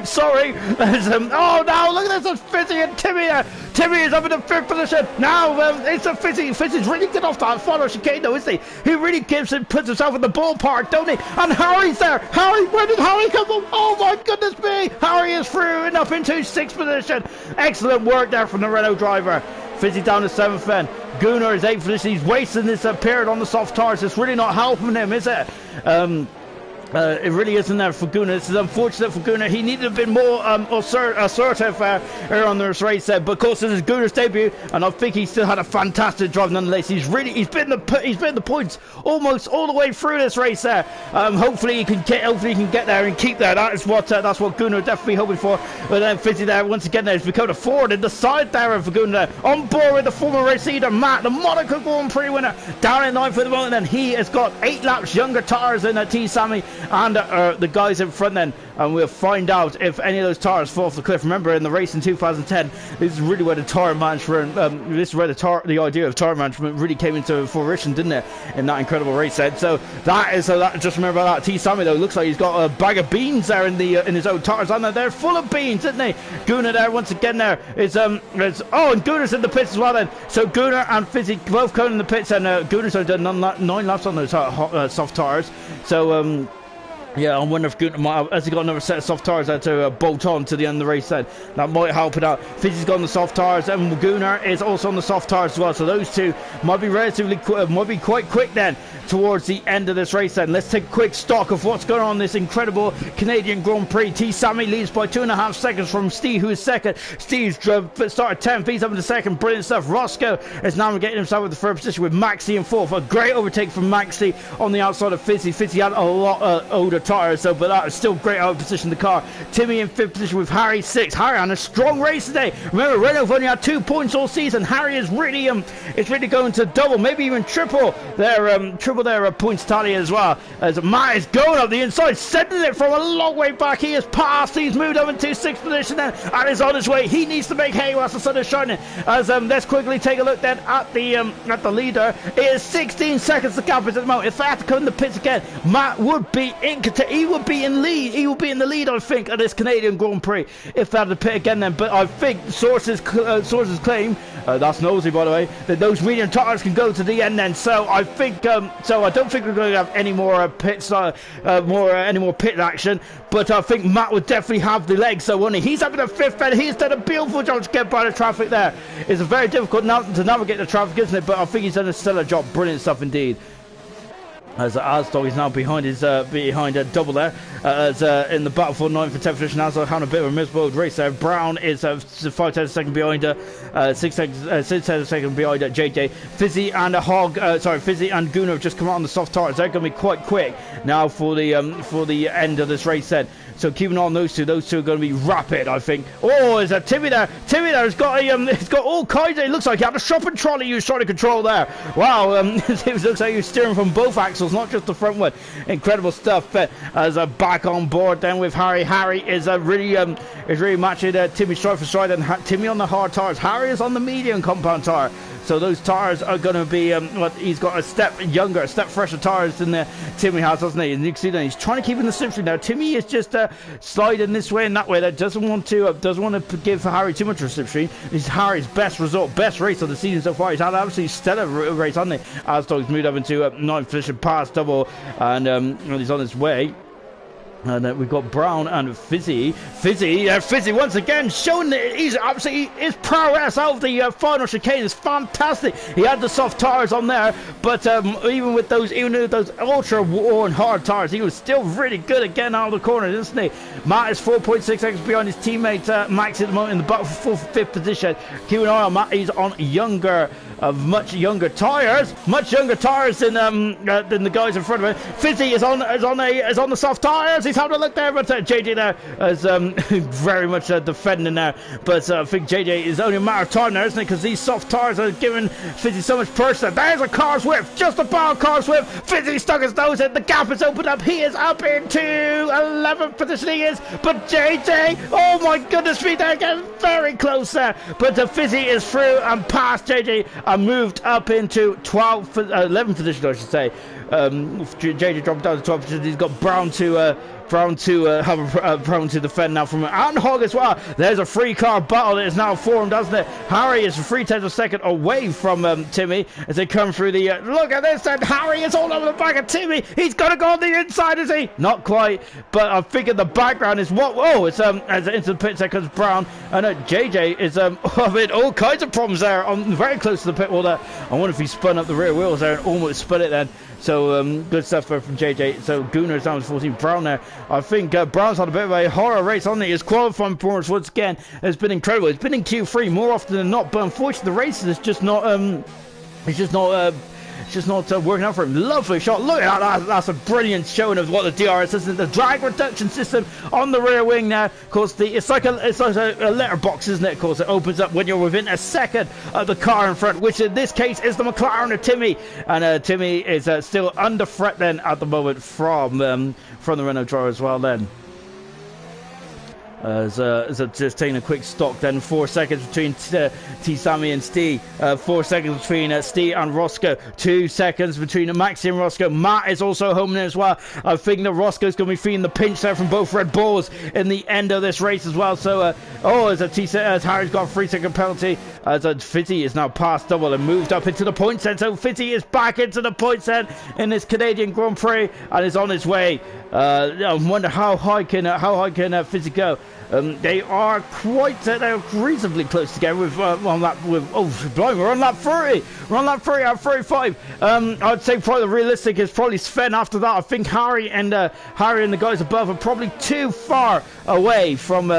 S1: Sorry. Oh, no, look at this. It's Fizzy and Timmy there. Timmy is up in the 5th position. Now it's a Fizzy. Fizzy's really good off that follow chicane, though, isn't he? He really puts himself in the ballpark, don't he? And Harry's there. Harry, where did Harry come from? Oh, my goodness me. Harry is through and up into 6th position. Excellent work there from the Renault driver. Fizzy down to 7th then. Gooner is 8th position. He's wasting this period on the soft tires. It's really not helping him, is it? It really isn't there for Gunnar. This is unfortunate for Gunnar. He needed a bit more assertive earlier on this race there. But of course, this is Gunnar's debut, and I think he still had a fantastic drive nonetheless. He's been the points almost all the way through this race there. Hopefully he can get there and keep there. That's what Gunnar definitely hoping for. But then Fizzy there once again has become a forward in the side there for Gunnar. On board with the former race leader Matt, the Monaco Grand Prix winner, down in ninth for the moment. And he has got 8 laps younger tyres than T Sammy and the guys in front then, and we'll find out if any of those tires fall off the cliff. Remember, in the race in 2010, this is really where the tire management, this is where the idea of tire management really came into fruition, didn't it? In that incredible race set. So just remember that. T Sammy though looks like he's got a bag of beans there in his own tires, and they're full of beans, isn't they? Gunnar there once again there is and Gunnar's in the pits as well then. So Gunnar and Fizzy both coming in the pits, and Gunnar's done 9 laps on those soft tires. So yeah, I wonder if Gunnar has he got another set of soft tires there to bolt on to the end of the race then. That might help it out. Fizzy's got on the soft tires, and Gunnar is also on the soft tires as well. So those two might be quite quick then towards the end of this race then. Let's take a quick stock of what's going on in this incredible Canadian Grand Prix. T Sammy leads by 2.5 seconds from Steve, who is second. Steve's started 10th, he's up in the second. Brilliant stuff. Roscoe is now getting himself with the third position with Maxi in fourth. A great overtake from Maxi on the outside of Fizzy. Fizzy had a lot older tires, so but that was still great out of position the car. Timmy in 5th position with Harry 6th. Harry on a strong race today. Remember, Renault only had 2 points all season. Harry is really going to double, maybe even triple their points tally as well, as Matt is going up the inside, sending it from a long way back. He has passed, he's moved up into 6th position then, and is on his way. He needs to make hay whilst the sun is shining. As let's quickly take a look then at the leader. It is 16 seconds the gap is at the moment. If they have to come in the pits again, Matt would be in the lead, I think, at this Canadian Grand Prix if they had to pit again then. But I think sources claim, that's nosy by the way, that those medium tires can go to the end then. So I think I don't think we're going to have any more any more pit action, but I think Matt would definitely have the legs. So when he's up in the 5th and he's done a beautiful job to get by the traffic there. It's very difficult now to navigate the traffic, isn't it? But I think he's done a stellar job. Brilliant stuff indeed. As Asdog is now behind a double there, as in the battle for 9th and 10th position. Asdog having a bit of a miserable race there. Brown is 5 tenths second behind her, 6 tenths second behind JJ. Fizzy and Gunnar have just come out on the soft tires. They're going to be quite quick now for the end of this race then. So keeping on those two are going to be rapid, I think. Oh, is that Timmy there? Timmy there has got it's got all kinds of, it looks like he had a shopping trolley he was trying to control there. Wow, it looks like he was steering from both axles, not just the front one. Incredible stuff. As back on board then with Harry. Harry is really matching Timmy stride for stride, and Timmy on the hard tires. Harry is on the medium compound tire. So those tires are going to be, he's got a step younger, a step fresher tires than Timmy has, doesn't he? And you can see that he's trying to keep in the slipstream now. Timmy is just sliding this way and that way. That doesn't want to give Harry too much of a slipstream. This is Harry's best race of the season so far. He's had an absolutely stellar race, hasn't he? Asdog's moved up into 9th position, past double, and he's on his way. And we've got Brown and Fizzy once again showing that he's absolutely, his prowess out of the final chicane is fantastic. He had the soft tires on there, but even with those ultra worn hard tires, he was still really good at getting out of the corner, isn't he? Matt is 4.6 seconds behind his teammate Max at the moment in the battle for 5th position. Keeping an eye on Matt, he's on much younger tires than the guys in front of him. Fizzy is on the soft tires. He's having a look there, but JJ there is very much defending there. But I think JJ is only a matter of time there, isn't it? Because these soft tires are giving Fizzy so much pressure. There's a car's whip, just a bar car's whip. Fizzy stuck his nose in. The gap is opened up. He is up into 11th position. He is, but JJ, oh my goodness me, they're getting very close there. But Fizzy is through and past JJ and moved up into 11th position, I should say. JJ dropped down to 12th position. He's got Brown to Brown to have Brown to defend now from and Hog as well. There's a free car battle that is now formed, doesn't it? Harry is 3/10 of a second away from Timmy as they come through the. Look at this, and Harry is all over the back of Timmy. He's got to go on the inside, is he? Not quite, but I think in the background is what. Oh, it's as into the pit there comes Brown, and JJ is having all kinds of problems there. I'm very close to the pit wall there. I wonder if he spun up the rear wheels there and almost spun it then. So good stuff there from JJ. So Gooner is down to 14. Brown there. I think Brown's had a bit of a horror race on his qualifying performance once again. Has been incredible. It's been in Q3 more often than not, but unfortunately the race is just not. It's just not working out for him. Lovely shot. Look at that. That's a brilliant showing of what the DRS is. The drag reduction system on the rear wing now. Of course, it's like a letterbox, isn't it? Of course, it opens up when you're within a second of the car in front, which in this case is the McLaren of Timmy. And Timmy is still under threat then at the moment from the Renault driver as well then. As just taking a quick stock then, 4 seconds between T-Sammy and Steve, 4 seconds between Steve and Roscoe, 2 seconds between Maxi and Roscoe. Matt is also home there as well. I think that Roscoe's going to be feeling the pinch there from both Red Bulls in the end of this race as well. So as Harry's got a 3-second penalty, as Fitzy is now past double and moved up into the points end. So Fitzy is back into the points end in this Canadian Grand Prix and is on his way. I wonder how high can Fitzy go. They are they're reasonably close together with on lap with we're on lap 30. We're on lap 30 out of 35. I'd say probably the realistic is probably Sven after that. I think Harry and the guys above are probably too far away from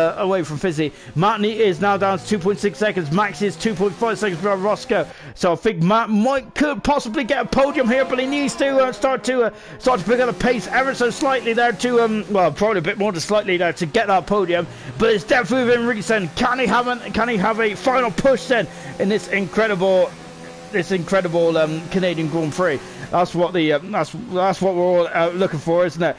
S1: Fizzy. Matney is now down to 2.6 seconds. Maxi is 2.5 seconds behind Roscoe. So I think Matt could possibly get a podium here, but he needs to start to pick up the pace ever so slightly there to probably a bit more than slightly there to get that podium. But it's definitely within reach then. Can he have a final push then in this incredible Canadian Grand Prix? That's what that's what we're all looking for, isn't it?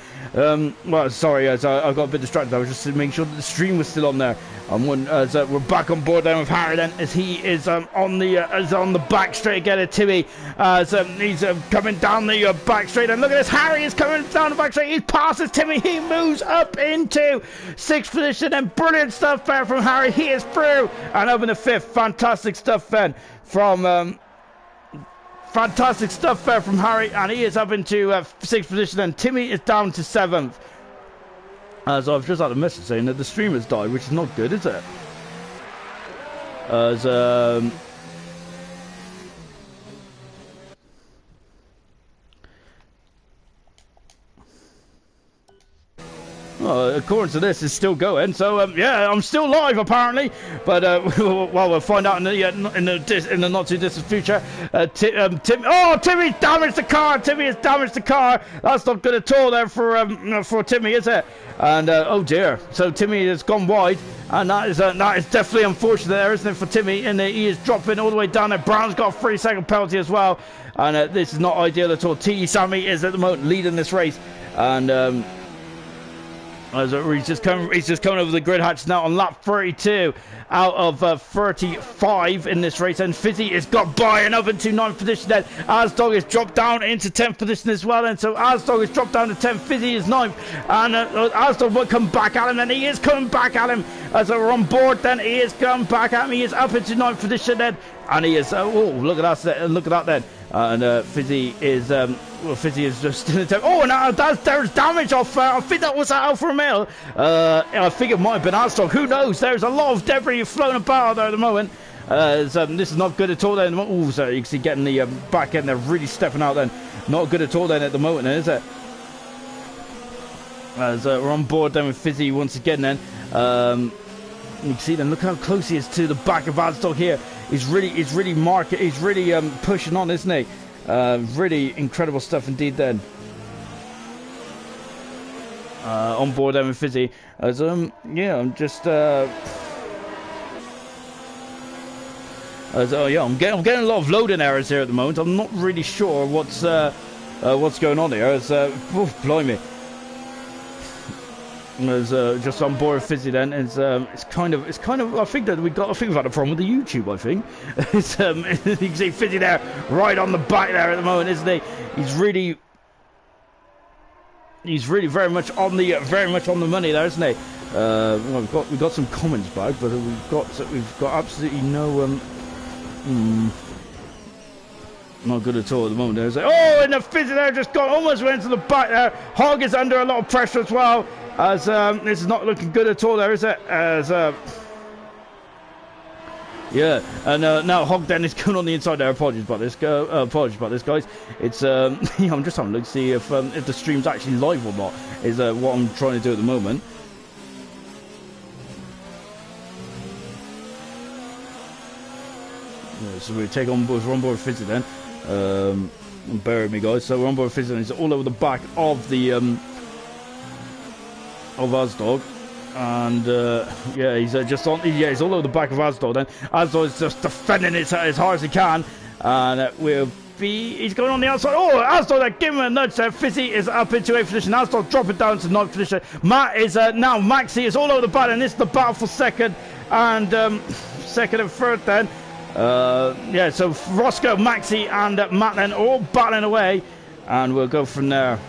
S1: Well, sorry, as I got a bit distracted. I was just making sure that the stream was still on there. As we're back on board then with Harry then, as he is on the back straight again at Timmy, as he's coming down the back straight, and look at this, Harry is coming down the back straight. He passes Timmy, he moves up into 6th position, and brilliant stuff there from Harry. He is through and up in the 5th. Fantastic stuff then from. Fantastic stuff there from Harry, and he is up into 6th position, and Timmy is down to 7th. As I've just had a message saying that the stream has died, which is not good, is it? As according to this, it's still going. So yeah, I'm still live apparently. But we'll find out in the not too distant future. Timmy's damaged the car. Timmy has damaged the car. That's not good at all there for Timmy, is it? And oh dear. So Timmy has gone wide, and that is definitely unfortunate there, isn't it, for Timmy? And he is dropping all the way down there. Brown's got a 3-second penalty as well, and this is not ideal at all. Sammy is at the moment leading this race, and. He's just coming over the grid hatch now on lap 32 out of 35 in this race, and Fizzy has got by and up into 9th position then. Asdog has dropped down into 10th position as well, and so Asdog has dropped down to 10th, Fizzy is 9th, and Asdog will come back at him, and he is coming back at him as we're on board then. He is coming back at him, he is up into 9th position then, and he is look at that then. And Fizzy is Fizzy is just in the temp. Oh, and there's damage off. I think that was Alfa Romeo. I think it might have been Asdog. Who knows? There's a lot of debris flown about there at the moment. This is not good at all. Then, oh, so you can see getting the back end. They're really stepping out. Then, not good at all. Then at the moment, then, is it? As we're on board then with Fizzy once again. Then you can see then. Look how close he is to the back of Asdog here. He's really pushing on, isn't he? Really incredible stuff indeed then. On board then with Fizzy. As yeah, I'm just I'm getting a lot of loading errors here at the moment. I'm not really sure what's going on here. As blimey. As just on board with Fizzy then, it's kind of I think we've had a problem with the YouTube. I think it's you can see Fizzy there right on the back there at the moment, isn't he? He's really he's really very much on the money there, isn't he? Well, we've got some comments back, but we've got absolutely no not good at all at the moment. There's oh, and the Fizzy there just almost went to the back there. Hog is under a lot of pressure as well, as this is not looking good at all there, is it? As yeah, and now Hog then is going on the inside there. Apologies about this, guys. It's yeah, I'm just having a look to see if the stream's actually live or not. Is what I'm trying to do at the moment. Yeah, so we take on board, we're on board Fizzy then. Bear with me, guys. So we're on board Fizzy, and he's all over the back of the of Asdog. And yeah, he's just on. Yeah, he's all over the back of Asdog. Then Asdog is just defending it as hard as he can, and he's going on the outside. Oh, Asdog, give him a nudge there. Fizzy is up into 8th position. Asdog dropping down to 9th position. Matt is now Maxi is all over the battle, and this is the battle for second and 3rd then. Yeah, so Roscoe, Maxi, and Matt then all battling away, and we'll go from there.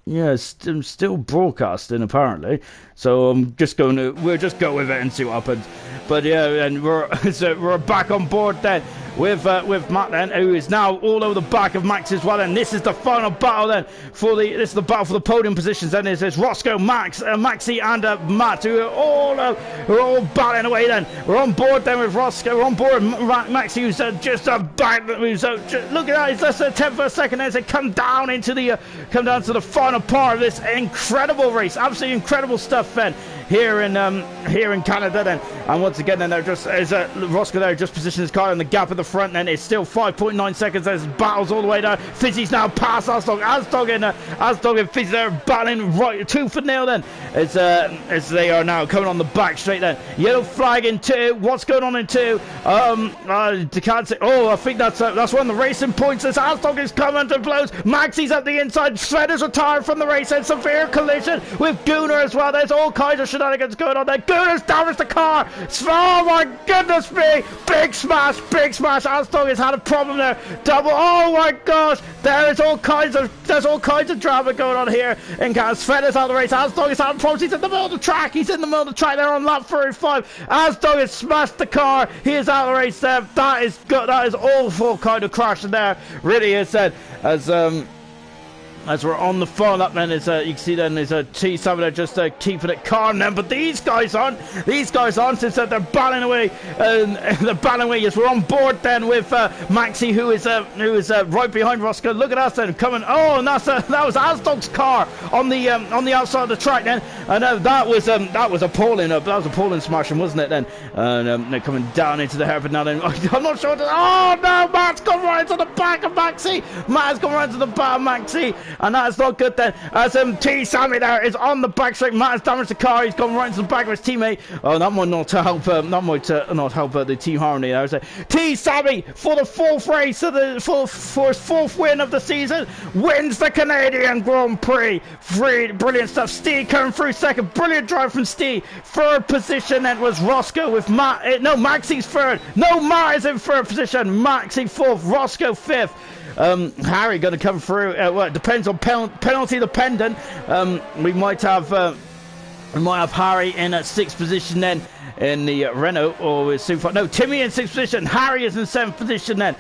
S1: Yeah, still broadcasting apparently. So we'll just go with it and see what happens. But yeah, and we're back on board then with Matt then, who is now all over the back of Max as well. And this is the final battle then this is the battle for the podium positions. Then it's Roscoe, Maxi, and Matt who are all battling away. Then we're on board then with Roscoe. We're on board with Maxi, who's just back. Look at that, he's less than 10th for a second as they come down to the final part of this incredible race. Absolutely incredible stuff then here in Canada then. And once again then Roscoe there just positioned his car in the gap at the front. Then it's still 5.9 seconds. There's battles all the way down. Fizzy's now past Asdog and Fizzy there battling right 2 for 0 then as they are now coming on the back straight then. Yellow flag in 2. What's going on in 2? Can't say. Oh, I think that's one of the racing points as Asdog is coming to blows. Maxi's at the inside. Shredder's retired from the race and severe collision with Gooner as well. There's all kinds of shenanigans going on there. Gooner's damaged the car. Oh my goodness me. Big smash. Asdog has had a problem there. Double. Oh my gosh. There's all kinds of drama going on here. And Shredder's out of the race. Asdog is having problems. He's in the middle of the track. There on lap 35. Asdog has smashed the car. He is out of the race there. That is good. That is awful kind of crash in there. Really is said as we're on the phone up then, you can see then there's a T7 there just keeping it calm then, but these guys aren't since they're battling away, yes, we're on board then with Maxi who is right behind Roscoe. Look at us then coming, oh, and that was Asdog's car on the outside of the track then, and that was appalling smashing, wasn't it then, and they're coming down into the hairpin now then. I'm not sure, oh no, Matt's gone right into the back of Maxi, and that is not good then, as T Sammy there is on the back straight. Matt has damaged the car, he's gone right into the back of his teammate. Oh, that might not help the team harmony there. T Sammy for the 4th race of for his 4th win of the season, wins the Canadian Grand Prix. Brilliant stuff. Steve coming through 2nd, brilliant drive from Steve. 3rd position then was Roscoe with Matt, no, Maxi's 3rd, no, Matt is in 3rd position, Maxi 4th, Roscoe 5th. Harry going to come through. Well, it depends on penalty dependent. We might have Harry in at 6th position then in the Renault, or with Super. No, Timmy in 6th position. Harry is in 7th position then.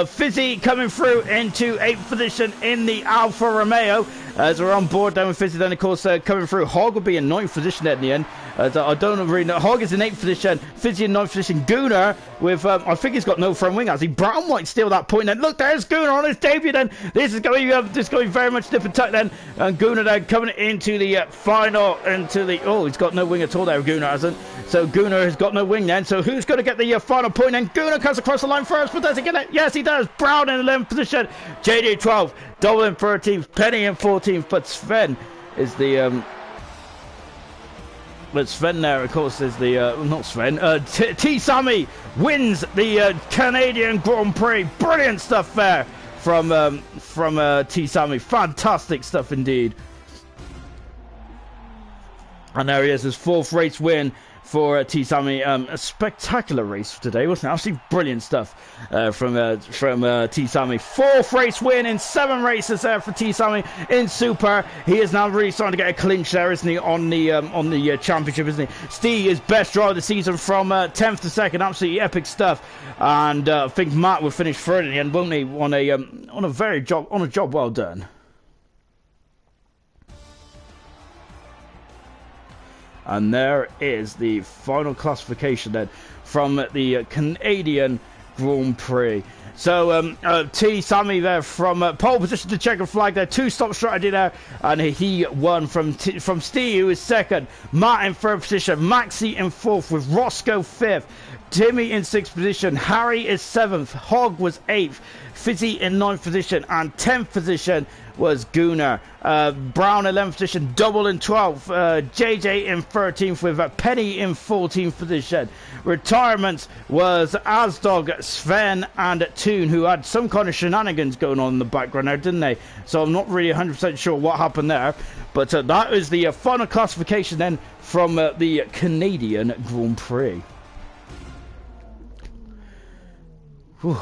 S1: Fizzy coming through into 8th position in the Alfa Romeo. As we're on board then with Fizzy, then of course coming through. Hog will be in 9th position then in the end. I don't really know. Hog is in 8th position. Fizzy in 9th position. Gooner with I think he's got no front wing. Has he? Brown might steal that point then. Look, there's Gooner on his debut then. This is going to be very much different tuck then. And Gooner then coming into the final, oh, he's got no wing at all there. Gooner hasn't. So Gooner has got no wing then. So who's going to get the final point then? Gooner comes across the line first, but does he get it? Yes, he does. Brown in 11th position. JD 12th. Double in 13th. Penny in 14th. But Sven is the but Sven there, of course, is the not Sven. T Sammy wins the Canadian Grand Prix. Brilliant stuff there from T Sammy. Fantastic stuff indeed. And there he is, his 4th race win for T Sammy. A spectacular race today, wasn't it? Absolutely brilliant stuff from T Sammy. 4th race win in 7 races there for T Sammy in Super. He is now really starting to get a clinch there, isn't he, on the championship, isn't he? Steve is best driver of the season from 10th to 2nd. Absolutely epic stuff. And I think Matt will finish third in the end, won't he? On a job well done. And there is the final classification then from the Canadian Grand Prix. So T Sammy there from pole position to checkered flag there, 2-stop strategy there, and he won from Steve, who is 2nd, Matt in 3rd position, Maxi in 4th with Roscoe 5th, Timmy in 6th position, Harry is 7th, Hogg was 8th, Fizzy in 9th position, and 10th position was Gunnar. Brown 11th position, Double in 12th, JJ in 13th with Penny in 14th position. Retirement was Asdog, Sven and Toon, who had some kind of shenanigans going on in the background there, didn't they? So I'm not really 100% sure what happened there. But that is the final classification then from the Canadian Grand Prix. Whew.